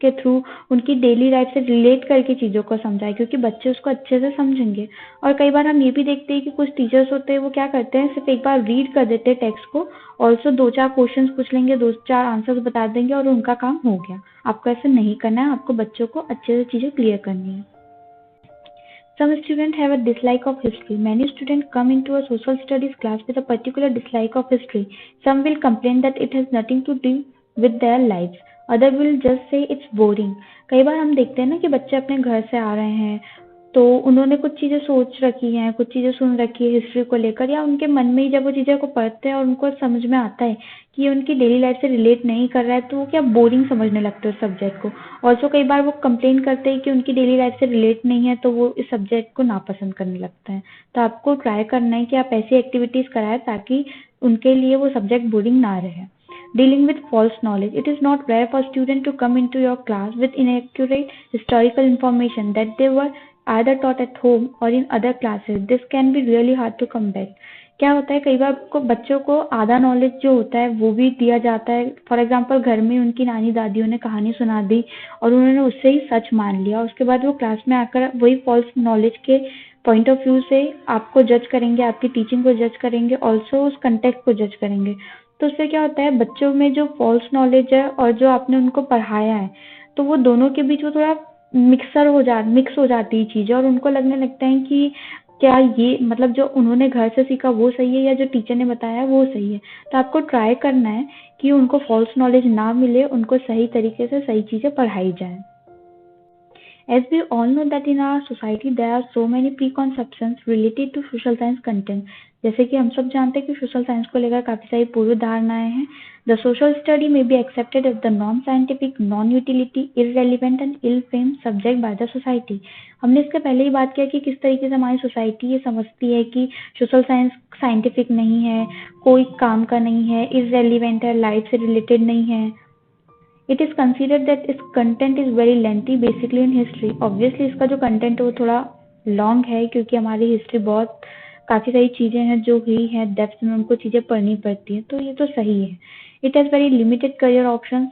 B: के थ्रू उनकी डेली लाइफ से रिलेट करके चीज़ों को समझाएं, क्योंकि बच्चे उसको अच्छे से समझेंगे। और कई बार हम ये भी देखते हैं कि कुछ टीचर्स होते हैं वो क्या करते हैं, सिर्फ एक बार रीड कर देते हैं टेक्स्ट को, ऑल्सो 2-4 क्वेश्चन पूछ लेंगे, 2-4 आंसर्स बता देंगे और उनका काम हो गया। आपको ऐसे नहीं करना है, आपको बच्चों को अच्छे से चीज़ें क्लियर करनी है। Some students have a dislike of history. Many students come into a social studies class with a particular dislike of history. Some will complain that it has nothing to do with their lives. Other will just say it's boring. कई बार हम देखते हैं ना कि बच्चे अपने घर से आ रहे हैं, तो उन्होंने कुछ चीज़ें सोच रखी हैं, कुछ चीज़ें सुन रखी है हिस्ट्री को लेकर, या उनके मन में ही जब वो चीज़ें को पढ़ते हैं और उनको समझ में आता है कि ये उनकी डेली लाइफ से रिलेट नहीं कर रहा है, तो वो क्या बोरिंग समझने लगते हैं उस सब्जेक्ट को। ऑल्सो कई बार वो कंप्लेन करते हैं कि उनकी डेली लाइफ से रिलेट नहीं है, तो वो इस सब्जेक्ट को नापसंद करने लगते हैं। तो आपको ट्राई करना है कि आप ऐसी एक्टिविटीज़ कराएं ताकि उनके लिए वो सब्जेक्ट बोरिंग ना रहे। Dealing with false knowledge. It is not rare for students to come into your class with inaccurate historical information that they were either taught at home or in other classes. This can be really hard to combat. क्या होता है, कई बार बच्चों को आधा knowledge जो होता है वो भी दिया जाता है। फॉर एग्जाम्पल, घर में उनकी नानी दादियों ने कहानी सुना दी और उन्होंने उससे ही सच मान लिया, उसके बाद वो क्लास में आकर वही फॉल्स नॉलेज के पॉइंट ऑफ व्यू से आपको जज करेंगे, आपकी टीचिंग को जज करेंगे, ऑल्सो उस कंटेक्ट को जज करेंगे। तो उससे क्या होता है, बच्चों में जो फॉल्स नॉलेज है और जो आपने उनको पढ़ाया है, तो वो दोनों के बीच वो थोड़ा मिक्स हो जाती है चीज़ें, और उनको लगने लगता है कि क्या ये मतलब जो उन्होंने घर से सीखा वो सही है या जो टीचर ने बताया वो सही है। तो आपको ट्राई करना है कि उनको फॉल्स नॉलेज ना मिले, उनको सही तरीके से सही चीज़ें पढ़ाई जाए। As we all know that in our society there are so many preconceptions related to social science content. जैसे कि हम सब जानते हैं कि सोशल साइंस को लेकर काफी सारी पूर्व धारणाएं हैं। The social study may be accepted as the non-scientific, non-utility, irrelevant and ill-famed subject by the society. हमने इसके पहले ही बात किया कि किस तरीके से हमारी सोसाइटी ये समझती है कि सोशल साइंस साइंटिफिक नहीं है, कोई काम का नहीं है, irrelevant है, लाइफ से रिलेटेड नहीं है। It is considered that its content is very lengthy basically in history. Obviously इसका जो content है वो थोड़ा long है, क्योंकि हमारी हिस्ट्री बहुत काफ़ी सारी चीज़ें हैं जो हुई हैं, डेप्थ में उनको चीज़ें पढ़नी पड़ती हैं, तो ये तो सही है। It has very limited career options.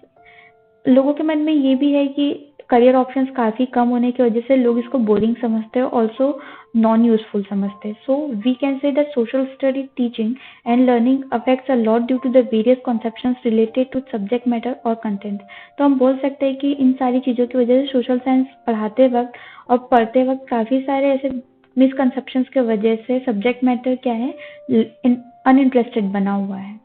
B: लोगों के मन में ये भी है कि करियर ऑप्शंस काफ़ी कम होने की वजह से लोग इसको बोरिंग समझते हैं, ऑल्सो नॉन यूजफुल समझते हैं। So we can say that social study teaching and learning affects a lot due to the various conceptions related to subject matter और कंटेंट। तो हम बोल सकते हैं कि इन सारी चीज़ों की वजह से सोशल साइंस पढ़ाते वक्त और पढ़ते वक्त काफ़ी सारे ऐसे मिसकंसेप्शंस की वजह से सब्जेक्ट मैटर क्या है, अनइंटरेस्टेड बना हुआ है।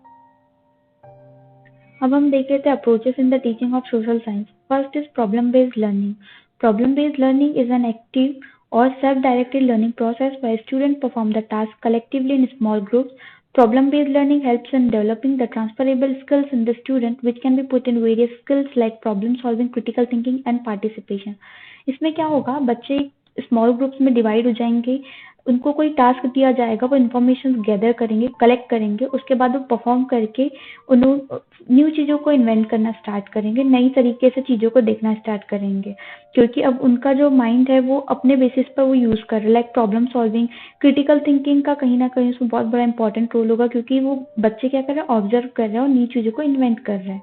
B: अब हम देख लेते हैं approaches in the teaching of social science. First is problem based learning. Problem based learning is an active or self-directed learning process where students perform the task collectively in small groups. Problem-based learning helps in developing the transferable skills in the student, which can be put in various skills like problem solving, critical thinking and participation. इसमें क्या होगा, बच्चे small groups में divide हो जाएंगे, उनको कोई task दिया जाएगा, वो इन्फॉर्मेशन गैदर करेंगे, कलेक्ट करेंगे, उसके बाद वो परफॉर्म करके न्यू चीज़ों को इन्वेंट करना स्टार्ट करेंगे, नई तरीके से चीज़ों को देखना स्टार्ट करेंगे, क्योंकि अब उनका जो माइंड है वो अपने बेसिस पर वो यूज़ कर रहे हैं। Like problem solving, critical thinking का कहीं ना कहीं उसमें बहुत बड़ा इंपॉर्टेंट रोल होगा, क्योंकि वो बच्चे क्या कर रहे हैं, ऑब्जर्व कर रहे हैं और नई चीज़ों को इन्वेंट कर रहे हैं।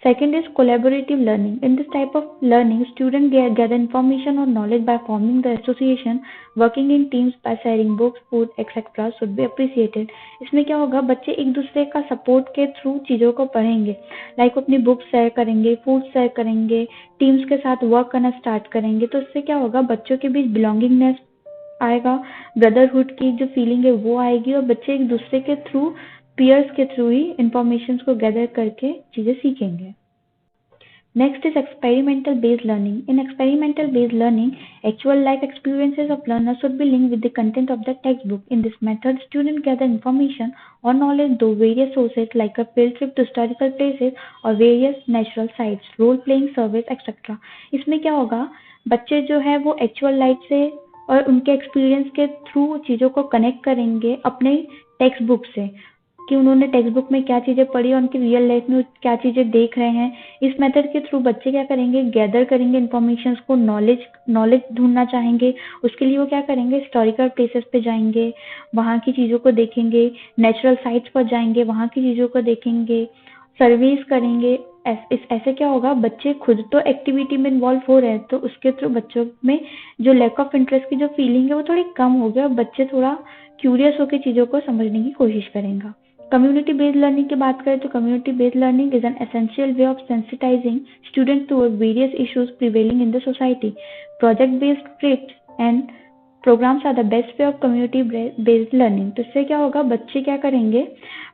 B: Second is collaborative learning. In this type of learning, students gather information or knowledge by forming the association. Working in teams by sharing books, food, etc. should be appreciated. इसमें क्या होगा, बच्चे एक दूसरे का सपोर्ट के थ्रू चीज़ों को पढ़ेंगे, लाइक अपनी बुक्स शेयर करेंगे, फूड शेयर करेंगे, टीम्स के साथ वर्क करना स्टार्ट करेंगे। तो इससे क्या होगा, बच्चों के बीच बिलोंगिंगनेस आएगा, ब्रदरहुड की जो फीलिंग है वो आएगी, और बच्चे एक दूसरे के थ्रू, पीयर्स के थ्रू ही इंफॉर्मेशन को गैदर करके चीज़ें सीखेंगे। Next is experimental based learning. In experimental based learning, actual life experiences of learners should be linked with the content of the textbook. In this method, students gather information or knowledge through various sources like a field trip to historical places or various natural sites, role playing surveys, etc. इसमें क्या होगा, बच्चे जो है वो actual life से और उनके एक्सपीरियंस के थ्रू चीज़ों को कनेक्ट करेंगे अपने टेक्स्ट बुक से, कि उन्होंने टेक्स्ट बुक में क्या चीज़ें पढ़ी और उनकी रियल लाइफ में क्या चीज़ें देख रहे हैं। इस मेथड के थ्रू बच्चे क्या करेंगे, गैदर करेंगे इन्फॉर्मेशन को, नॉलेज ढूंढना चाहेंगे। उसके लिए वो क्या करेंगे, हिस्टोरिकल प्लेसेस पे जाएंगे, वहाँ की चीज़ों को देखेंगे, नेचुरल साइट्स पर जाएंगे, वहाँ की चीज़ों को देखेंगे, सर्वेस करेंगे। ऐसे क्या होगा, बच्चे खुद तो एक्टिविटी में इन्वॉल्व हो रहे हैं, तो उसके थ्रू बच्चों में जो लैक ऑफ इंटरेस्ट की जो फीलिंग है वो थोड़ी कम हो गया और बच्चे थोड़ा क्यूरियस होकर चीज़ों को समझने की कोशिश करेंगे। कम्युनिटी बेस्ड लर्निंग की बात करें तो community based learning is an essential way of sensitising students toward various issues prevailing in the society. Project based trips and programmes are the best way of community based learning. तो इससे क्या होगा, बच्चे क्या करेंगे,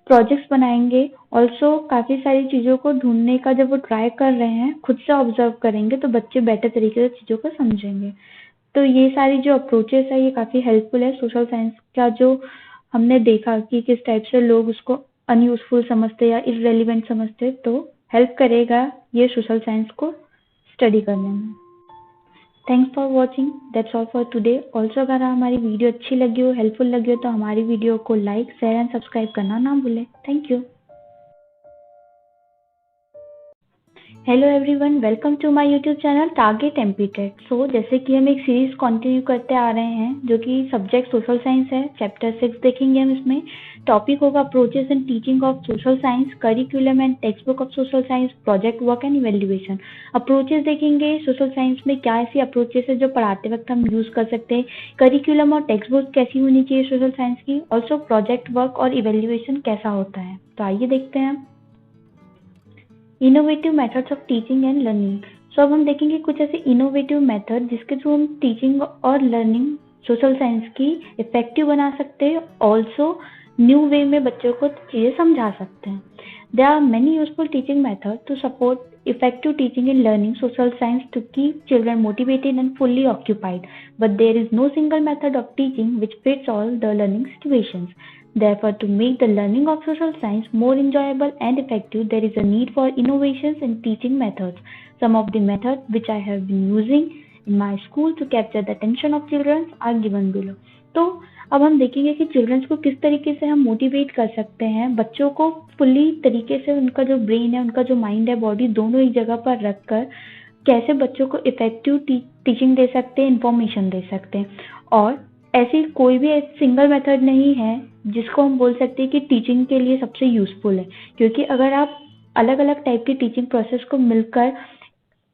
B: प्रोजेक्ट्स बनाएंगे, also काफ़ी सारी चीज़ों को ढूंढने का जब वो ट्राई कर रहे हैं, खुद से ऑब्जर्व करेंगे तो बच्चे बेटर तरीके से चीज़ों को समझेंगे। तो ये सारी जो अप्रोचेस है ये काफ़ी हेल्पफुल है। सोशल साइंस का जो हमने देखा कि किस टाइप से लोग उसको अनयूजफुल समझते या इररेलेवेंट समझते, तो हेल्प करेगा ये सोशल साइंस को स्टडी करने में। Thanks for watching, that's all for today. Also अगर हमारी वीडियो अच्छी लगी हो, हेल्पफुल लगी हो, तो हमारी वीडियो को लाइक, शेयर एंड सब्सक्राइब करना ना भूलें। Thank you. Hello everyone, welcome to my YouTube channel target MPTET. So जैसे कि हम एक सीरीज कंटिन्यू करते आ रहे हैं जो कि सब्जेक्ट सोशल साइंस है, चैप्टर 6 देखेंगे हम। इसमें टॉपिक होगा approaches in teaching of social science, curriculum and text book of social science, project work and evaluation. Approaches देखेंगे सोशल साइंस में क्या ऐसी अप्रोचेस है जो पढ़ाते वक्त हम यूज कर सकते हैं, करिकुलम और टेक्स्ट बुक कैसी होनी चाहिए सोशल साइंस की, ऑल्सो प्रोजेक्ट वर्क और इवेल्युएशन कैसा होता है। तो आइए देखते हैं। Innovative methods of teaching and learning. So अब हम देखेंगे कुछ ऐसे इनोवेटिव मेथड जिसके थ्रू हम टीचिंग और लर्निंग सोशल साइंस की इफेक्टिव बना सकते हैं, ऑल्सो न्यू वे में बच्चों को चीज़ें समझा सकते हैं। There are many useful teaching method to support effective teaching and learning social science to keep children motivated and fully occupied, but there is no single method of teaching which fits all the learning situations. Therefore, to make the learning of social science more enjoyable and effective, there is a need for innovations in teaching methods. Some of the methods which I have been using in my school to capture the attention of children are given below. तो अब हम देखेंगे कि children's को किस तरीके से हम मोटिवेट कर सकते हैं, बच्चों को फुली तरीके से उनका जो ब्रेन है, उनका जो माइंड है, बॉडी दोनों एक जगह पर रखकर कैसे बच्चों को इफेक्टिव टीचिंग दे सकते हैं, इंफॉर्मेशन दे सकते हैं। और ऐसी कोई भी सिंगल मेथड नहीं है जिसको हम बोल सकते हैं कि टीचिंग के लिए सबसे यूजफुल है, क्योंकि अगर आप अलग अलग टाइप की टीचिंग प्रोसेस को मिलकर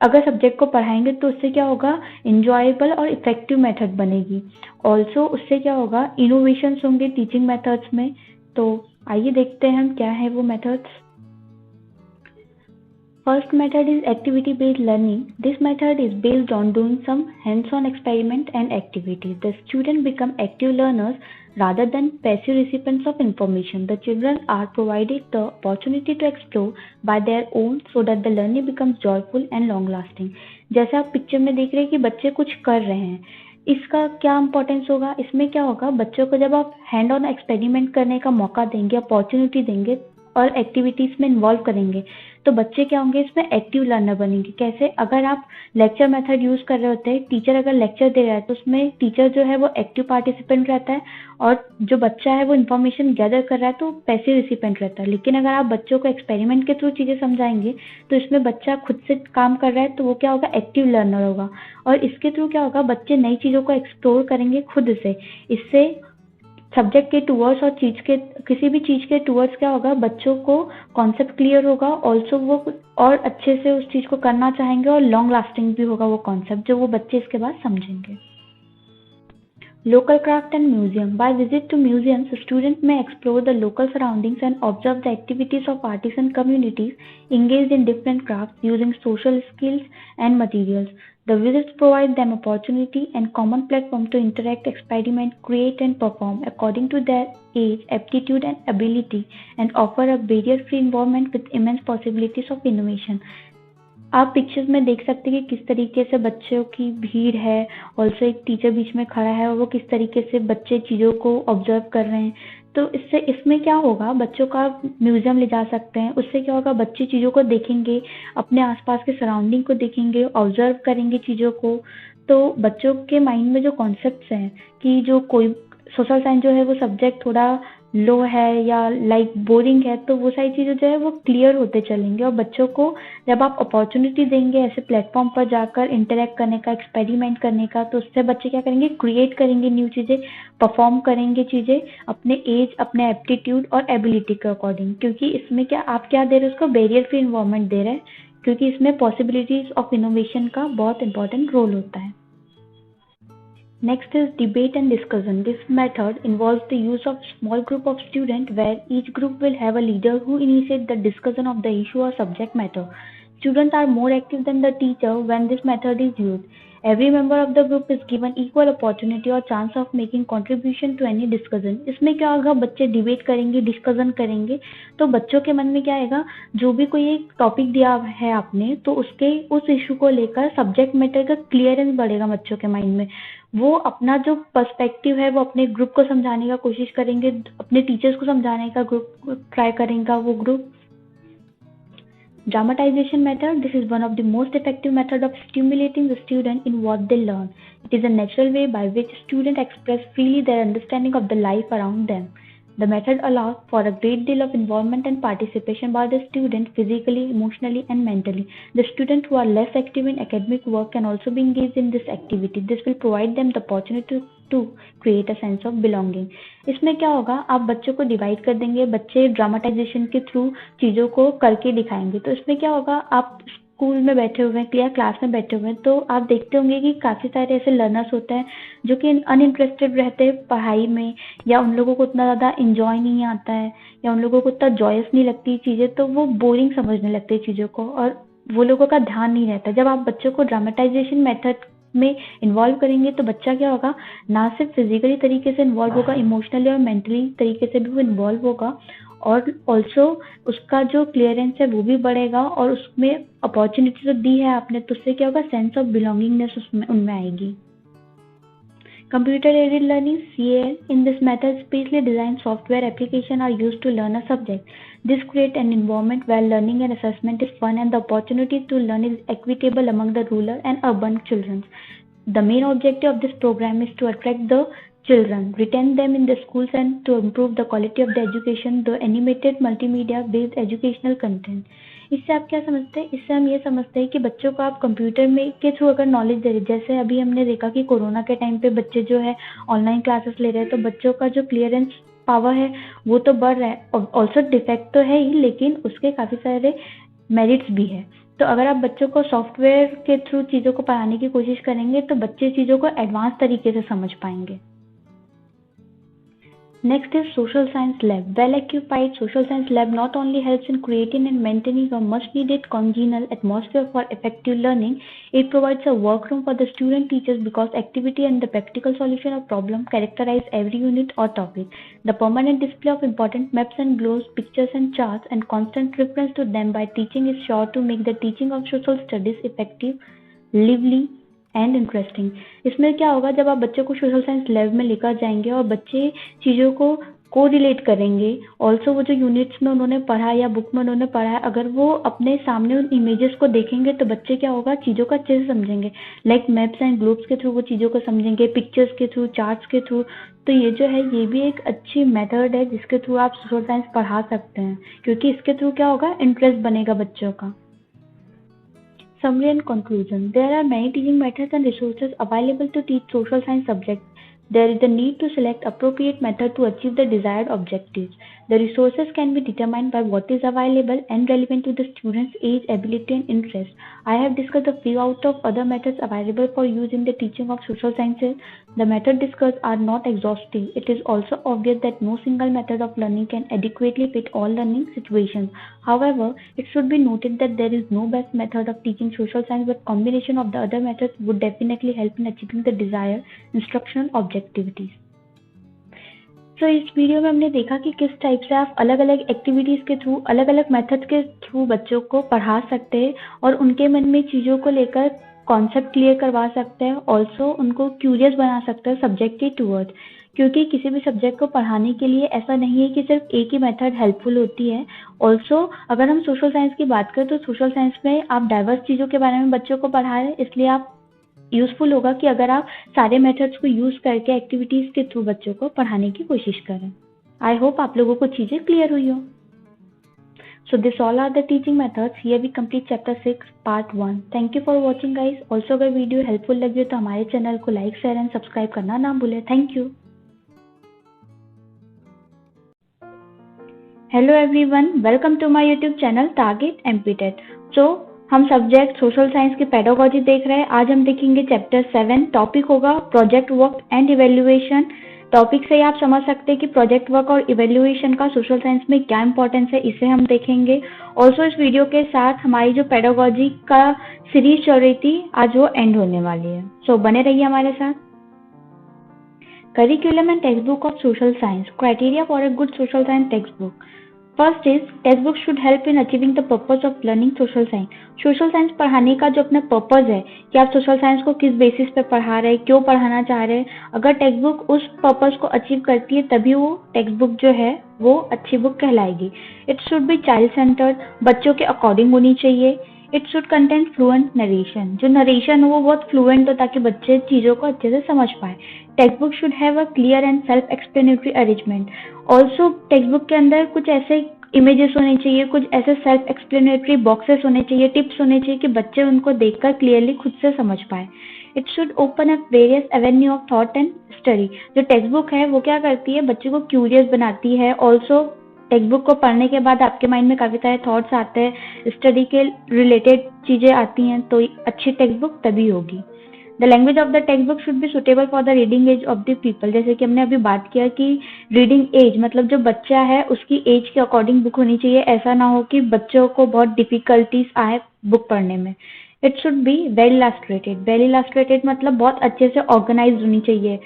B: अगर सब्जेक्ट को पढ़ाएंगे तो उससे क्या होगा, इंजॉयबल और इफेक्टिव मेथड बनेगी। ऑल्सो उससे क्या होगा, इनोवेशंस होंगे टीचिंग मेथड्स में। तो आइए देखते हैं हम क्या है वो methods. First method is activity based learning. This method is based on doing some hands-on experiment and activities. The students become active learners rather than passive recipients of information. The children are provided the opportunity to explore by their own so that the learning becomes joyful and long lasting. जैसे आप picture में देख रहे हैं कि बच्चे कुछ कर रहे हैं, इसका क्या इंपॉर्टेंस होगा, इसमें क्या होगा, बच्चों को जब आप हैंड ऑन एक्सपेरिमेंट करने का मौका देंगे, अपॉर्चुनिटी देंगे और एक्टिविटीज में इन्वॉल्व करेंगे, तो बच्चे क्या होंगे, इसमें एक्टिव लर्नर बनेंगे। कैसे, अगर आप लेक्चर मेथड यूज कर रहे होते हैं, टीचर अगर लेक्चर दे रहा है तो उसमें टीचर जो है वो एक्टिव पार्टिसिपेंट रहता है और जो बच्चा है वो इन्फॉर्मेशन गैदर कर रहा है तो पैसिव रिसिपेंट रहता है। लेकिन अगर आप बच्चों को एक्सपेरिमेंट के थ्रू चीज़ें समझाएंगे तो इसमें बच्चा खुद से काम कर रहा है, तो वो क्या होगा, एक्टिव लर्नर होगा। और इसके थ्रू क्या होगा, बच्चे नई चीज़ों को एक्सप्लोर करेंगे खुद से। इससे सब्जेक्ट के टूवर्ड्स और चीज के किसी भी चीज के टूवर्ड्स क्या होगा, बच्चों को कॉन्सेप्ट क्लियर होगा, ऑल्सो वो और अच्छे से उस चीज को करना चाहेंगे और लॉन्ग लास्टिंग भी होगा वो कॉन्सेप्ट जो वो बच्चे इसके बाद समझेंगे। Local craft and museum. By visit to museums, students may explore the local surroundings and observe the activities of artisan communities engaged in different crafts using social skills and materials. The visits provide them opportunity and common platform to interact, experiment, create and perform according to their age, aptitude and ability, and offer a barrier-free environment with immense possibilities of innovation. आप pictures में देख सकते हैं कि किस तरीके से बच्चों की भीड़ है, ऑल्सो एक टीचर बीच में खड़ा है और वो किस तरीके से बच्चे चीज़ों को ऑब्जर्व कर रहे हैं। तो इसमें क्या होगा, बच्चों का म्यूजियम ले जा सकते हैं, उससे क्या होगा, बच्चे चीज़ों को देखेंगे, अपने आसपास के सराउंडिंग को देखेंगे, ऑब्जर्व करेंगे चीज़ों को। तो बच्चों के माइंड में जो कॉन्सेप्ट्स हैं कि जो कोई सोशल साइंस जो है वो सब्जेक्ट थोड़ा लो है या लाइक बोरिंग है, तो वो सारी चीज़ें जो है वो क्लियर होते चलेंगे। और बच्चों को जब आप अपॉर्चुनिटी देंगे ऐसे प्लेटफॉर्म पर जाकर इंटरेक्ट करने का, एक्सपेरिमेंट करने का, तो उससे बच्चे क्या करेंगे, क्रिएट करेंगे न्यू चीज़ें, परफॉर्म करेंगे चीज़ें अपने एज, अपने एप्टीट्यूड और एबिलिटी के अकॉर्डिंग। क्योंकि इसमें क्या आप क्या दे रहे हैं, उसको बैरियर फ्री इन्वायरमेंट दे रहे हैं, क्योंकि इसमें पॉसिबिलिटीज ऑफ इनोवेशन का बहुत इंपॉर्टेंट रोल होता है। Next is debate and discussion. This method involves the use of small group of students where each group will have a leader who initiates the discussion of the issue or subject matter. Students are more active than the teacher when this method is used. Every member of the group is given equal opportunity or chance of making contribution to any discussion. इसमें क्या होगा, बच्चे debate करेंगे, discussion करेंगे, तो बच्चों के मन में क्या आएगा, जो भी कोई एक टॉपिक दिया है आपने, तो उस इशू को लेकर सब्जेक्ट मैटर का क्लियरेंस बढ़ेगा बच्चों के माइंड में। वो अपना जो पर्सपेक्टिव है वो अपने ग्रुप को समझाने का कोशिश करेंगे, अपने टीचर्स को समझाने का ग्रुप ट्राई करेगा वो group. Dramatization method. This is one of the most effective method of stimulating the student in what they learn. It is a natural way by which students express freely their understanding of the life around them. The method allows for a great deal of involvement and participation by the student physically, emotionally, and mentally. The students who are less active in academic work can also be engaged in this activity. This will provide them the opportunity to create a sense of belonging. इसमें क्या होगा, आप बच्चों को divide कर देंगे, बच्चे dramatisation के थ्रू चीज़ों को करके दिखाएंगे। तो इसमें क्या होगा, आप स्कूल में बैठे हुए हैं या क्लास में बैठे हुए हैं, तो आप देखते होंगे कि काफ़ी सारे ऐसे लर्नर्स होते हैं जो कि अनइंटरेस्टेड रहते हैं पढ़ाई में, या उन लोगों को उतना ज़्यादा इंजॉय नहीं आता है, या उन लोगों को उतना जॉयस नहीं लगती चीज़ें, तो वो बोरिंग समझने लगते हैं चीज़ों को और वो लोगों का ध्यान नहीं रहता। जब आप बच्चों को ड्रामेटाइजेशन मेथड में इन्वॉल्व करेंगे तो बच्चा क्या होगा, ना सिर्फ फिजिकली तरीके से इन्वॉल्व होगा, इमोशनली और मेंटली तरीके से भी वो इन्वॉल्व होगा, और ऑल्सो उसका जो क्लियरेंस है वो भी बढ़ेगा, और उसमें अपॉर्चुनिटी तो दी है आपने, तो उससे क्या होगा, सेंस ऑफ बिलोंगिंगनेस उसमें उनमें आएगी। Computer-aided learning (CAL). In this method, specially designed software applications are used to learn a subject. This creates an environment where learning and assessment is fun and the opportunity to learn is equitable among the rural and urban children. The main objective of this program is to attract the children, retain them in the schools, and to improve the quality of the education through animated multimedia-based educational content. इससे आप क्या समझते हैं, इससे हम ये समझते हैं कि बच्चों को आप कंप्यूटर में के थ्रू अगर नॉलेज दे रहे, जैसे अभी हमने देखा कि कोरोना के टाइम पे बच्चे जो है ऑनलाइन क्लासेस ले रहे हैं, तो बच्चों का जो क्लियरेंस पावर है वो तो बढ़ रहा है, ऑल्सो डिफेक्ट तो है ही, लेकिन उसके काफ़ी सारे मेरिट्स भी है। तो अगर आप बच्चों को सॉफ्टवेयर के थ्रू चीज़ों को पढ़ाने की कोशिश करेंगे तो बच्चे चीज़ों को एडवांस तरीके से समझ पाएंगे। Next is social science lab. Well-occupied social science lab not only helps in creating and maintaining a much-needed congenial atmosphere for effective learning, it provides a workroom for the student teachers because activity and the practical solution of problem characterize every unit or topic. The permanent display of important maps and globes, pictures and charts, and constant reference to them by teaching is sure to make the teaching of social studies effective, lively, and interesting. इसमें क्या होगा, जब आप बच्चों को social science lab में लेकर जाएंगे और बच्चे चीज़ों को रिलेट करेंगे, ऑल्सो वो जो यूनिट्स में उन्होंने पढ़ा या बुक में उन्होंने पढ़ा है, अगर वो अपने सामने उन इमेजेस को देखेंगे तो बच्चे क्या होगा, चीज़ों का अच्छे से समझेंगे, लाइक मैप्स एंड ग्लोब्स के थ्रू वो चीज़ों को समझेंगे, पिक्चर्स के थ्रू, चार्ट्स के थ्रू। तो ये जो है ये भी एक अच्छी मेथड है जिसके थ्रू आप सोशल साइंस पढ़ा सकते हैं, क्योंकि इसके थ्रू क्या होगा, इंटरेस्ट बनेगा बच्चों का। Summary and conclusion. There are many teaching methods and resources available to teach social science subjects. There is a need to select appropriate method to achieve the desired objectives. The resources can be determined by what is available and relevant to the student's age, ability, and interest. I have discussed a few out of other methods available for use in the teaching of social sciences. The methods discussed are not exhaustive. It is also obvious that no single method of learning can adequately fit all learning situations. However, it should be noted that there is no best method of teaching social science, but combination of the other methods would definitely help in achieving the desired instructional objectivities. सो इस video में हमने देखा कि किस type से आप अलग अलग एक्टिविटीज़ के थ्रू, अलग अलग मेथड के थ्रू बच्चों को पढ़ा सकते हैं और उनके मन में चीज़ों को लेकर कॉन्सेप्ट क्लियर करवा सकते हैं। ऑल्सो उनको क्यूरियस बना सकते हैं सब्जेक्ट के टूवर्ड्स, क्योंकि किसी भी सब्जेक्ट को पढ़ाने के लिए ऐसा नहीं है कि सिर्फ एक ही मेथड हेल्पफुल होती है। ऑल्सो अगर हम सोशल साइंस की बात करें तो सोशल साइंस में आप डाइवर्स चीज़ों के बारे में बच्चों को पढ़ा रहे हैं, इसलिए आप यूज़फुल होगा कि अगर आप सारे मेथड्स को यूज़ करके एक्टिविटीज़ के थ्रू बच्चों को पढ़ाने की कोशिश करें। आई होप आप लोगों को चीज़ें क्लियर हुई हो। So this all are the teaching methods. Here we complete chapter 6 part 1. Thank you for watching guys. Also अगर वीडियो हेल्पफुल लगी हो तो हमारे चैनल को लाइक, शेयर एंड सब्सक्राइब करना ना भूलें। Thank you. Hello everyone, welcome to my YouTube channel target MPTET. So हम सब्जेक्ट सोशल साइंस की पेडागोजी देख रहे हैं। आज हम देखेंगे चैप्टर 7। टॉपिक होगा project work and evaluation. Topic से ही आप समझ सकते हैं कि प्रोजेक्ट वर्क और इवेल्युएशन का सोशल साइंस में क्या इंपॉर्टेंस है, इसे हम देखेंगे। ऑल्सो इस वीडियो के साथ हमारी जो पेडागोजी का सीरीज चल रही थी, आज वो एंड होने वाली है। सो बने रहिए हमारे साथ। Curriculum and textbook of social science. Criteria for a good social science textbook. First is textbook should help in achieving the purpose of learning social science. Social science पढ़ाने का जो अपना पर्पज है कि आप सोशल साइंस को किस basis पे पढ़ा रहे हैं, क्यों पढ़ाना चाह रहे हैं, अगर टेक्स्ट बुक उस पर्पज को अचीव करती है तभी वो टेक्स्ट बुक जो है वो अच्छी बुक कहलाएगी। It should be child centred, बच्चों के अकॉर्डिंग होनी चाहिए। It should contain fluent narration, जो नरेशन हो वो बहुत फ्लुएंट हो ताकि बच्चे चीज़ों को अच्छे से समझ पाए। Text book should have a clear and self explanatory arrangement. Also text book के अंदर कुछ ऐसे इमेजेस होने चाहिए, कुछ ऐसे सेल्फ एक्सप्लेनेटरी बॉक्सेस होने चाहिए, टिप्स होने चाहिए कि बच्चे उनको देखकर क्लियरली खुद से समझ पाए। It should open up various Avenue of thought and study. जो टेक्स्ट बुक है वो क्या करती है, बच्चे को क्यूरियस बनाती है। ऑल्सो टेक्स्ट बुक को पढ़ने के बाद आपके माइंड में काफ़ी सारे थॉट्स आते हैं, स्टडी के रिलेटेड चीज़ें आती हैं, तो अच्छी टेक्स्ट बुक तभी होगी। The language of the textbook should be suitable for the reading age of the people. जैसे कि हमने अभी बात किया कि रीडिंग एज मतलब जो बच्चा है उसकी एज के अकॉर्डिंग बुक होनी चाहिए। ऐसा ना हो कि बच्चों को बहुत डिफिकल्टीज आए बुक पढ़ने में। It should be well illustrated. Well illustrated मतलब बहुत अच्छे से ऑर्गेनाइज होनी चाहिए।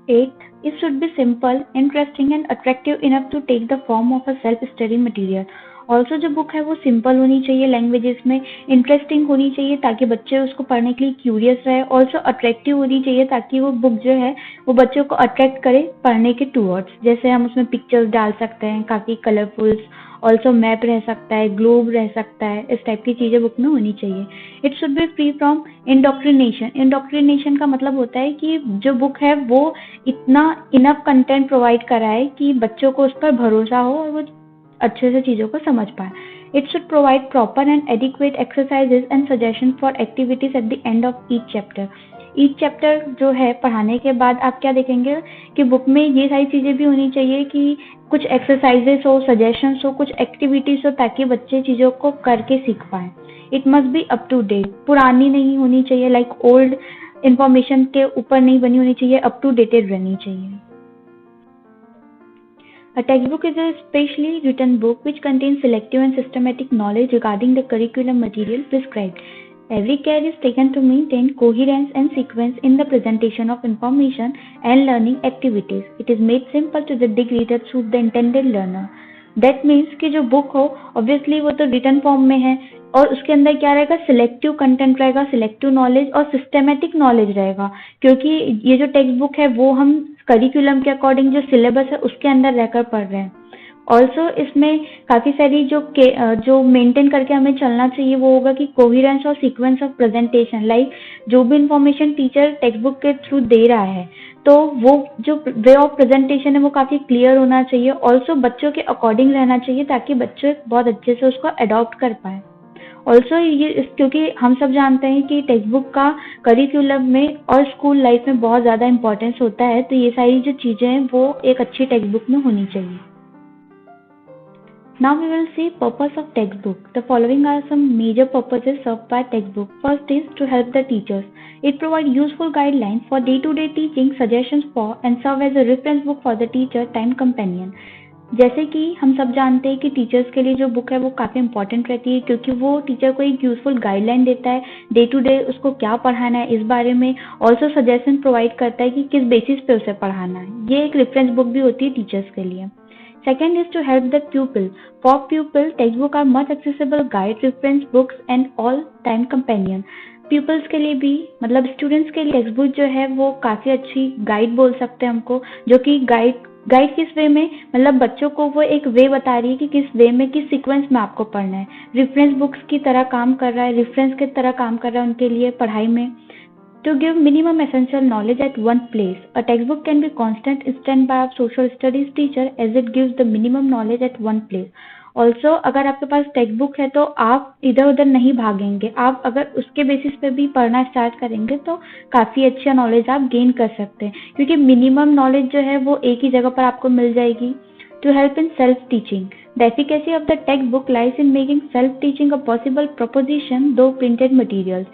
B: 8. It should be simple, interesting and attractive enough to take the form of a self-study material. Also जो बुक है वो सिंपल होनी चाहिए, लैंग्वेजेस में इंटरेस्टिंग होनी चाहिए ताकि बच्चे उसको पढ़ने के लिए क्यूरियस रहे। ऑल्सो अट्रैक्टिव होनी चाहिए ताकि वो बुक जो है वो बच्चों को अट्रैक्ट करे पढ़ने के टूवर्ड्स। जैसे हम उसमें पिक्चर्स डाल सकते हैं, काफ़ी कलरफुल्स, ऑल्सो मैप रह सकता है, ग्लोब रह सकता है, इस टाइप की चीज़ें बुक में होनी चाहिए। It should B free from indoctrination. Indoctrination का मतलब होता है कि जो बुक है वो इतना इनफ कंटेंट प्रोवाइड कराए कि बच्चों को उस पर भरोसा हो और वो अच्छे से चीज़ों को समझ पाए। It should provide proper and adequate exercises and suggestion for activities at the end of each chapter. Each chapter जो है पढ़ाने के बाद आप क्या देखेंगे कि बुक में ये सारी चीज़ें भी होनी चाहिए कि कुछ एक्सरसाइजेस हो, सजेशंस हो, कुछ एक्टिविटीज हो ताकि बच्चे चीज़ों को करके सीख पाए। It must be up to date, पुरानी नहीं होनी चाहिए, लाइक ओल्ड इंफॉर्मेशन के ऊपर नहीं बनी होनी चाहिए, अप टू डेटेड रहनी चाहिए। A textbook is a specially written book which contains selective and systematic knowledge regarding the curriculum material prescribed. Every care is taken to maintain coherence and sequence in the presentation of information and learning activities. It is made simple to the degree that suit the intended learner. That means कि जो book हो obviously वो तो written form में है और उसके अंदर क्या रहेगा, सिलेक्टिव कंटेंट रहेगा, सिलेक्टिव नॉलेज और सिस्टेमेटिक नॉलेज रहेगा, क्योंकि ये जो टेक्स्ट बुक है वो हम करिकुलम के अकॉर्डिंग जो सिलेबस है उसके अंदर रहकर पढ़ रहे हैं। ऑल्सो इसमें काफ़ी सारी जो मेंटेन करके हमें चलना चाहिए वो होगा कि कोहिरेंस और सीक्वेंस ऑफ प्रेजेंटेशन, लाइक जो भी इंफॉर्मेशन टीचर टेक्स्ट बुक के थ्रू दे रहा है तो वो जो वे ऑफ प्रेजेंटेशन है वो काफ़ी क्लियर होना चाहिए। ऑल्सो बच्चों के अकॉर्डिंग रहना चाहिए ताकि बच्चे बहुत अच्छे से उसको अडॉप्ट कर पाए। ऑल्सो क्योंकि हम सब जानते हैं कि टेक्स्ट बुक का करिकुलम में और स्कूल लाइफ में बहुत ज़्यादा इंपॉर्टेंस होता है, तो ये सारी जो चीज़ें हैं वो एक अच्छी टेक्स्ट बुक में होनी चाहिए। Now we will see purpose of textbook. The following are some major purposes served by textbook. First is to help the teachers. It provides useful guidelines for day-to-day teaching, suggestions for, and serve as a reference book for the teacher, time companion. जैसे कि हम सब जानते हैं कि teachers के लिए जो बुक है वो काफ़ी इंपॉर्टेंट रहती है, क्योंकि वो टीचर को एक यूजफुल गाइडलाइन देता है, डे टू डे उसको क्या पढ़ाना है इस बारे में, ऑल्सो सजेशन प्रोवाइड करता है कि किस बेसिस पे उसे पढ़ाना है। ये एक रेफरेंस बुक भी होती है टीचर्स के लिए। Second is to help the pupil. For pupil, textbook are much accessible guide, reference books and all time companion. Pupils के लिए भी, मतलब स्टूडेंट्स के लिए टेक्स्ट बुक जो है वो काफ़ी अच्छी गाइड बोल सकते हैं हमको, जो कि गाइड किस वे में, मतलब बच्चों को वो एक वे बता रही है कि किस वे में, किस सीक्वेंस में आपको पढ़ना है। रेफरेंस बुक्स की तरह काम कर रहा है, रेफरेंस की तरह काम कर रहा है उनके लिए पढ़ाई में। To give minimum essential knowledge at one place, a textbook can be constant standby of social studies teacher as it gives the minimum knowledge at one place. Also, अगर आपके पास टेक्स्ट बुक है तो आप इधर उधर नहीं भागेंगे, आप अगर उसके बेसिस पे भी पढ़ना स्टार्ट करेंगे तो काफ़ी अच्छा नॉलेज आप गेन कर सकते हैं, क्योंकि मिनिमम नॉलेज जो है वो एक ही जगह पर आपको मिल जाएगी। To help in self-teaching, the efficacy of the textbook lies in making self-teaching a possible proposition though printed materials.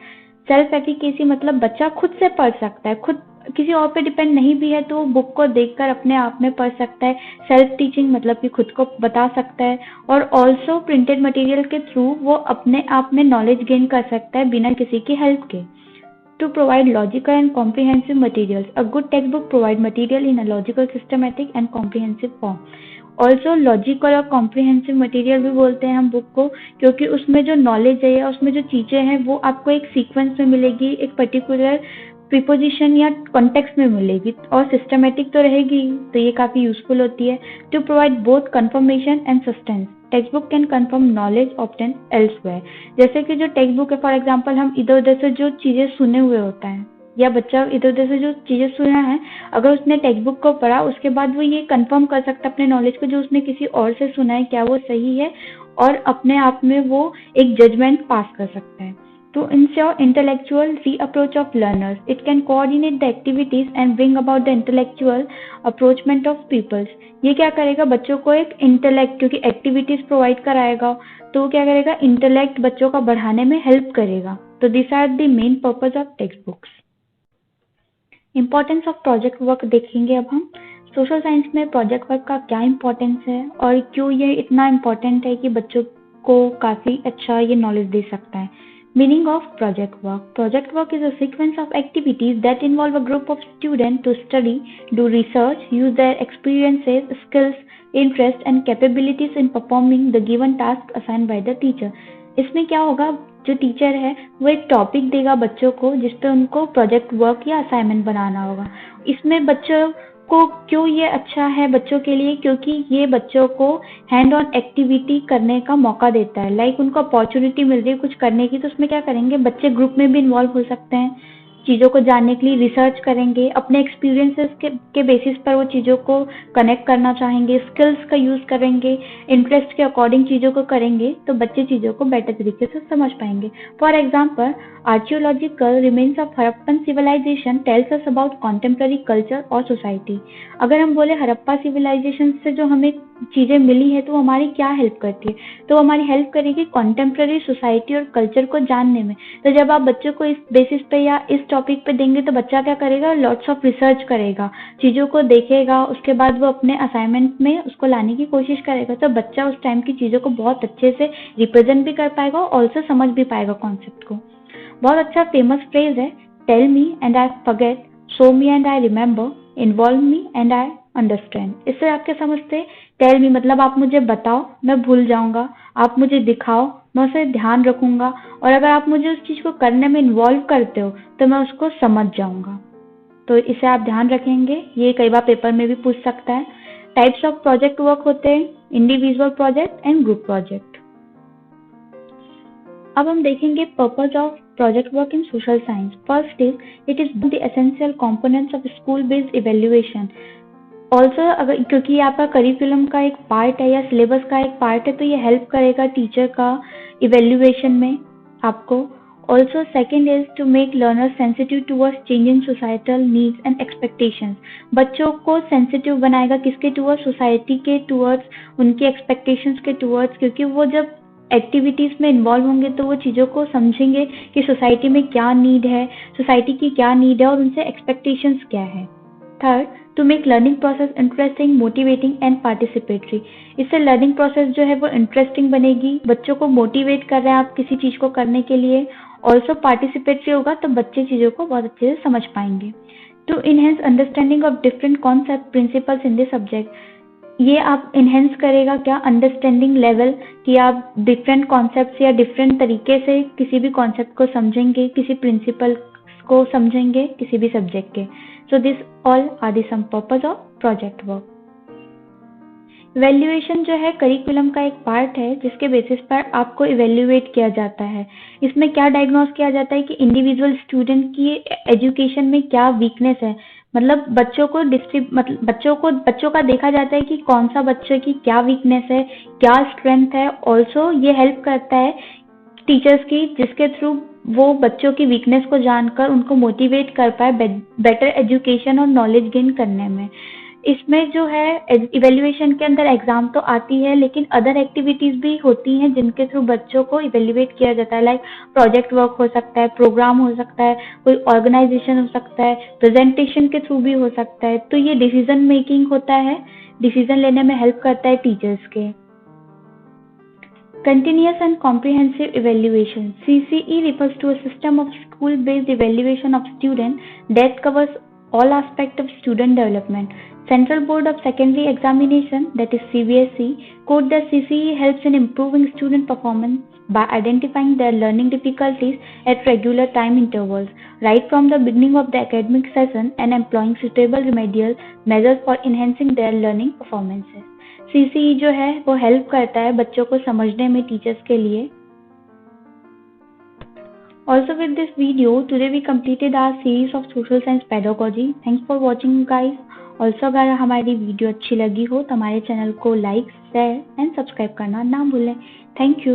B: Self efficacy मतलब बच्चा खुद से पढ़ सकता है, खुद किसी और पे डिपेंड नहीं भी है तो वो बुक को देखकर अपने आप में पढ़ सकता है। सेल्फ टीचिंग मतलब कि खुद को बता सकता है, और ऑल्सो प्रिंटेड मटेरियल के थ्रू वो अपने आप में नॉलेज गेन कर सकता है बिना किसी की हेल्प के। To provide logical and comprehensive materials, a good textbook provide material in a logical, systematic and comprehensive form. Also logical और कॉम्प्रिहेंसिव मटेरियल भी बोलते हैं हम बुक को, क्योंकि उसमें जो नॉलेज है या उसमें जो चीज़ें हैं वो आपको एक सीक्वेंस में मिलेगी, एक पर्टिकुलर प्रीपोजिशन या कॉन्टेक्स्ट में मिलेगी, और सिस्टमेटिक तो रहेगी, तो ये काफ़ी यूजफुल होती है। To provide both confirmation and sustenance, textbook can confirm knowledge obtain elsewhere. जैसे कि जो टेक्स्ट बुक है, फॉर एग्जाम्पल हम इधर उधर से जो चीज़ें सुने हुए होता है, या बच्चा इधर उधर से जो चीज़ें सुना है, अगर उसने टेक्स्ट बुक को पढ़ा उसके बाद वो ये कंफर्म कर सकता है अपने नॉलेज को जो उसने किसी और से सुना है क्या वो सही है, और अपने आप में वो एक जजमेंट पास कर सकता है। To ensure intellectual reapproach of learners, it can coordinate the activities and bring about the intellectual approachment of pupils. ये क्या करेगा, बच्चों को एक इंटेलेक्ट, क्योंकि एक्टिविटीज प्रोवाइड कराएगा तो क्या करेगा, इंटेलेक्ट बच्चों का बढ़ाने में हेल्प करेगा। तो this are the main purpose of textbooks. Importance of project work देखेंगे अब हम। सोशल साइंस में प्रोजेक्ट वर्क का क्या इम्पोर्टेंस है और क्यों ये इतना इम्पोर्टेंट है कि बच्चों को काफ़ी अच्छा ये नॉलेज दे सकता है। Meaning of project work, project work is a sequence of activities that involve a group of student to study, do research, use their experiences, skills, interest and capabilities in performing the given task assigned by the teacher. इसमें क्या होगा, जो teacher है वो एक topic देगा बच्चों को जिस पे उनको प्रोजेक्ट वर्क या असाइनमेंट बनाना होगा। इसमें बच्चों को क्यों ये अच्छा है बच्चों के लिए, क्योंकि ये बच्चों को हैंड ऑन एक्टिविटी करने का मौका देता है, लाइक उनको अपॉर्चुनिटी मिल रही है कुछ करने की, तो उसमें क्या करेंगे, बच्चे ग्रुप में भी इन्वॉल्व हो सकते हैं, चीज़ों को जानने के लिए रिसर्च करेंगे, अपने एक्सपीरियंसेस के बेसिस पर वो चीज़ों को कनेक्ट करना चाहेंगे, स्किल्स का यूज़ करेंगे, इंटरेस्ट के अकॉर्डिंग चीज़ों को करेंगे तो बच्चे चीज़ों को बेटर तरीके से समझ पाएंगे। For example, archaeological remains of Harappan civilisation tells us about contemporary culture और सोसाइटी। अगर हम बोले हड़प्पा सिविलाइजेशन से जो हमें चीज़ें मिली है तो हमारी क्या हेल्प करती है, तो हमारी हेल्प करेगी कॉन्टेम्प्ररी सोसाइटी और कल्चर को जानने में। तो जब आप बच्चों को इस बेसिस पे या इस टॉपिक पे देंगे तो बच्चा क्या करेगा, लॉट्स ऑफ रिसर्च करेगा, चीज़ों को देखेगा, उसके बाद वो अपने असाइनमेंट में उसको लाने की कोशिश करेगा, तो बच्चा उस टाइम की चीज़ों को बहुत अच्छे से रिप्रेजेंट भी कर पाएगा और ऑल्सो समझ भी पाएगा कॉन्सेप्ट को। बहुत अच्छा फेमस फ्रेज है, tell me and I forget, show me and I remember, involve me and I understand. इससे आप क्या समझते हैं, टेल मी मतलब आप मुझे बताओ मैं भूल जाऊंगा, आप मुझे दिखाओ मैं उसे ध्यान रखूंगा, और अगर आप मुझे उस चीज़ को करने में इन्वॉल्व करते हो तो मैं उसको समझ जाऊंगा। तो इसे आप ध्यान रखेंगे, ये कई बार पेपर में भी पूछ सकता है। टाइप्स ऑफ प्रोजेक्ट वर्क होते हैं, individual project and group project. अब हम देखेंगे purpose of project work in social science. First is it is the essential components of school based evaluation. Also अगर क्योंकि ये आपका करिकुलम का एक पार्ट है या सिलेबस का एक पार्ट है तो ये हेल्प करेगा टीचर का इवेल्युएशन में आपको। Also second is to make learners sensitive towards changing societal needs and expectations. बच्चों को सेंसिटिव बनाएगा किसके टूवर्ड्स, सोसाइटी के टूवर्ड्स, उनके एक्सपेक्टेशंस के टूवर्ड्स, क्योंकि वो जब एक्टिविटीज़ में इन्वॉल्व होंगे तो वो चीज़ों को समझेंगे कि सोसाइटी में क्या नीड है, सोसाइटी की क्या नीड है और उनसे एक्सपेक्टेशंस क्या है। Third, to make learning process interesting, motivating and participatory. इससे लर्निंग प्रोसेस जो है वो इंटरेस्टिंग बनेगी, बच्चों को मोटिवेट कर रहे हैं आप किसी चीज़ को करने के लिए। ऑल्सो पार्टिसिपेटरी होगा तो बच्चे चीज़ों को बहुत अच्छे से समझ पाएंगे। To enhance understanding of different concept principles in this subject, ये आप इनहेंस करेगा क्या अंडरस्टैंडिंग लेवल, कि आप डिफरेंट कॉन्सेप्ट्स या डिफरेंट तरीके से किसी भी कॉन्सेप्ट को समझेंगे, किसी प्रिंसिपल को समझेंगे किसी भी सब्जेक्ट के। So this all are the some purpose of project work. Evaluation जो है करिकुलम का एक पार्ट है जिसके बेसिस पर आपको इवेल्युएट किया जाता है। इसमें क्या डायग्नोस किया जाता है कि इंडिविजुअल स्टूडेंट की एजुकेशन में क्या वीकनेस है, मतलब बच्चों का देखा जाता है कि कौन सा बच्चे की क्या वीकनेस है, क्या स्ट्रेंथ है। ऑल्सो ये हेल्प करता है टीचर्स की, जिसके थ्रू वो बच्चों की वीकनेस को जानकर उनको मोटिवेट कर पाए बेटर एजुकेशन और नॉलेज गेन करने में। इसमें जो है इवेल्युएशन के अंदर एग्जाम तो आती है, लेकिन अदर एक्टिविटीज भी होती हैं जिनके थ्रू बच्चों को इवेल्युएट किया जाता है। लाइक प्रोजेक्ट वर्क हो सकता है, प्रोग्राम हो सकता है, कोई ऑर्गेनाइजेशन हो सकता है, प्रेजेंटेशन के थ्रू भी हो सकता है। तो ये डिसीजन मेकिंग होता है, डिसीजन लेने में हेल्प करता है टीचर्स के। Continuous and comprehensive evaluation. CCE refers to a system of school-based evaluation of students that covers all aspects of student development. Central Board of Secondary Examination, that is CBSE, quote that CCE helps in improving student performance by identifying their learning difficulties at regular time intervals, right from the beginning of the academic session, and employing suitable remedial measures for enhancing their learning performances. CCE जो है वो help करता है बच्चों को समझने में teachers के लिए। Also with this video, today we completed our series of social science pedagogy. Thanks for watching guys. Also अगर हमारी वीडियो अच्छी लगी हो तो हमारे चैनल को लाइक, शेयर एंड सब्सक्राइब करना ना भूलें। Thank you.